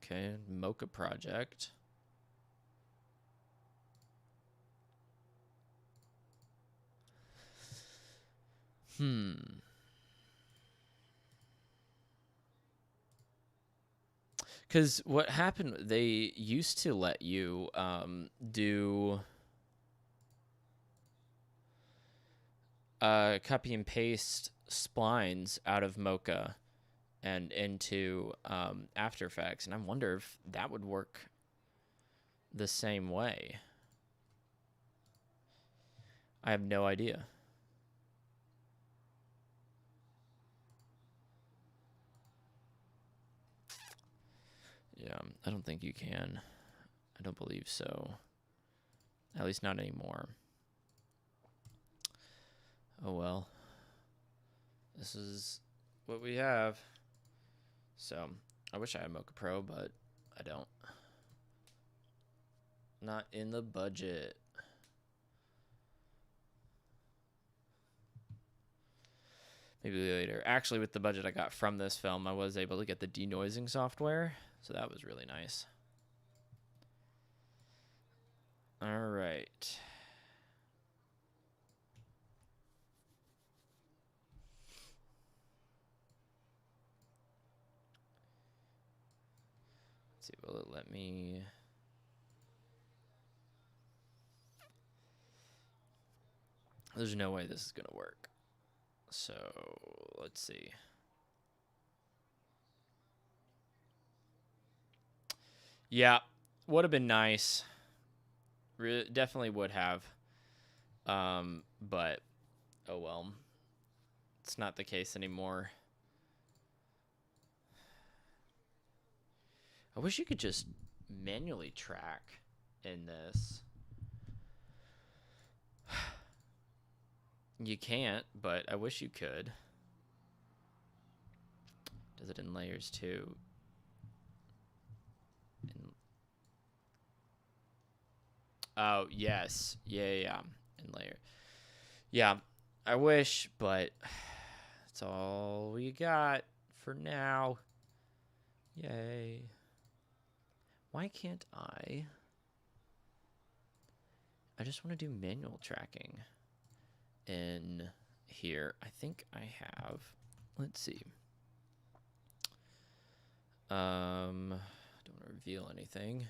[SPEAKER 1] Okay, Mocha project. Because what happened, they used to let you do copy and paste splines out of Mocha and into After Effects, and I wonder if that would work the same way. I have no idea. Yeah, I don't think you can. I don't believe so. At least not anymore. Oh well. This is what we have. So, I wish I had Mocha Pro, but I don't. Not in the budget. Maybe later. Actually, with the budget I got from this film, I was able to get the denoising software, so that was really nice. All right. Let's see, will it let me... There's no way this is going to work. So, let's see. Yeah, would have been nice. Definitely would have. But, oh well. It's not the case anymore. I wish you could just manually track in this. You can't, but I wish you could. Does it in layers too? Oh, yes. Yeah. In layer. Yeah, I wish, but that's all we got for now. Yay. Why can't I just want to do manual tracking in here. I think I have. Let's see. Don't want to reveal anything.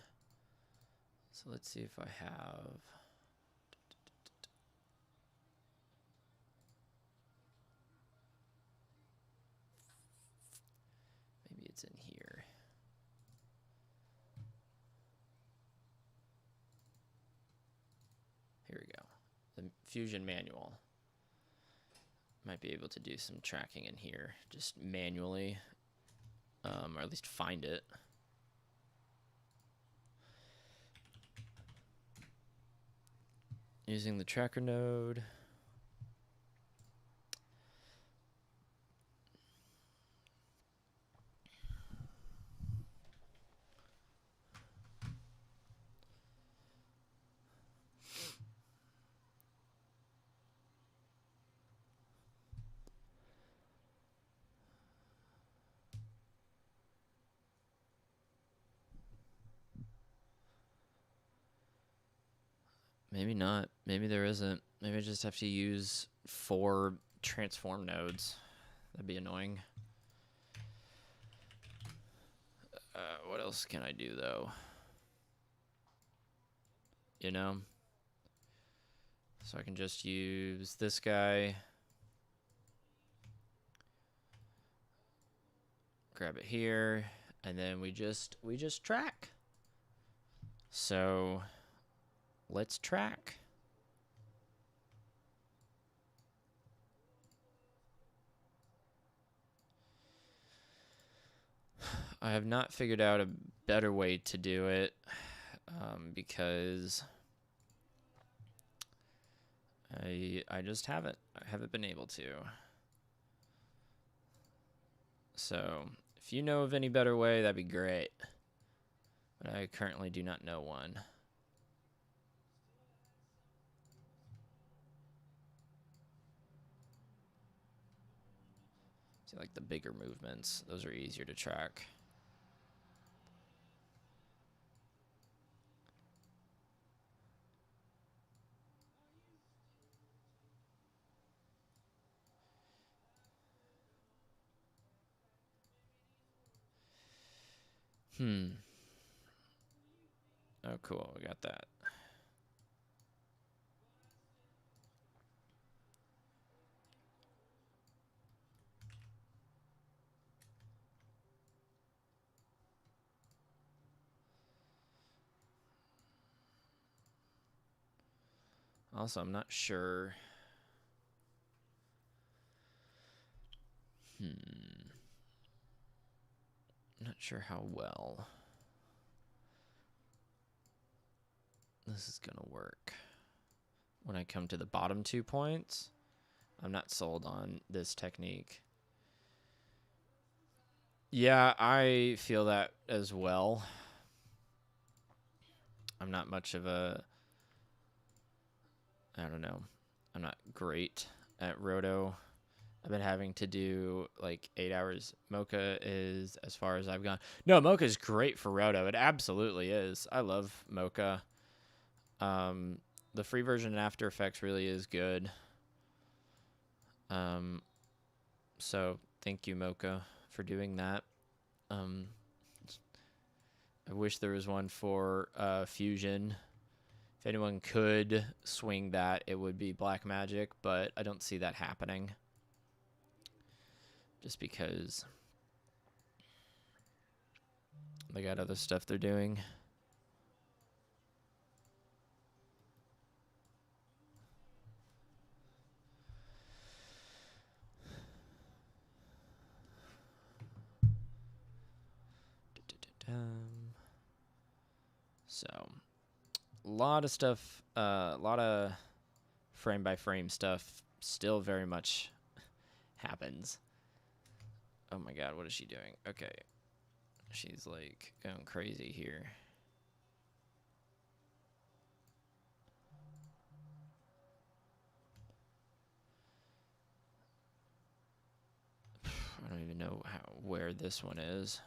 [SPEAKER 1] So let's see if I have. Maybe it's in here. Here we go. The Fusion manual. Might be able to do some tracking in here, just manually, or at least find it. Using the tracker node. Maybe not. Maybe there isn't. Maybe I just have to use 4 transform nodes. That'd be annoying. What else can I do, though? You know? So I can just use this guy. Grab it here. And then we just track. So... let's track. I have not figured out a better way to do it because I just haven't. I haven't been able to. So if you know of any better way, that'd be great. But I currently do not know one. See, like the bigger movements, those are easier to track. Oh, cool. We got that. Also, I'm not sure. I'm not sure how well this is gonna work. When I come to the bottom 2 points, I'm not sold on this technique. Yeah, I feel that as well. I'm not much of a, I don't know, I'm not great at roto. I've been having to do like 8 hours. Mocha is as far as I've gone. No, Mocha is great for roto. It absolutely is. I love Mocha. The free version in After Effects really is good. So thank you, Mocha, for doing that. I wish there was one for Fusion. If anyone could swing that, it would be Blackmagic, but I don't see that happening. Just because they got other stuff they're doing. So, a lot of stuff, a lot of frame by frame stuff still very much happens. Oh my god, what is she doing? Okay. She's like going crazy here. I don't even know where this one is.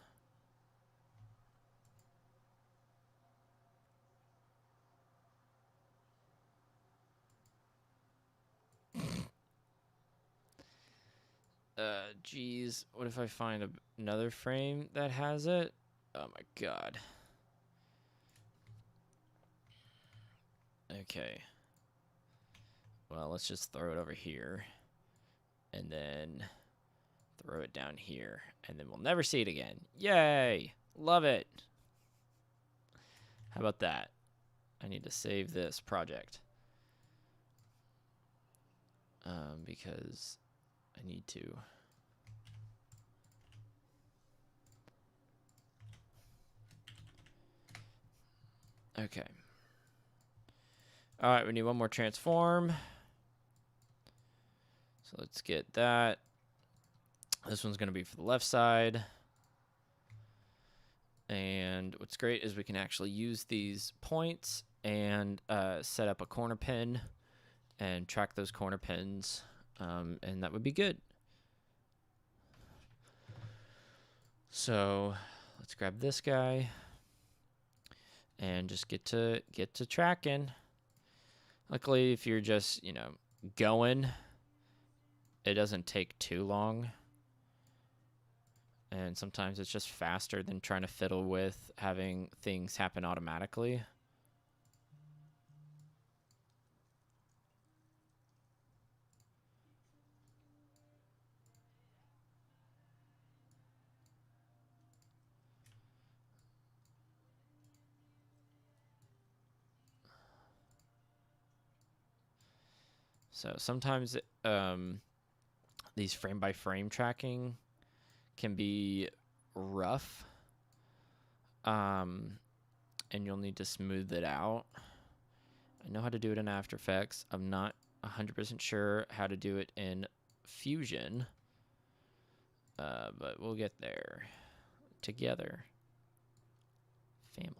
[SPEAKER 1] Geez, what if I find another frame that has it? Oh my god. Okay. Well, let's just throw it over here. And then throw it down here. And then we'll never see it again. Yay! Love it! How about that? I need to save this project. Because I need to. Okay. All right, we need one more transform. So let's get that. This one's going to be for the left side. And what's great is we can actually use these points and set up a corner pin and track those corner pins. And that would be good. So let's grab this guy and just get to tracking. Luckily, if you're just, going, it doesn't take too long. And sometimes it's just faster than trying to fiddle with having things happen automatically. So sometimes these frame by frame tracking can be rough, and you'll need to smooth it out. I know how to do it in After Effects. I'm not 100% sure how to do it in Fusion, but we'll get there together. Family.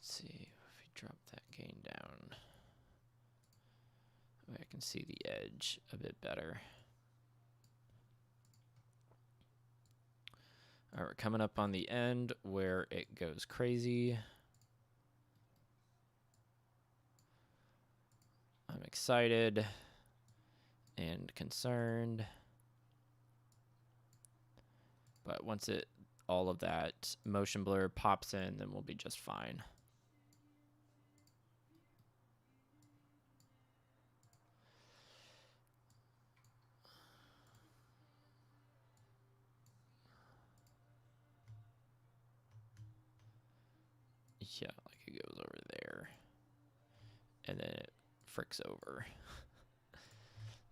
[SPEAKER 1] Let's see if we drop that gain down. That way I can see the edge a bit better. All right, we're coming up on the end where it goes crazy. I'm excited and concerned. But once all of that motion blur pops in, then we'll be just fine. Yeah, like it goes over there. And then it fricks over.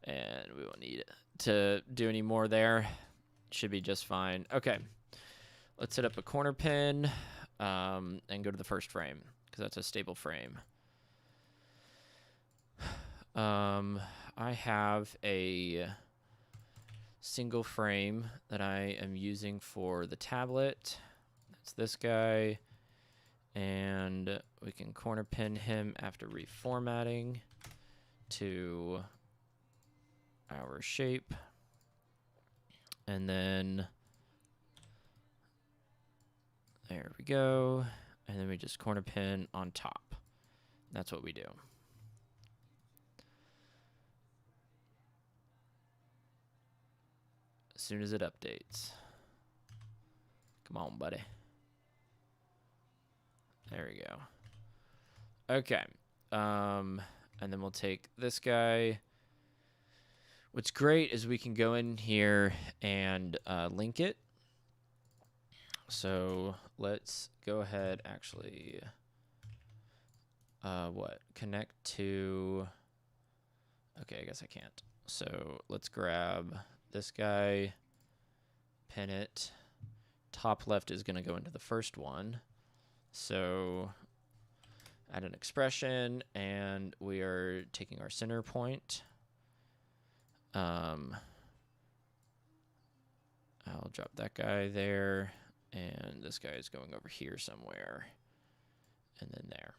[SPEAKER 1] And we won't need to do any more there. Should be just fine. Okay. Let's set up a corner pin and go to the first frame because that's a stable frame. I have a single frame that I am using for the tablet. That's this guy. And we can corner pin him after reformatting to our shape. And then there we go. And then we just corner pin on top. That's what we do. As soon as it updates. Come on, buddy. There we go. Okay. And then we'll take this guy. What's great is we can go in here and link it. So let's go ahead, actually, connect to, okay, I guess I can't. So let's grab this guy, pin it. Top left is going to go into the first one. So add an expression, and we are taking our center point. I'll drop that guy there, and this guy is going over here somewhere, and then there.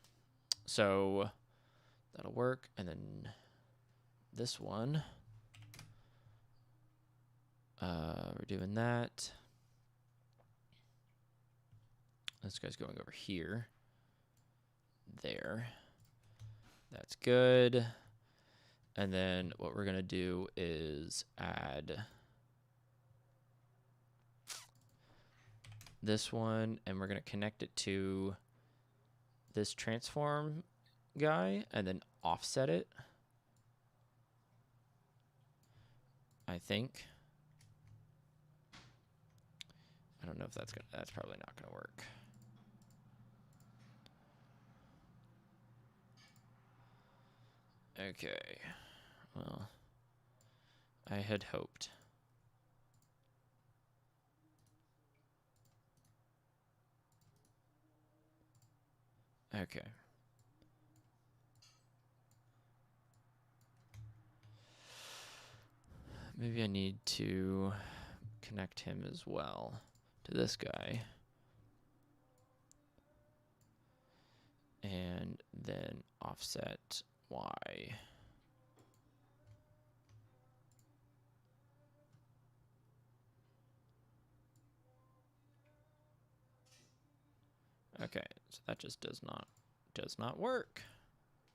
[SPEAKER 1] So that'll work, and then this one, we're doing that. This guy's going over here. There. That's good. And then what we're going to do is add this one, and we're going to connect it to this transform guy and then offset it, I think. I don't know if that's probably not going to work. Okay, well, I had hoped. Okay. Maybe I need to connect him as well to this guy. And then offset Y. Okay, so that just does not work.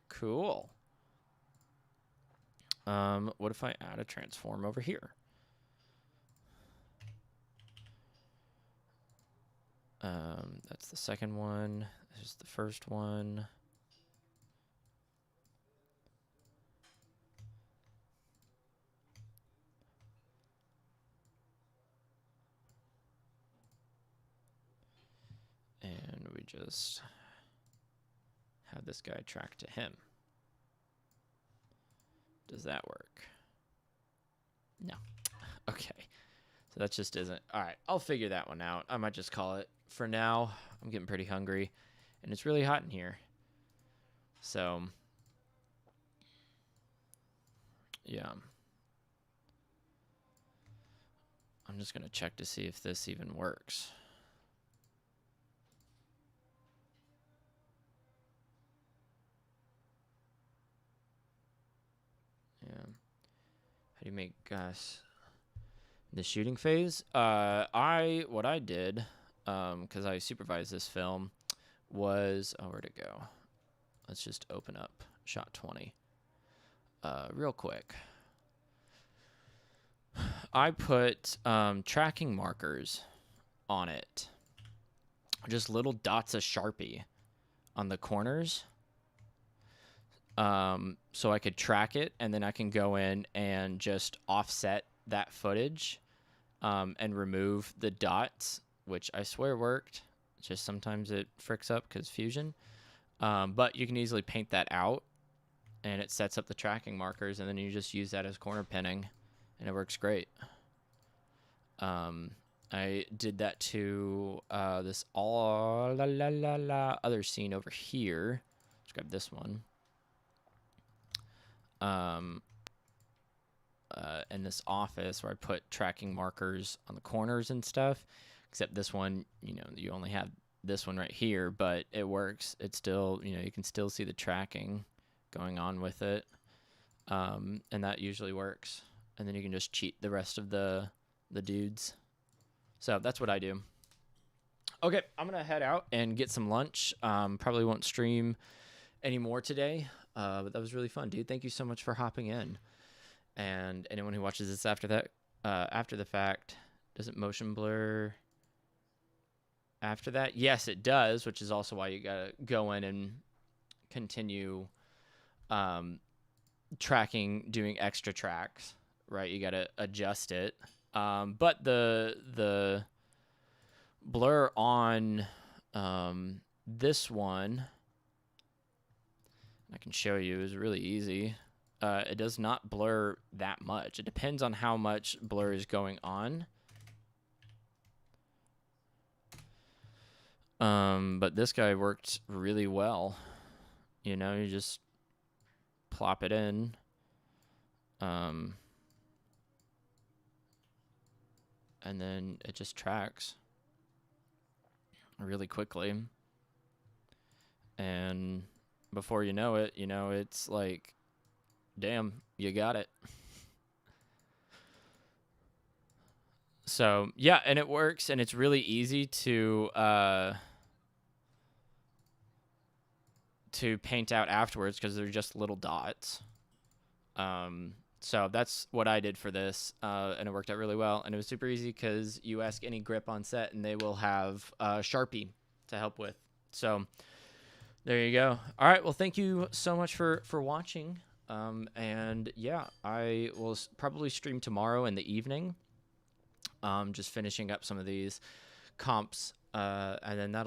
[SPEAKER 1] Cool. What if I add a transform over here? That's the second one. This is the first one. And we just have this guy track to him. Does that work? No. Okay. So that just isn't. All right. I'll figure that one out. I might just call it for now. I'm getting pretty hungry, and it's really hot in here. So, yeah. I'm just going to check to see if this even works. do you make the shooting phase? What I did, because I supervised this film, was where'd it go? Let's just open up shot 20 real quick. I put tracking markers on it, just little dots of Sharpie on the corners, so I could track it, and then I can go in and just offset that footage and remove the dots, which I swear worked. Just sometimes it fricks up because Fusion. But you can easily paint that out, and it sets up the tracking markers, and then you just use that as corner pinning, and it works great. I did that to this other scene over here. Let's grab this one. In this office where I put tracking markers on the corners and stuff, except this one, you know, you only have this one right here, but it works. It's still, you know, you can still see the tracking going on with it. And that usually works. And then you can just cheat the rest of the dudes. So that's what I do. Okay, I'm going to head out and get some lunch. Probably won't stream anymore today, but that was really fun, dude. Thank you so much for hopping in. And anyone who watches this after the fact, does it motion blur after that? Yes, it does, which is also why you gotta go in and continue tracking, doing extra tracks, right? You gotta adjust it. But the blur on this one, I can show you, is really easy. It does not blur that much. It depends on how much blur is going on. But this guy worked really well. You know, you just plop it in. And then it just tracks really quickly. And before you know it, you know, it's like, damn, you got it. So, yeah, and it works, and it's really easy to paint out afterwards because they're just little dots. So that's what I did for this, and it worked out really well. And it was super easy because you ask any grip on set, and they will have Sharpie to help with. So there you go. All right, well, thank you so much for watching. And yeah, I will probably stream tomorrow in the evening. Just finishing up some of these comps, and then that'll